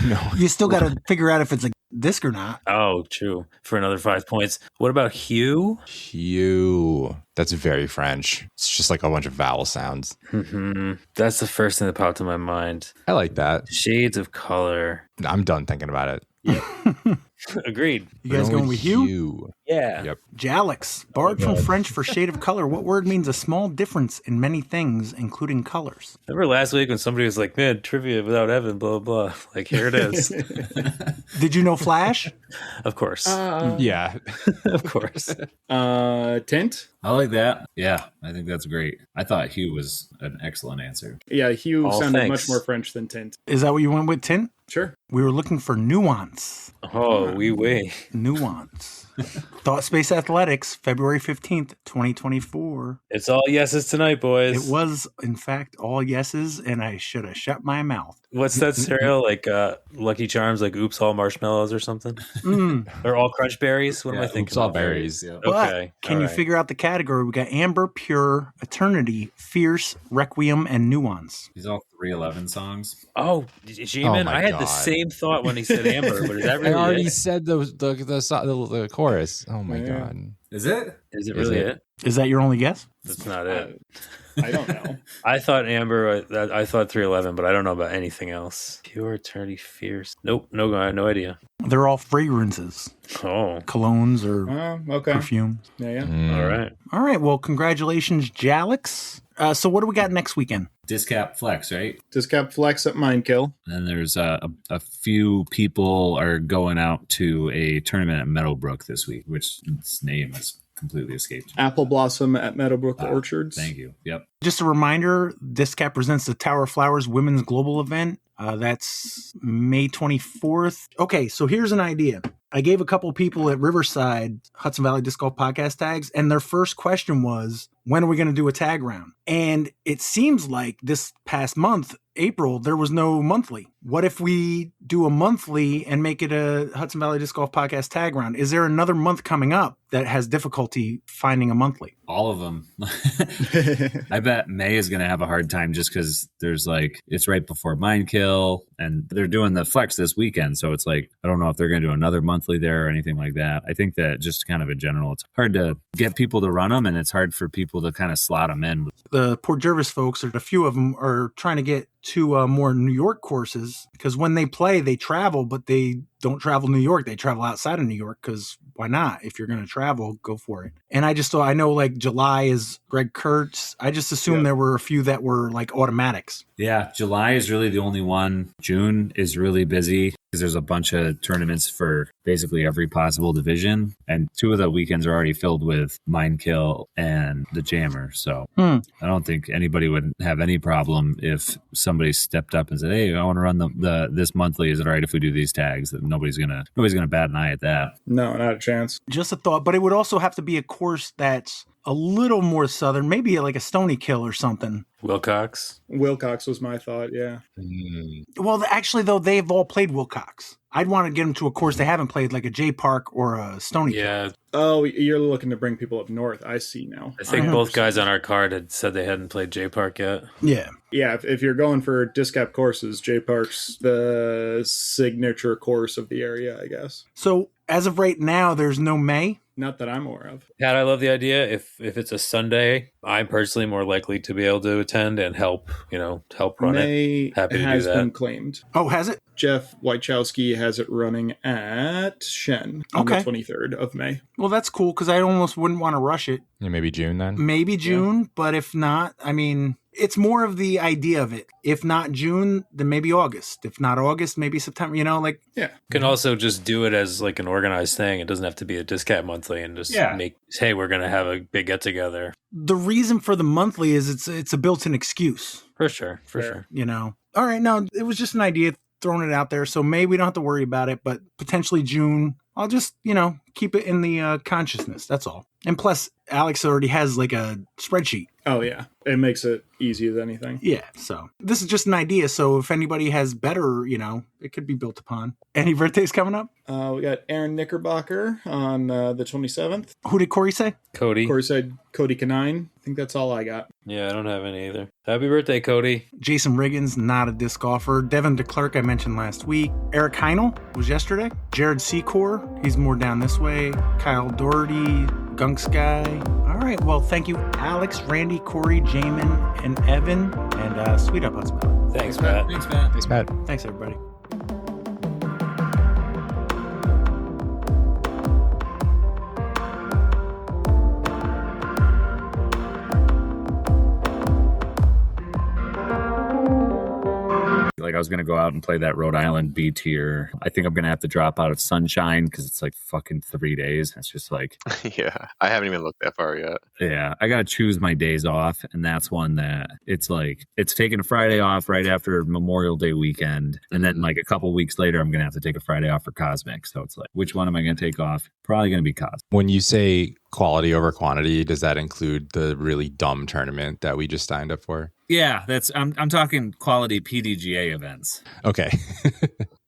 No. You still got to figure out if it's a disc or not. Oh, true. For another 5 points. What about hue? Hue. That's very French. It's just like a bunch of vowel sounds. That's the first thing that popped in my mind. I like that. Shades of color. I'm done thinking about it. Agreed. You guys going with hue? Yeah. Yep. Jalix, borrowed from French for shade of color. What word means a small difference in many things, including colors? Remember last week when somebody was like, man, trivia without Evan, blah, blah, blah. Like, here it is. Did you know Flash? Of course. Yeah. Of course. Tint? I like that. Yeah, I think that's great. I thought Hugh was an excellent answer. Yeah, hue All sounded thanks. much more French than tint. Is that what you went with, Tint? Sure. We were looking for nuance. Oh, oui. Nuance. Thought Space Athletics, February 15th, 2024. It's all yeses tonight, boys. It was, in fact, all yeses, and I should have shut my mouth. What's that cereal? Like Lucky Charms, like Oops All Marshmallows or something? Or All Crunch Berries? What am I thinking? Oops, all of? berries. Yeah. But Okay. can all you right. figure out the category? We got Amber, Pure, Eternity, Fierce, Requiem, and Nuance. These all 311 songs. Oh, Jaimen, my I had God. the same thought when he said Amber, but is that I really already it? said the chorus. Oh my Yeah. God. Is it? Is it Is really it? it? Is that your only guess? That's not it. I don't know. I thought Amber, I thought 311, but I don't know about anything else. Pure, Eternity, Fierce. Nope, no idea. They're all fragrances, Oh, colognes or Okay. perfumes. Yeah. all right. All right. Well, congratulations, Jalix. So what do we got next weekend? Discap Flex, right? Discap Flex at Mindkill. And then there's a few people are going out to a tournament at Meadowbrook this week, which its name has completely escaped me. Apple Blossom at Meadowbrook Orchards. Thank you. Yep. Just a reminder, Discap presents the Tower of Flowers Women's Global Event. That's May 24th. Okay, so here's an idea. I gave a couple people at Riverside Hudson Valley Disc Golf podcast tags, and their first question was, when are we going to do a tag round? And it seems like this past month, April, there was no monthly. What if we do a monthly and make it a Hudson Valley Disc Golf Podcast tag round? Is there another month coming up that has difficulty finding a monthly? All of them. I bet May is going to have a hard time just because there's like, it's right before Mindkill and they're doing the flex this weekend. So it's like, I don't know if they're going to do another monthly there or anything like that. I think that just kind of in general, it's hard to get people to run them and it's hard for people to kind of slot them in. The Port Jervis folks, or a few of them, are trying to get to more New York courses because when they play, they travel, but they don't travel New York. They travel outside of New York because why not? If you're going to travel, go for it. And I just thought, I know like July is Greg Kurtz. I just assumed there were a few that were like automatics. Yeah, July is really the only one. June is really busy because there's a bunch of tournaments for basically every possible division. And 2 of the weekends are already filled with Mindkill and the Jammer. So I don't think anybody would have any problem if somebody stepped up and said, hey, I want to run the this monthly. Is it all right if we do these tags? That nobody's gonna bat an eye at that. No, not a chance. Just a thought, but it would also have to be a course that's a little more southern, maybe like a Stonykill or something. Wilcox. Wilcox was my thought, yeah. Well, actually, though, they've all played Wilcox. I'd want to get them to a course they haven't played, like a J Park or a Stonykill. Yeah. Oh, you're looking to bring people up north. I see now. I think both guys on our card had said they hadn't played J Park yet. Yeah. Yeah, if you're going for disc cap courses, J Park's the signature course of the area, I guess. So as of right now, there's no May. Not that I'm aware of. Pat, I love the idea. If it's a Sunday, I'm personally more likely to be able to attend and help run May it. Happy to has do that. been claimed. Oh, has it? Jeff Wojciechowski has it running at Shen on the 23rd of May. Well, that's cool because I almost wouldn't want to rush it. Yeah, maybe June then. Maybe June, but if not, I mean, it's more of the idea of it. If not June, then maybe August. If not August, maybe September. You can also just do it as like an organized thing. It doesn't have to be a Discat monthly and just hey, we're going to have a big get together. The reason for the monthly is it's a built-in excuse. For sure. All right, no, it was just an idea, throwing it out there. So May, we don't have to worry about it, but potentially June, I'll just, keep it in the consciousness. That's all. And plus, Alex already has like a spreadsheet. Oh, yeah. It makes it easy as anything. Yeah. So this is just an idea. So if anybody has better, it could be built upon. Any birthdays coming up? We got Aaron Knickerbocker on the 27th. Who did Corey say? Cody. Corey said Cody Canine. I think that's all I got. Yeah, I don't have any either. Happy birthday, Cody. Jason Riggins, not a disc golfer. Devin DeClerc, I mentioned last week. Eric Heinel was yesterday. Jared Secor, he's more down this way. Kyle Doherty, Gunks guy. All right, well, thank you, Alex, Randy, Corey, Jaimen, and Evan, and Sweet Up Hudson Valley. Thanks, Pat. Thanks, Pat. Thanks, Pat. Thanks, everybody. Like I was going to go out and play that Rhode Island B tier. I think I'm going to have to drop out of Sunshine because it's like fucking 3 days. It's just like, Yeah, I haven't even looked that far yet. yeah, I got to choose my days off. And that's one that it's like, it's taking a Friday off right after Memorial Day weekend. And then like a couple weeks later, I'm going to have to take a Friday off for Cosmic. So it's like, which one am I going to take off? Probably going to be Cosmic. When you say quality over quantity, does that include the really dumb tournament that we just signed up for? Yeah, I'm talking quality PDGA events. Okay.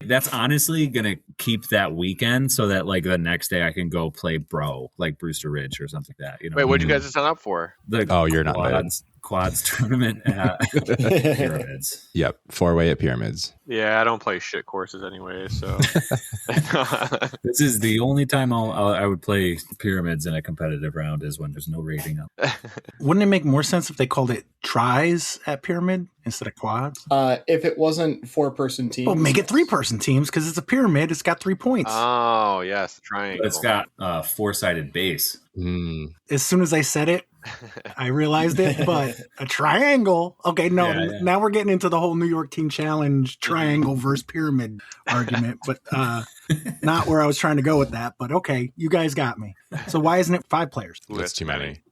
That's honestly going to keep that weekend so that like the next day I can go play Bro, like Brewster Ridge or something like that. Wait, what'd you guys sign up for? You're not invited. Quads tournament at Pyramids. Yep. 4-way at Pyramids. Yeah, I don't play shit courses anyway, so. This is the only time I would play Pyramids in a competitive round is when there's no rating up. Wouldn't it make more sense if they called it tries at Pyramid instead of quads? If it wasn't 4-person teams. Well, make it 3-person teams because it's a pyramid. It's got 3 points. Oh, yes, the triangle. But it's got a 4-sided base. As soon as I said it, I realized it, but a triangle. Okay, now we're getting into the whole New York Team Challenge triangle versus pyramid argument, but not where I was trying to go with that. But okay, you guys got me. So why isn't it 5 players? Ooh, That's too many.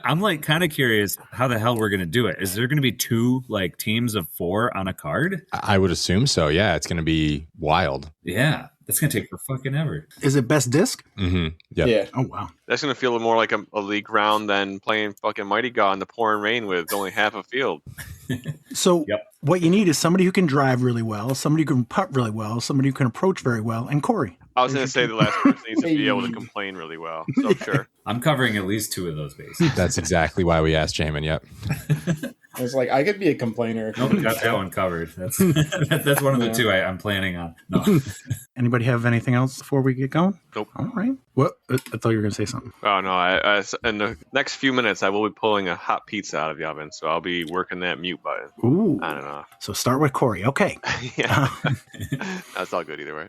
I'm like kind of curious how the hell we're going to do it. Is there going to be 2 like teams of 4 on a card? I would assume so. Yeah, it's going to be wild. Yeah. That's gonna take for fucking ever. Is it best disc? Mm-hmm. Yep. Yeah. Oh, wow. That's gonna feel more like a league round than playing fucking Mighty God in the pouring rain with only half a field. So Yep. what you need is somebody who can drive really well, somebody who can putt really well, somebody who can approach very well, and Corey. I was gonna say the last person needs to be able to complain really well. So sure. I'm covering at least 2 of those bases. That's exactly why we asked Jaimen. Yep. I was like, I could be a complainer. Nope, got that one covered. That's that's one of the 2 I'm planning on. No. Anybody have anything else before we get going? Nope. All right. What? I thought you were going to say something. Oh no! I in the next few minutes, I will be pulling a hot pizza out of the oven, so I'll be working that mute button. Ooh. I don't know. So start with Corey. Okay. Yeah, that's all good either way.